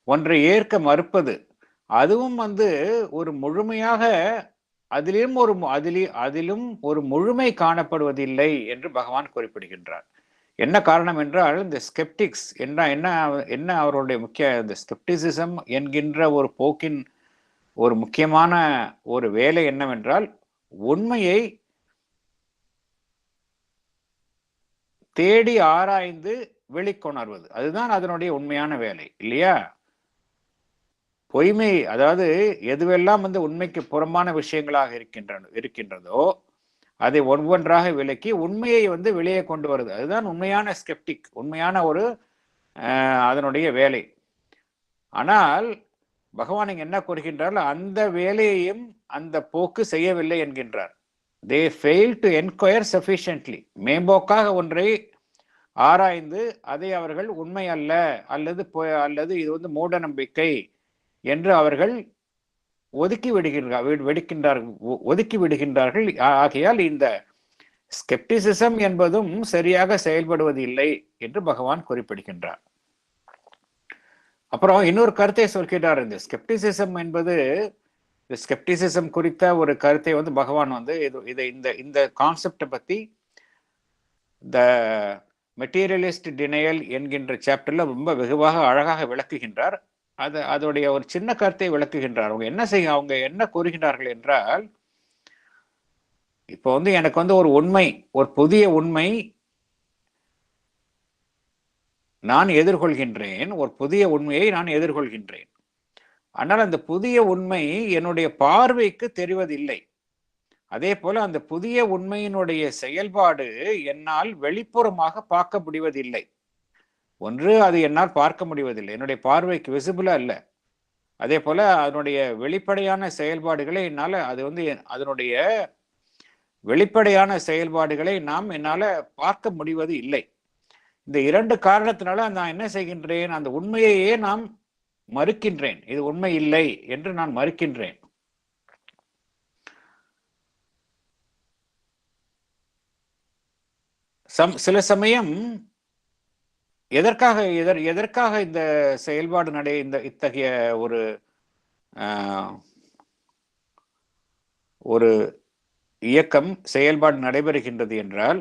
S2: ஒன்றை ஏற்க மறுப்பது, அதுவும் ஒரு முழுமையாக அதிலும் ஒரு முழுமை காணப்படுவதில்லை என்று பகவான் குறிப்பிடுகின்றார். என்ன காரணம் என்றால் இந்த ஸ்கெப்டிக்ஸ் என்ன அவருடைய இந்த ஸ்கெப்டிசிசம் என்கின்ற ஒரு போக்கின் ஒரு முக்கியமான ஒரு வேலை என்னவென்றால் உண்மையை தேடி ஆராய்ந்து வெளிக்கொணர்வது. அதுதான் அதனுடைய உண்மையான வேலை, இல்லையா? பொய்மை, அதாவது எதுவெல்லாம் உண்மைக்கு புறமான விஷயங்களாக இருக்கின்றதோ அதை ஒவ்வொன்றாக விலக்கி உண்மையை வெளியே கொண்டு வருது. அதுதான் உண்மையான ஸ்கெப்டிக், உண்மையான ஒரு அதனுடைய வேலை. ஆனால் பகவான் இங்க என்ன கூறுகின்றார்? அந்த வேலையையும் அந்த போக்கு செய்யவில்லை என்கின்றார். They fail to enquire sufficiently. மேம்போக்காக ஒன்றை ஆராய்ந்து அதை அவர்கள் உண்மை அல்ல அல்லது இது மூட நம்பிக்கை என்று அவர்கள் ஒதுக்கி விடுகின்றார்கள். ஆகையால் ஸ்கெப்டிசிசம் என்பதும் சரியாக செயல்படுவது இல்லை என்று பகவான் குறிப்பிடுகின்றார். அப்புறம் இன்னொரு கருத்தை சொல்கிறார். இந்த ஸ்கெப்டிசிசம் என்பது, ஸ்கெப்டிசிசம் குறித்த ஒரு கருத்தை வந்து பகவான் வந்து இந்த கான்செப்டை பத்தி த மெட்டீரியலிஸ்ட் டினையல் என்கின்ற சாப்டர்ல ரொம்ப வெகுவாக அழகாக விளக்குகின்றார். அதோடைய ஒரு சின்ன கருத்தை விளக்குகின்றார். அவங்க என்ன கூறுகின்றார்கள் என்றால், இப்போ வந்து எனக்கு வந்து ஒரு உண்மை, ஒரு புதிய உண்மை நான் எதிர்கொள்கின்றேன், ஒரு புதிய உண்மையை நான் எதிர்கொள்கின்றேன். ஆனால் அந்த புதிய உண்மை என்னுடைய பார்வைக்கு தெரிவதில்லை. அதே போல அந்த புதிய உண்மையினுடைய செயல்பாடு என்னால் வெளிப்புறமாக பார்க்க முடிவதில்லை. ஒன்று, அது என்னால் பார்க்க முடிவதில்லை, என்னுடைய பார்வைக்கு விசிபிளா அல்ல. அதே போல அதனுடைய வெளிப்படையான செயல்பாடுகளை என்னால், அது வந்து அதனுடைய வெளிப்படையான செயல்பாடுகளை என்னால பார்க்க முடிவது இல்லை. இந்த இரண்டு காரணத்தினால நான் என்ன செய்கின்றேன், அந்த உண்மையையே நான் மறுக்கின்றேன். இது உண்மை இல்லை என்று நான் மறுக்கின்றேன். சில சமயம் எதற்காக இந்த செயல்பாடு இத்தகைய ஒரு இயக்கம் செயல்பாடு நடைபெறுகின்றது என்றால்,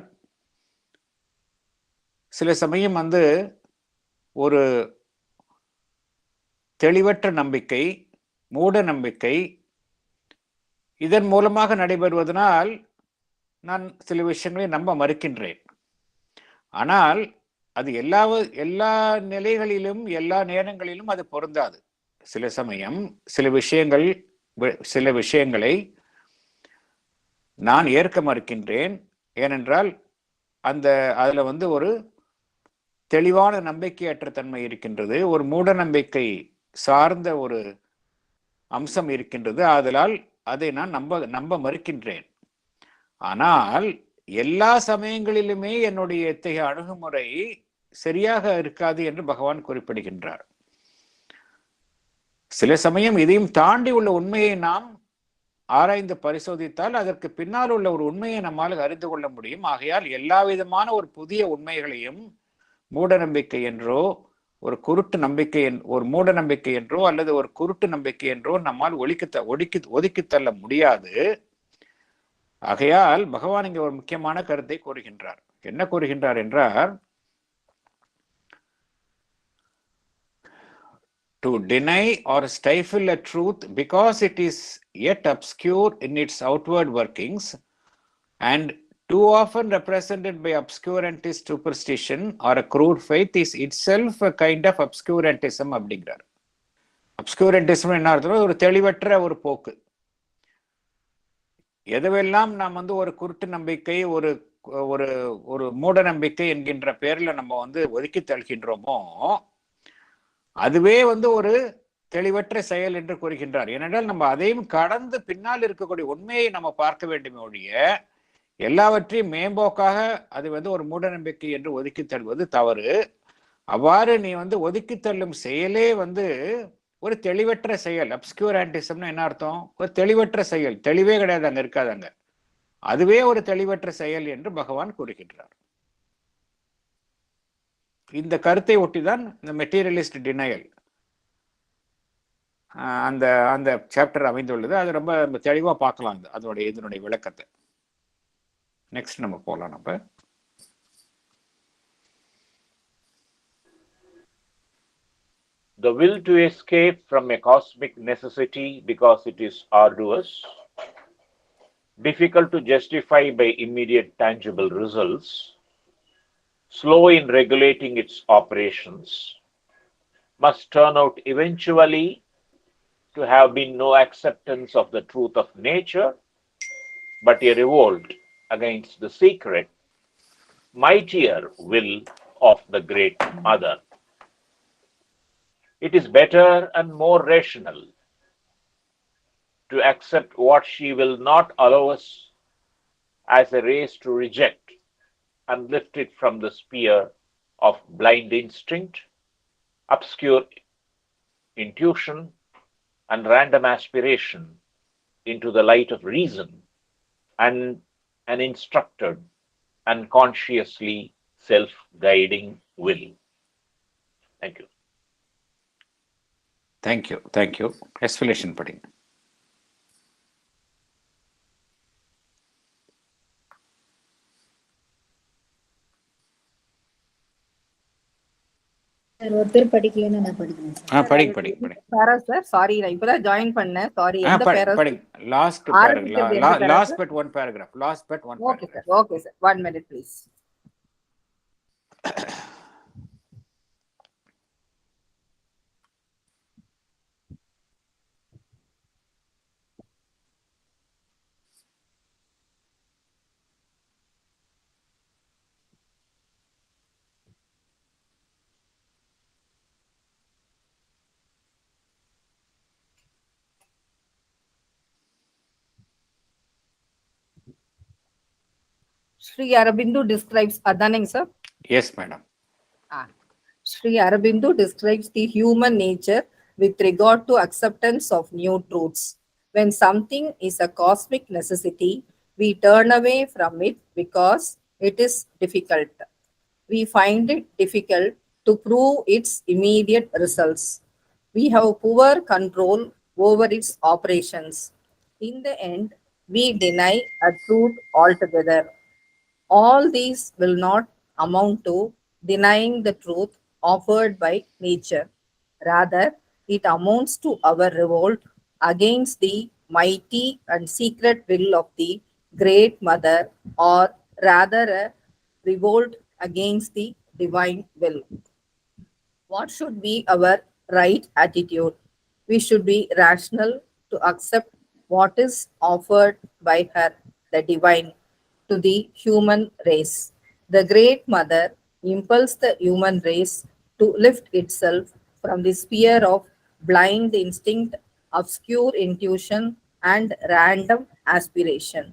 S2: சில சமயம் வந்து ஒரு தெளிவற்ற நம்பிக்கை, மூட நம்பிக்கை இதன் மூலமாக நடைபெறுவதனால் நான் சில விஷயங்களை நம்ப மறுக்கின்றேன். ஆனால் அது எல்லா நிலைகளிலும் எல்லா நேரங்களிலும் அது பொருந்தாது. சில சமயம் சில விஷயங்களை நான் ஏற்க மறுக்கின்றேன். ஏனென்றால் அதுல வந்து ஒரு தெளிவான நம்பிக்கையற்ற தன்மை இருக்கின்றது, ஒரு மூட நம்பிக்கை சார்ந்த ஒரு அம்சம் இருக்கின்றது. ஆதலால் அதை நான் நம்ப மறுக்கின்றேன். ஆனால் எல்லா சமயங்களிலுமே என்னுடைய இத்தகைய அணுகுமுறை சரியாக இருக்காது என்று பகவான் குறிப்பிடுகின்றார். சில சமயம் இதையும் தாண்டி உள்ள உண்மையை நாம் ஆராய்ந்து பரிசோதித்தால் அதற்கு பின்னால் உள்ள ஒரு உண்மையை நம்மால் அறிந்து கொள்ள முடியும். ஆகையால் எல்லா விதமான ஒரு புதிய உண்மைகளையும் மூட நம்பிக்கை என்றோ, ஒரு குருட்டு நம்பிக்கை, ஒரு மூட நம்பிக்கை என்றோ அல்லது ஒரு குருட்டு நம்பிக்கை என்றோ நம்மால் ஒதுக்கி தள்ள முடியாது. ஆகையால் பகவான் இங்கே ஒரு முக்கியமான கருத்தை கூறுகின்றார். என்ன கூறுகின்றார் என்றால், to deny or stifle a truth because it is yet obscure in its outward workings and too often represented by obscurantism, superstition or a crude faith is itself a kind of obscurantism அப்படிங்கிறார். obscurantism என்ன அர்த்தம்? ஒரு தெளிவற்ற ஒரு போக்கு. எதுவெல்லாம் நாம் வந்து ஒரு குருட்டு நம்பிக்கை, ஒரு ஒரு ஒரு மூட நம்பிக்கை என்கின்ற பேர்ல நம்ம வந்து ஒதுக்கி தள்ளுகின்றோமோ, அதுவே வந்து ஒரு தெளிவற்ற செயல் என்று கூறுகின்றார். ஏனென்றால் நம்ம அதையும் கடந்து பின்னால் இருக்கக்கூடிய உண்மையை நம்ம பார்க்க வேண்டுமே ஒழிய எல்லாவற்றையும் மேம்போக்காக அது வந்து ஒரு மூட நம்பிக்கை என்று ஒதுக்கி தள்ளுவது தவறு. அவ்வாறு நீ வந்து ஒதுக்கி தள்ளும் செயலே வந்து ஒரு தெளிவற்ற செயல். அப்ஸ்கியூராண்டிசம்னு என்ன அர்த்தம்? ஒரு தெளிவற்ற செயல், தெளிவே கிடையாது, அங்க இருக்காதாங்க. அதுவே ஒரு தெளிவற்ற செயல் என்று பகவான் கூறுகின்றார். இந்த கருத்தை ஒட்டிதான் இந்த மெட்டீரியலிஸ்ட் டினையல் அந்த சாப்டர் அமைந்துள்ளது. அது ரொம்ப தெளிவா பார்க்கலாம் இதனுடைய விளக்கத்தை. நெக்ஸ்ட் நம்ம போலாம். நம்ம
S4: The will to escape from a cosmic necessity because it is arduous, difficult to justify by immediate tangible results, slow in regulating its operations, must turn out eventually to have been no acceptance of the truth of nature, but a revolt against the secret, mightier will of the Great Mother. It is better and more rational to accept what she will not allow us as a race to reject and lift it from the sphere of blind instinct, obscure intuition, and random aspiration into the light of reason and an instructed unconsciously self-guiding will. Thank you.
S2: Thank you. Thank you. Explanation படிங்க.
S8: ஒருத்தர் படிக்கலன்னு நான் படிக்கிறேன் sir.
S2: படிங்க.
S9: பேரா sir, sorry நான் இப்பதான் join பண்ணேன். Sorry, எந்த பேரா?
S2: படிங்க. Last but one paragraph.
S9: Okay sir, okay sir. 1 minute please. Sri Aurobindo describes, அதானேங்க sir?
S2: Yes, madam.
S9: Sri Aurobindo describes the human nature with regard to acceptance of new truths. When something is a cosmic necessity, we turn away from it because it is difficult. We find it difficult to prove its immediate results. We have poor control over its operations. In the end, we deny a truth altogether. All these will not amount to denying the truth offered by nature. Rather, it amounts to our revolt against the mighty and secret will of the Great Mother, or rather a revolt against the divine will. What should be our right attitude? We should be rational to accept what is offered by her, the divine, to the human race. The Great Mother impels the human race to lift itself from the sphere of blind instinct, obscure intuition, and random aspiration.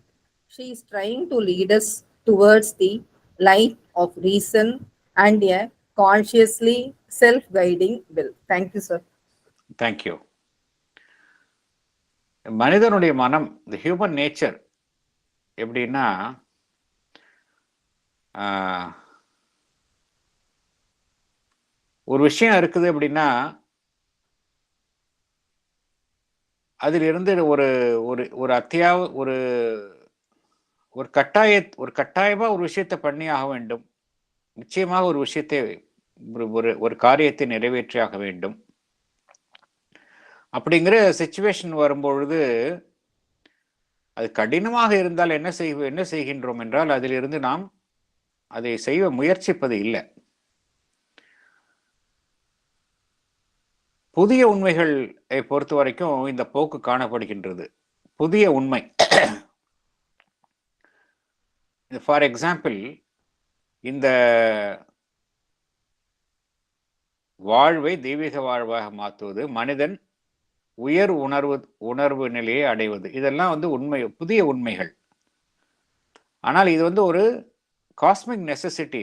S9: She is trying to lead us towards the light of reason and a consciously self-guiding will. Thank you, sir.
S2: Thank you. மனிதனுடைய மனம், the human nature எப்படின்னா, ஒரு விஷயம் இருக்குது அப்படின்னா அதிலிருந்து ஒரு ஒரு ஒரு ஒரு கட்டாயமா ஒரு விஷயத்தை பண்ணி ஆக வேண்டும். நிச்சயமாக ஒரு விஷயத்தை ஒரு காரியத்தை நிறைவேற்றியாக வேண்டும். அப்படிங்கிற சிச்சுவேஷன் வரும்பொழுது அது கடினமாக இருந்தால் என்ன செய்கின்றோம் என்றால் அதிலிருந்து நாம் அதை செய்ய முயற்சிப்பது இல்லை. புதிய உண்மைகளை பொறுத்த வரைக்கும் இந்த போக்கு காணப்படுகின்றது. புதிய உண்மை, ஃபார் எக்ஸாம்பிள், இந்த வாழ்வை தெய்வீக வாழ்வாக மாற்றுவது, மனிதன் உயர் உணர்வு நிலையை அடைவது, இதெல்லாம் உண்மை, புதிய உண்மைகள். ஆனால் இது ஒரு காஸ்மிக் நெசசிட்டி.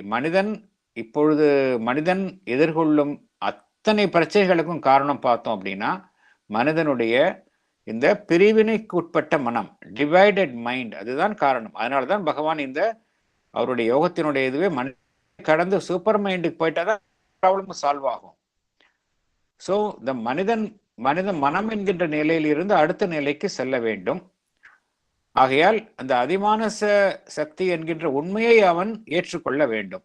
S2: இப்பொழுது மனிதன் எதிர்கொள்ளும் அத்தனை பிரச்சனைகளுக்கும் காரணம் பார்த்தோம் அப்படின்னா மனிதனுடைய இந்த பிரிவினைக்கு உட்பட்ட மனம், டிவைடட் மைண்ட், அதுதான் காரணம். அதனாலதான் பகவான் அவருடைய யோகத்தினுடைய இதுவே கடந்து சூப்பர் மைண்டுக்கு போயிட்டாதான் ப்ராப்ளம் சால்வ் ஆகும். ஸோ இந்த மனித மனம் என்கின்ற நிலையில் இருந்து அடுத்த நிலைக்கு செல்ல வேண்டும். ஆகையால் அந்த அதிமான சக்தி என்கின்ற உண்மையை அவன் ஏற்றுக்கொள்ள வேண்டும்.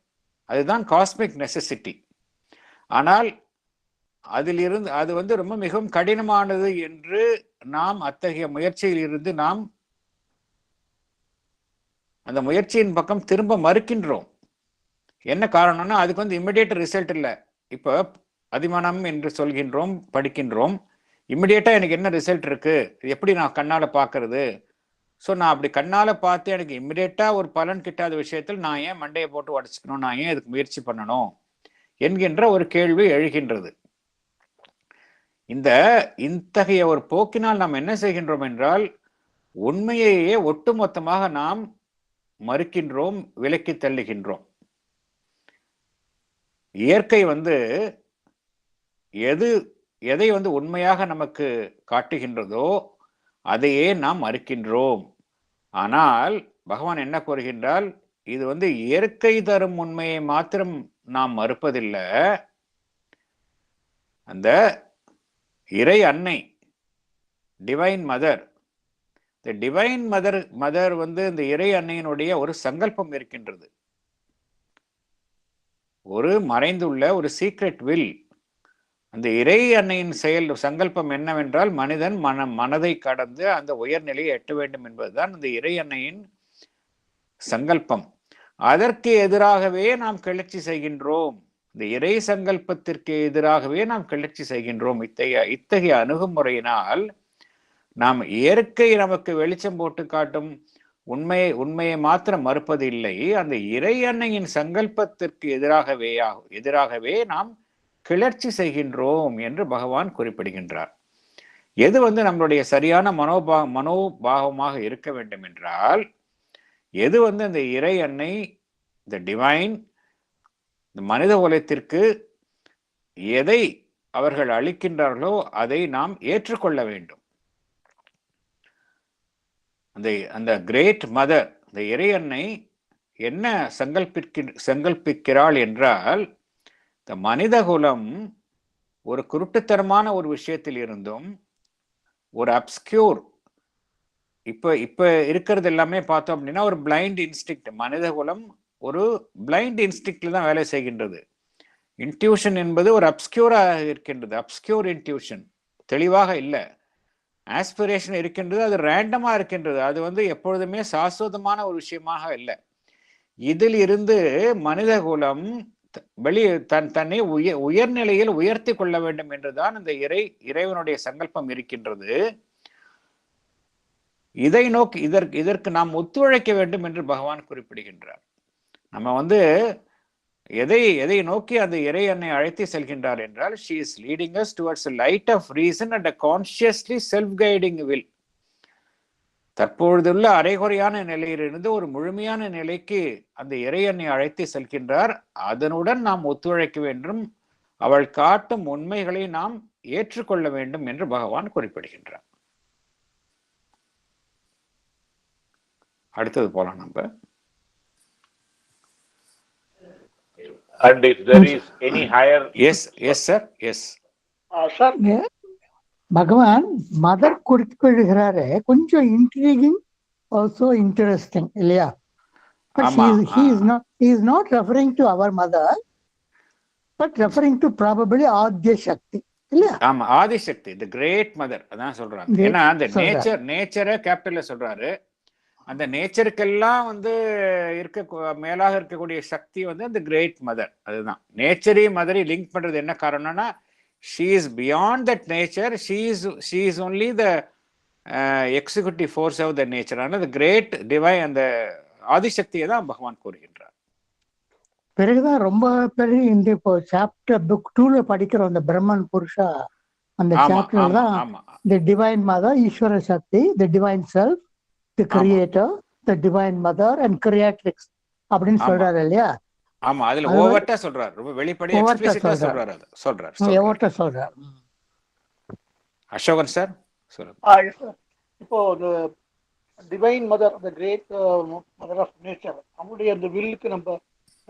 S2: அதுதான் காஸ்மிக் நெசசிட்டி. ஆனால் அதிலிருந்து அது ரொம்ப மிகவும் கடினமானது என்று நாம் அத்தகைய முயற்சியில் இருந்து நாம் அந்த முயற்சியின் பக்கம் திரும்ப மறுக்கின்றோம். என்ன காரணம்னா அதுக்கு இம்மிடியேட் ரிசல்ட் இல்லை. இப்போ அதிமானம் என்று சொல்கின்றோம், படிக்கின்றோம். இம்மிடியேட்டா எனக்கு என்ன ரிசல்ட் இருக்கு, எப்படி நான் கண்ணால பாக்குறது? ஸோ நான் அப்படி கண்ணால பார்த்து எனக்கு இம்மிடியேட்டா ஒரு பலன் கிட்டாத விஷயத்தில் நான் ஏன் மண்டையை போட்டு உடச்சிக்கணும், நான் ஏன் இதுக்கு முயற்சி பண்ணணும் என்கின்ற ஒரு கேள்வி எழுகின்றது. இத்தகைய ஒரு போக்கினால் நாம் என்ன செய்கின்றோம் என்றால் உண்மையையே ஒட்டுமொத்தமாக நாம் மறுக்கின்றோம், விலக்கி தள்ளுகின்றோம். இயற்கை எதை உண்மையாக நமக்கு காட்டுகின்றதோ அதையே நாம் மறுக்கின்றோம். ஆனால் பகவான் என்ன கூறுகின்றால், இது வந்து இயற்கை தரும் உண்மையை மாத்திரம் நாம் மறுப்பதில்லை, அந்த இறை அன்னை டிவைன் மதர், இந்த டிவைன் மதர் வந்து இந்த இறை அன்னையினுடைய ஒரு சங்கல்பம் இருக்கின்றது, ஒரு மறைந்துள்ள ஒரு சீக்ரெட் வில். அந்த இறை அன்னையின் சங்கல்பம் என்னவென்றால் மனிதன் மனதை கடந்து அந்த உயர்நிலையை எட்ட வேண்டும் என்பதுதான் இந்த இறை அன்னையின் சங்கல்பம். அதற்கு எதிராகவே நாம் கிளர்ச்சி செய்கின்றோம். இந்த இறை சங்கல்பத்திற்கு எதிராகவே நாம் கிளர்ச்சி செய்கின்றோம். இத்தகைய அணுகுமுறையினால் நாம் இயற்கை நமக்கு வெளிச்சம் போட்டு காட்டும் உண்மையை மாத்திரம் மறுப்பது இல்லை, அந்த இறை அன்னையின் சங்கல்பத்திற்கு எதிராகவே நாம் கிளர்ச்சி செய்கின்றோம் என்று பகவான் குறிப்பிடுகின்றார். எது வந்து நம்மளுடைய சரியான மனோபாவமாக இருக்க வேண்டும் என்றால், எது வந்து அந்த இறை அன்னை, இந்த டிவைன், இந்த மனித குலத்திற்கு எதை அவர்கள் அளிக்கின்றார்களோ அதை நாம் ஏற்றுக்கொள்ள வேண்டும். அந்த கிரேட் மதர், இந்த இறை அன்னை என்ன சங்கல்பிக்கிறாள் என்றால், இந்த மனித குலம் ஒரு குருட்டுத்தனமான ஒரு விஷயத்தில் இருந்தும் ஒரு அப்ஸ்கியூர், இப்ப இருக்கிறது எல்லாமே பார்த்தோம் அப்படின்னா ஒரு பிளைண்ட் இன்ஸ்டிக்ட். மனித குலம் ஒரு பிளைண்ட் இன்ஸ்டிக்ட்ல தான் வேலை செய்கின்றது. இன்ட்யூஷன் என்பது ஒரு அப்ஸ்கியூராக இருக்கின்றது, அப்ஸ்கியூர் இன்ட்யூஷன், தெளிவாக இல்லை. ஆஸ்பிரேஷன் இருக்கின்றது, அது ரேண்டமா இருக்கின்றது, அது வந்து எப்பொழுதுமே சாஸ்வதமான ஒரு விஷயமாக இல்லை. இதில் இருந்து மனித குலம் தன்னை உயர்நிலையில் உயர்த்தி கொள்ள வேண்டும் என்றுதான் இந்த இறைவனுடைய சங்கல்பம் இருக்கின்றது. இதை நோக்கி இதற்கு நாம் ஒத்துழைக்க வேண்டும் என்று பகவான் குறிப்பிடுகின்றார். நம்ம வந்து எதை நோக்கி அந்த இறை அன்னை அழைத்து செல்கின்றார் என்றால், she is leading us towards a light of reason and a consciously self-guiding will. தற்பொழுதுள்ள அரைகுறையான நிலையிலிருந்து ஒரு முழுமையான நிலைக்கு அந்த இறை அன்னை அழைத்து செல்கின்றார். அதனுடன் நாம் ஒத்துழைக்க வேண்டும், அவள் காட்டும் உண்மைகளை நாம் ஏற்றுக்கொள்ள வேண்டும் என்று பகவான் குறிப்பிடுகின்றார். அடுத்தது போலாம் நம்ம.
S4: And if there is any higher...
S2: Yes, sir. Yes.
S6: Sir,
S3: பகவான் மதர் குறிப்பிடுகிறாரு, கொஞ்சம் இன்ட்ரீகிங், ஆல்சோ இன்ட்ரெஸ்டிங் இல்லையா? But he is not referring to our mother, but referring to probably ஆத்ய சக்தி இல்லையா?
S2: ஆமா, ஆதிசக்தி, the great mother, அதான் சொல்றாங்க. ஏன்னா அந்த நேச்சரை கேபிட்டல்ல சொல்றாரு. அந்த நேச்சருக்கெல்லாம் வந்து மேலாக இருக்கக்கூடிய சக்தி வந்து அந்த கிரேட் மதர். அதுதான் நேச்சரையும் மதரையும் லிங்க் பண்றது என்ன காரணம்னா, she is beyond that nature, she is only the executive force of the nature. ஆனால் the great divine, அந்த ஆதிசக்தியை தான் பகவான் கூறுகின்றார்.
S3: பிறகுதான் ரொம்ப பெரிய இந்த இப்போ சாப்டர் புக் 2ல படிக்கிறோம், அந்த பிரம்மன் புருஷா, அந்த சாப்டர்ல தான் the divine mother, ஈஸ்வர சக்தி, the divine self, the creator, the divine mother and creatrix அப்படின்னு சொல்றாரு இல்லையா?
S2: ஆமா, அதுல ஓவர்ட்டா சொல்றாரு, ரொம்ப வெளிப்படையா எக்ஸ்பிளிசிட்டா சொல்றாரு. ஓவர்ட்டா சொல்றாரு. அசோகன் சார் சொல்லுங்க.
S6: இப்போ divine mother, the great mother of nature, அவங்களுடைய அந்த வில்லுக்கு நம்ம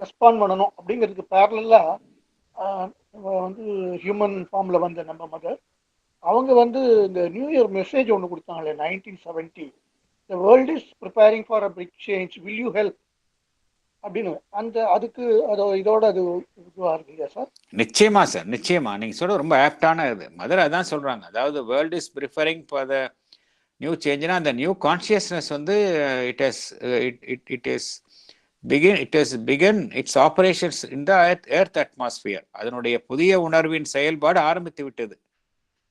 S6: ரெஸ்பாண்ட் பண்ணணும் அப்படிங்கிறதுக்கு பேரலா வந்து ஹியூமன் ஃபார்ம்ல வந்த நம்ம மதர், அவங்க வந்து இந்த நியூ இயர் மெசேஜ் ஒன்று கொடுத்தாங்களே 1970, the world is preparing for a big change, will you help அப்படின்னு. அதுக்கு இதோட அது இதுவா இருக்கு சார்?
S2: நிச்சயமா சார், நிச்சயமா நீங்க சொல்ற ரொம்ப ஆப்டான இது. மதர் அதான் சொல்றாங்க, அதாவது world is preparing for the new சேஞ்ச்னா அந்த நியூ கான்சியஸ்னஸ் வந்து it is begun its operations in the earth atmosphere. அதனுடைய புதிய உணர்வின் செயல்பாடு ஆரம்பித்து விட்டது.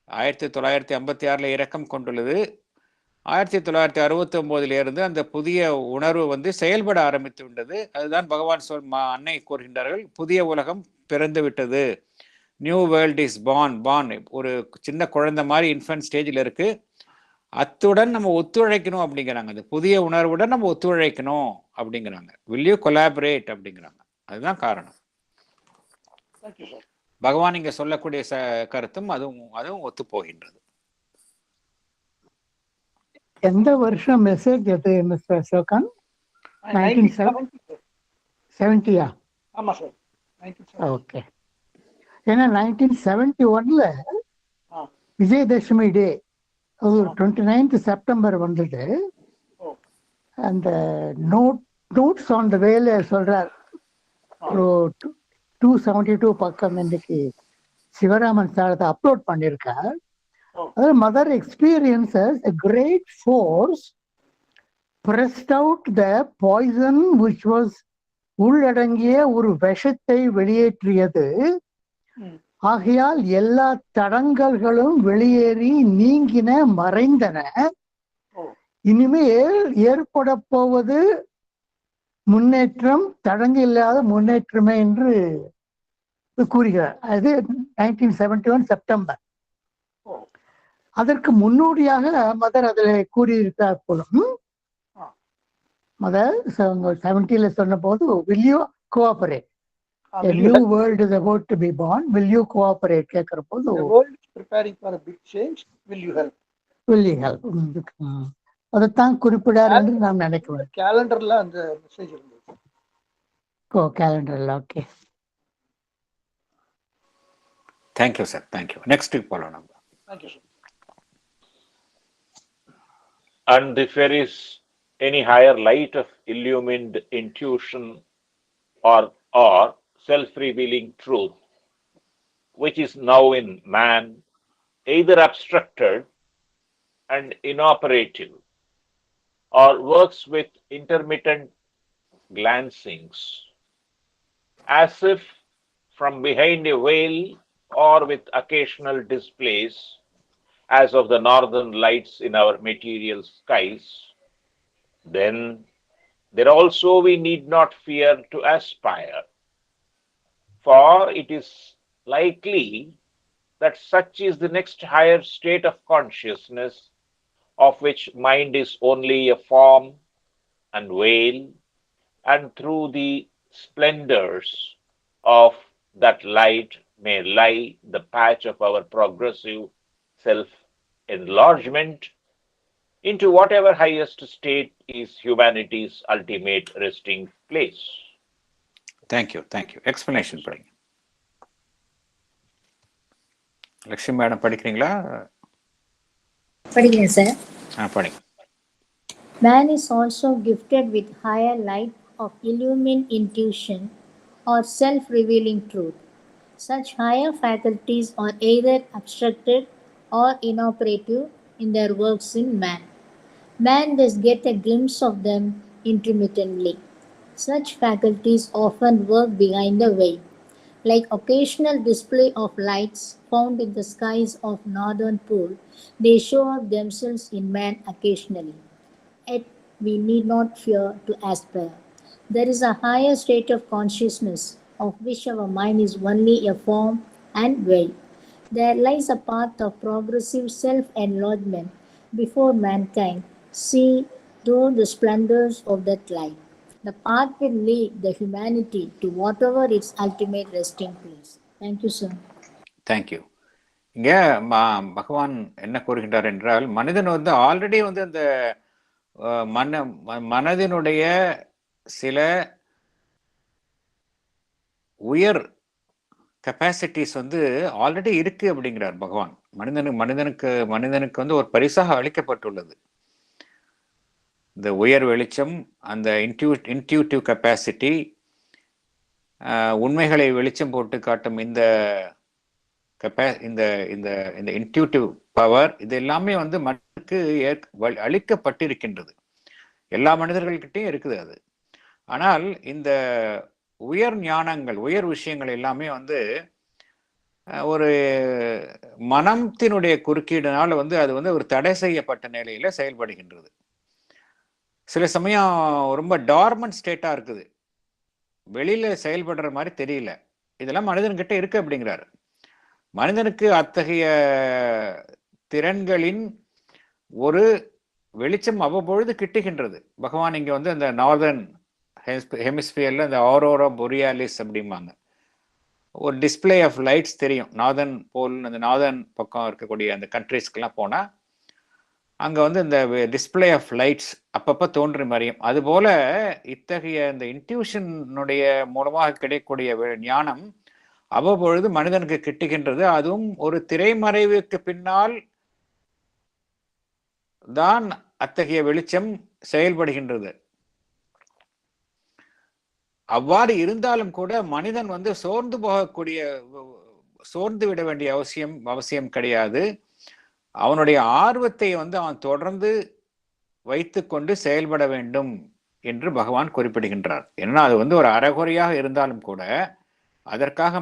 S2: 1956 இறக்கம் கொண்டுள்ளது. 1969 அந்த புதிய உணர்வு வந்து செயல்பட ஆரம்பித்து விட்டது. அதுதான் பகவான் அன்னை கூறுகின்றார்கள், புதிய உலகம் பிறந்து விட்டது, நியூ வேர்ல்ட் இஸ் பார்ன். ஒரு சின்ன குழந்தை மாதிரி இன்ஃபன்ட் ஸ்டேஜில் இருக்கு. அத்துடன் நம்ம ஒத்துழைக்கணும் அப்படிங்கிறாங்க, அந்த புதிய உணர்வுடன் நம்ம ஒத்துழைக்கணும் அப்படிங்கிறாங்க. will you collaborate அப்படிங்கிறாங்க. அதுதான் காரணம். பகவான் இங்க சொல்லக்கூடிய கருத்தும் அதுவும் ஒத்து போகின்றது.
S3: எந்த வருஷம் மெசேஜ் அது மிஸ்டர் அசோகன்? 1970.
S6: ஆமாம் சார், 1970.
S3: ஓகே. ஏன்னா 1971 விஜயதசமி டே, அது 29th செப்டம்பர் வந்தது. அந்த நோட்ஸ் ஆன் த வேல சொல்றார். ஒரு 272 பக்கம் இன்னைக்கு சிவராமன் சார் அதை அப்லோட் பண்ணியிருக்கார். அதாவது mother experiences a great force pressed out the poison which was உள்ளடங்கிய ஒரு விஷத்தை வெளியேற்றியது. ஆகையால் எல்லா தடங்கல்களும் வெளியேறி நீங்கின, மறைந்தன. இனிமேல் ஏற்பட போவது முன்னேற்றம், தடங்கு இல்லாத முன்னேற்றமே என்று கூறுகிறார். அது 1971 செப்டம்பர். அதற்கு முன்னோடியாக மதர் அதில் கூறியிருக்கார் போலும். மதர் 70ல சொன்ன போது will you cooperate, a new world is about to be born, will you cooperate கேட்கிற போது
S6: the world is preparing for a big change, will you help. அதைத்தான் குறிப்பிடார் என்று நாம் நினைக்கிறோம். கேலண்டர்ல அந்த மெசேஜ் இருந்தது.
S3: கேலண்டர்ல. Okay,
S2: thank you sir, thank you. Next போகலாம் நம்ம.
S6: Thank you sir.
S4: And if there is any higher light of illumined intuition or self-revealing truth, which is now in man, either obstructed and inoperative, or works with intermittent glancings, as if from behind a veil, or with occasional displays, as of the northern lights in our material skies, then there also we need not fear to aspire, for it is likely that such is the next higher state of consciousness, of which mind is only a form and veil, and through the splendors of that light may lie the patch of our progressive self-enlargement into whatever highest state is humanity's ultimate resting place.
S2: Thank you, thank you. Explanation படிங்க. Lakshmi madam படிக்கிறீங்களா?
S8: படிக்கிறேன் sir.
S2: படிங்க.
S8: Man is also gifted with higher light of illumined intuition or self-revealing truth. Such higher faculties are either obstructed or inoperative in their works in man. Man does get a glimpse of them intermittently. Such faculties often work behind the veil. Like occasional display of lights found in the skies of northern pole, they show up themselves in man occasionally. Yet we need not fear to aspire. There is a higher state of consciousness of which our mind is only a form and veil. There lies a path of progressive self-enlargement before mankind see through the splendors of that light. The path will lead the humanity to whatever its ultimate resting place. Thank you, sir.
S2: Thank you. இங்கே பகவான் என்ன கூறுகின்றார் என்றால், மனிதன் வந்து already வந்து அந்த மனதினுடைய சில உயர் கெப்பாசிட்டிஸ் வந்து ஆல்ரெடி இருக்கு அப்படிங்கிறார் பகவான். மனிதனுக்கு வந்து ஒரு பரிசாக அளிக்கப்பட்டுள்ளது இந்த உயர் வெளிச்சம், அந்த இன்ட்யூட்டிவ் கெப்பாசிட்டி, உண்மைகளை வெளிச்சம் போட்டு காட்டும் இந்த இன்ட்யூட்டிவ் பவர், இது எல்லாமே வந்து மனிதனுக்கு அளிக்கப்பட்டிருக்கின்றது. எல்லா மனிதர்கள்கிட்டையும் இருக்குது அது. ஆனால் இந்த உயர் ஞானங்கள், உயர் விஷயங்கள் எல்லாமே வந்து ஒரு மனத்தினுடைய குறுக்கீடுனால வந்து அது வந்து ஒரு தடை செய்யப்பட்ட நிலையில செயல்படுகின்றது. சில சமயம் ரொம்ப டார்மன்ட் ஸ்டேட்டா இருக்குது, வெளியில செயல்படுற மாதிரி தெரியல. இதெல்லாம் மனிதன்கிட்ட இருக்கு அப்படிங்கிறாரு. மனிதனுக்கு அத்தகைய திறன்களின் ஒரு வெளிச்சம் அவ்வப்பொழுது கிட்டுகின்றது. பகவான் இங்க வந்து அந்த நார்தர்ன் ஹெமிஸ்பியர்ல இந்த ஆரோரா பொரியாலிஸ் அப்படிம்பாங்க, ஒரு டிஸ்பிளே ஆஃப் லைட்ஸ் தெரியும். நார்தர்ன் போல், அந்த நார்தர்ன் பக்கம் இருக்கக்கூடிய அந்த கண்ட்ரிஸ்க்கெல்லாம் போனால் அங்கே வந்து இந்த டிஸ்பிளே ஆஃப் லைட்ஸ் அப்பப்போ தோன்றி மறையும். அதுபோல இத்தகைய இந்த இன்ட்யூஷனுடைய மூலமாக கிடைக்கக்கூடிய ஞானம் அவ்வப்பொழுது மனிதனுக்கு கிட்டுகின்றது. அதுவும் ஒரு திரைமறைவுக்கு பின்னால் தான் அத்தகைய வெளிச்சம் செயல்படுகின்றது. அவ்வாறு இருந்தாலும் கூட மனிதன் வந்து சோர்ந்து விட வேண்டிய அவசியம் கிடையாது. அவனுடைய ஆர்வத்தை வந்து அவன் தொடர்ந்து வைத்துக்கொண்டு செயல்பட வேண்டும் என்று பகவான் குறிப்பிடுகின்றார். ஏன்னா அது வந்து ஒரு அறகுறையாக இருந்தாலும் கூட அதற்காக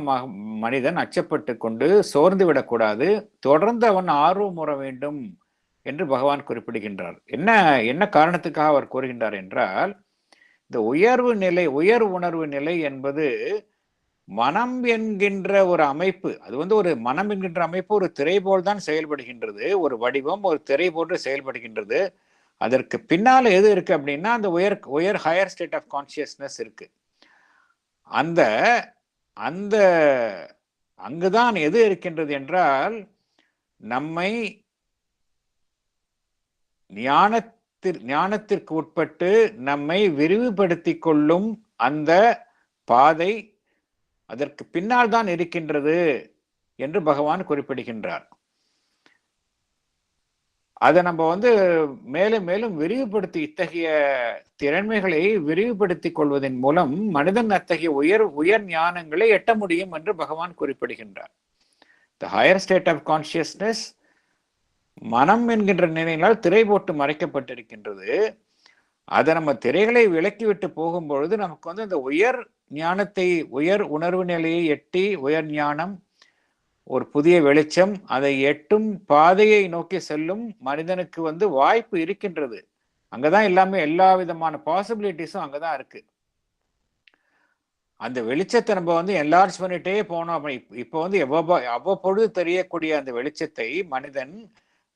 S2: மனிதன் அச்சப்பட்டு கொண்டு சோர்ந்து விடக்கூடாது, தொடர்ந்து அவன் ஆர்வம் உற வேண்டும் என்று பகவான் குறிப்பிடுகின்றார். என்ன காரணத்துக்காக அவர் கூறுகின்றார் என்றால், இந்த உயர் உணர்வு நிலை என்பது மனம் என்கின்ற ஒரு அமைப்பு, அது வந்து ஒரு மனம் என்கின்ற அமைப்பு ஒரு திரை போல் தான் செயல்படுகின்றது. ஒரு வடிவம் ஒரு திரை போன்று செயல்படுகின்றது. அதற்கு பின்னால எது இருக்கு அப்படின்னா அந்த ஹையர் ஸ்டேட் ஆஃப் கான்சியஸ்னஸ் இருக்கு. அந்த அங்குதான் எது இருக்கின்றது என்றால், நம்மை ஞானத்திற்கு உட்பட்டு நம்மை விரிவுபடுத்திக் கொள்ளும் அந்த பாதை அதற்கு பின்னால் தான் இருக்கின்றது என்று பகவான் குறிப்பிடுகின்றார். அதை நம்ம வந்து மேலும் மேலும் விரிவுபடுத்தி இத்தகைய திறன்மைகளை விரிவுபடுத்திக் கொள்வதன் மூலம் மனிதன் அத்தகைய உயர் ஞானங்களை எட்ட முடியும் என்று பகவான் குறிப்பிடுகின்றார். The higher state of consciousness மனம் என்கின்ற நிலையினால் திரை போட்டு மறைக்கப்பட்டிருக்கின்றது. அதை நம்ம திரைகளை விலக்கிவிட்டு போகும்பொழுது நமக்கு வந்து அந்த உயர் உணர்வு நிலையை எட்டி உயர் ஞானம், ஒரு புதிய வெளிச்சம், அதை எட்டும் பாதையை நோக்கி செல்லும் மனிதனுக்கு வந்து வாய்ப்பு இருக்கின்றது. அங்கதான் எல்லா விதமான பாசிபிலிட்டிஸும் அங்கதான் இருக்கு. அந்த வெளிச்சத்தை நம்ம வந்து என்லார்ஜ் பண்ணிட்டே போனோம். இப்போ வந்து அவ்வப்பொழுது தெரியக்கூடிய அந்த வெளிச்சத்தை மனிதன்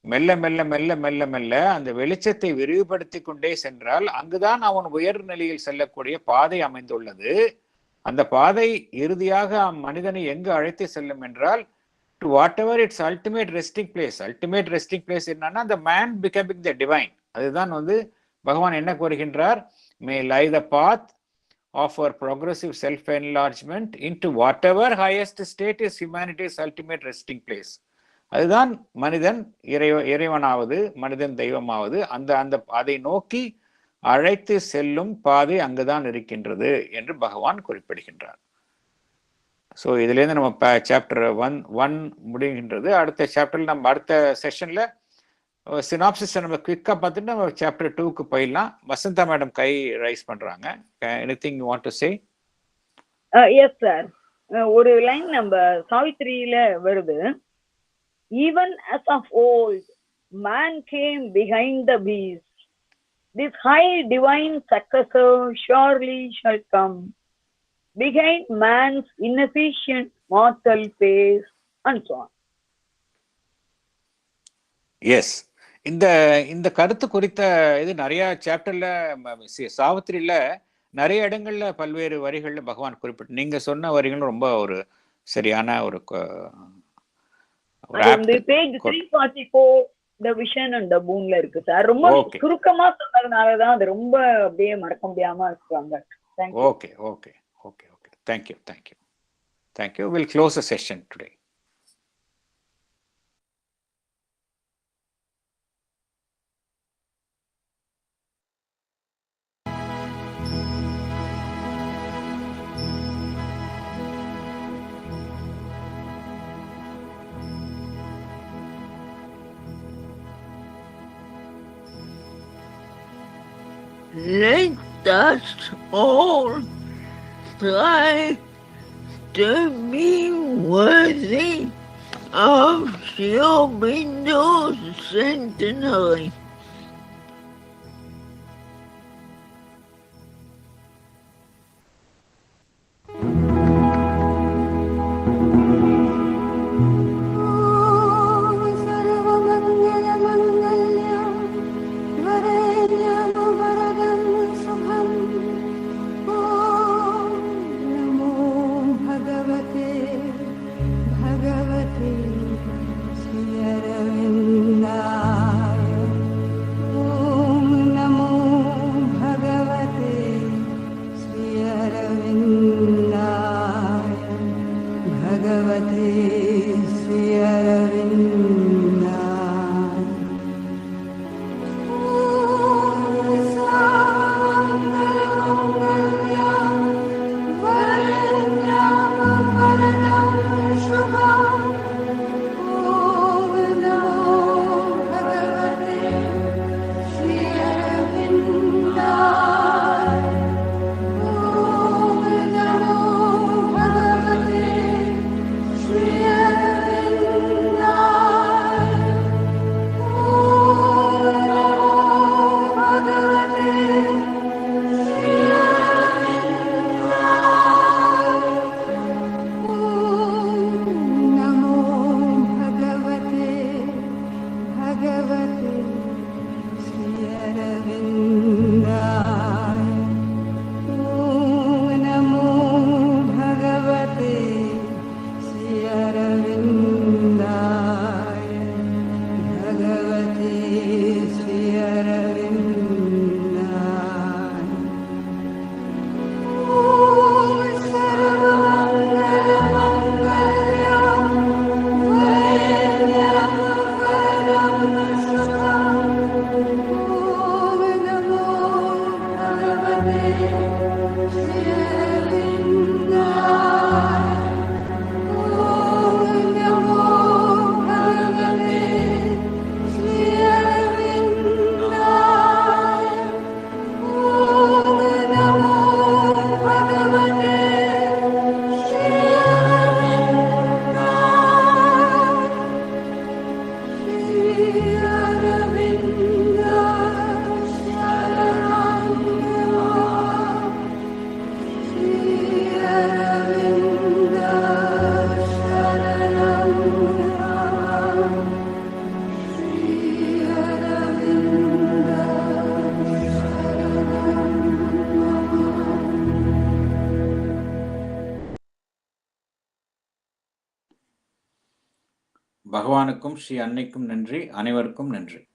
S2: மெல்ல மெல்ல மெல்ல மெல்ல மெல்ல அந்த வெளிச்சத்தை விரிவுபடுத்தி கொண்டே சென்றால் அங்குதான் அவன் உயர் நிலையில் செல்லக்கூடிய பாதை அமைந்துள்ளது. அந்த பாதை இறுதியாக மனிதனை எங்கு அழைத்து செல்லும் என்றால், to whatever its ultimate resting place என்னன்னா the man becoming the divine. அதுதான் வந்து பகவான் என்ன கூறுகின்றார், may lie the path of our progressive self enlargement into whatever highest state is humanity's ultimate resting place. அதுதான் மனிதன் இறைவனாவது மனிதன் தெய்வமாவது அந்த அதை நோக்கி அழைத்து செல்லும் பாதை அங்குதான் இருக்கின்றது என்று பகவான் குறிப்பிடுகின்றார். ஸோ இதுலேருந்து நம்ம சாப்டர் 1 முடிகின்றது. அடுத்த சாப்டர்ல நம்ம அடுத்த செஷன்ல சினாப்சிஸ் நம்ம குவிக்காக பார்த்துட்டு நம்ம சாப்டர் 2க்கு போயிடலாம். வசந்தா மேடம் கை ரைஸ் பண்றாங்க. Anything you want to say?
S12: Yes sir. ஒரு லைன் நம்ம சாவித்திரியில வருது, even as of old man came behind the beast, this high divine successor surely shall come behind man's inefficient mortal pace and so on.
S2: Yes, இந்த கருத்து குறித்த இது நிறைய சாப்டர்ல சாவித்திரியில நிறைய இடங்கள்ல பல்வேறு வரிகள்ல பகவான் குறிப்பிட்டு நீங்க சொன்ன வரிகள் ரொம்ப ஒரு சரியான ஒரு
S12: page 344 the vision and the moonல இருக்கு சார். ரொம்ப சுருக்கமா சொன்னதுனாலதான் அது ரொம்ப அப்படியே மறக்க முடியாம இருக்காங்க.
S2: Okay okay okay okay thank you. We'll close the session today.
S1: Let us all strive to be worthy of Sri Aurobindo centenary.
S2: பகவானுக்கும் ஸ்ரீ அன்னைக்கும் நன்றி. அனைவருக்கும் நன்றி.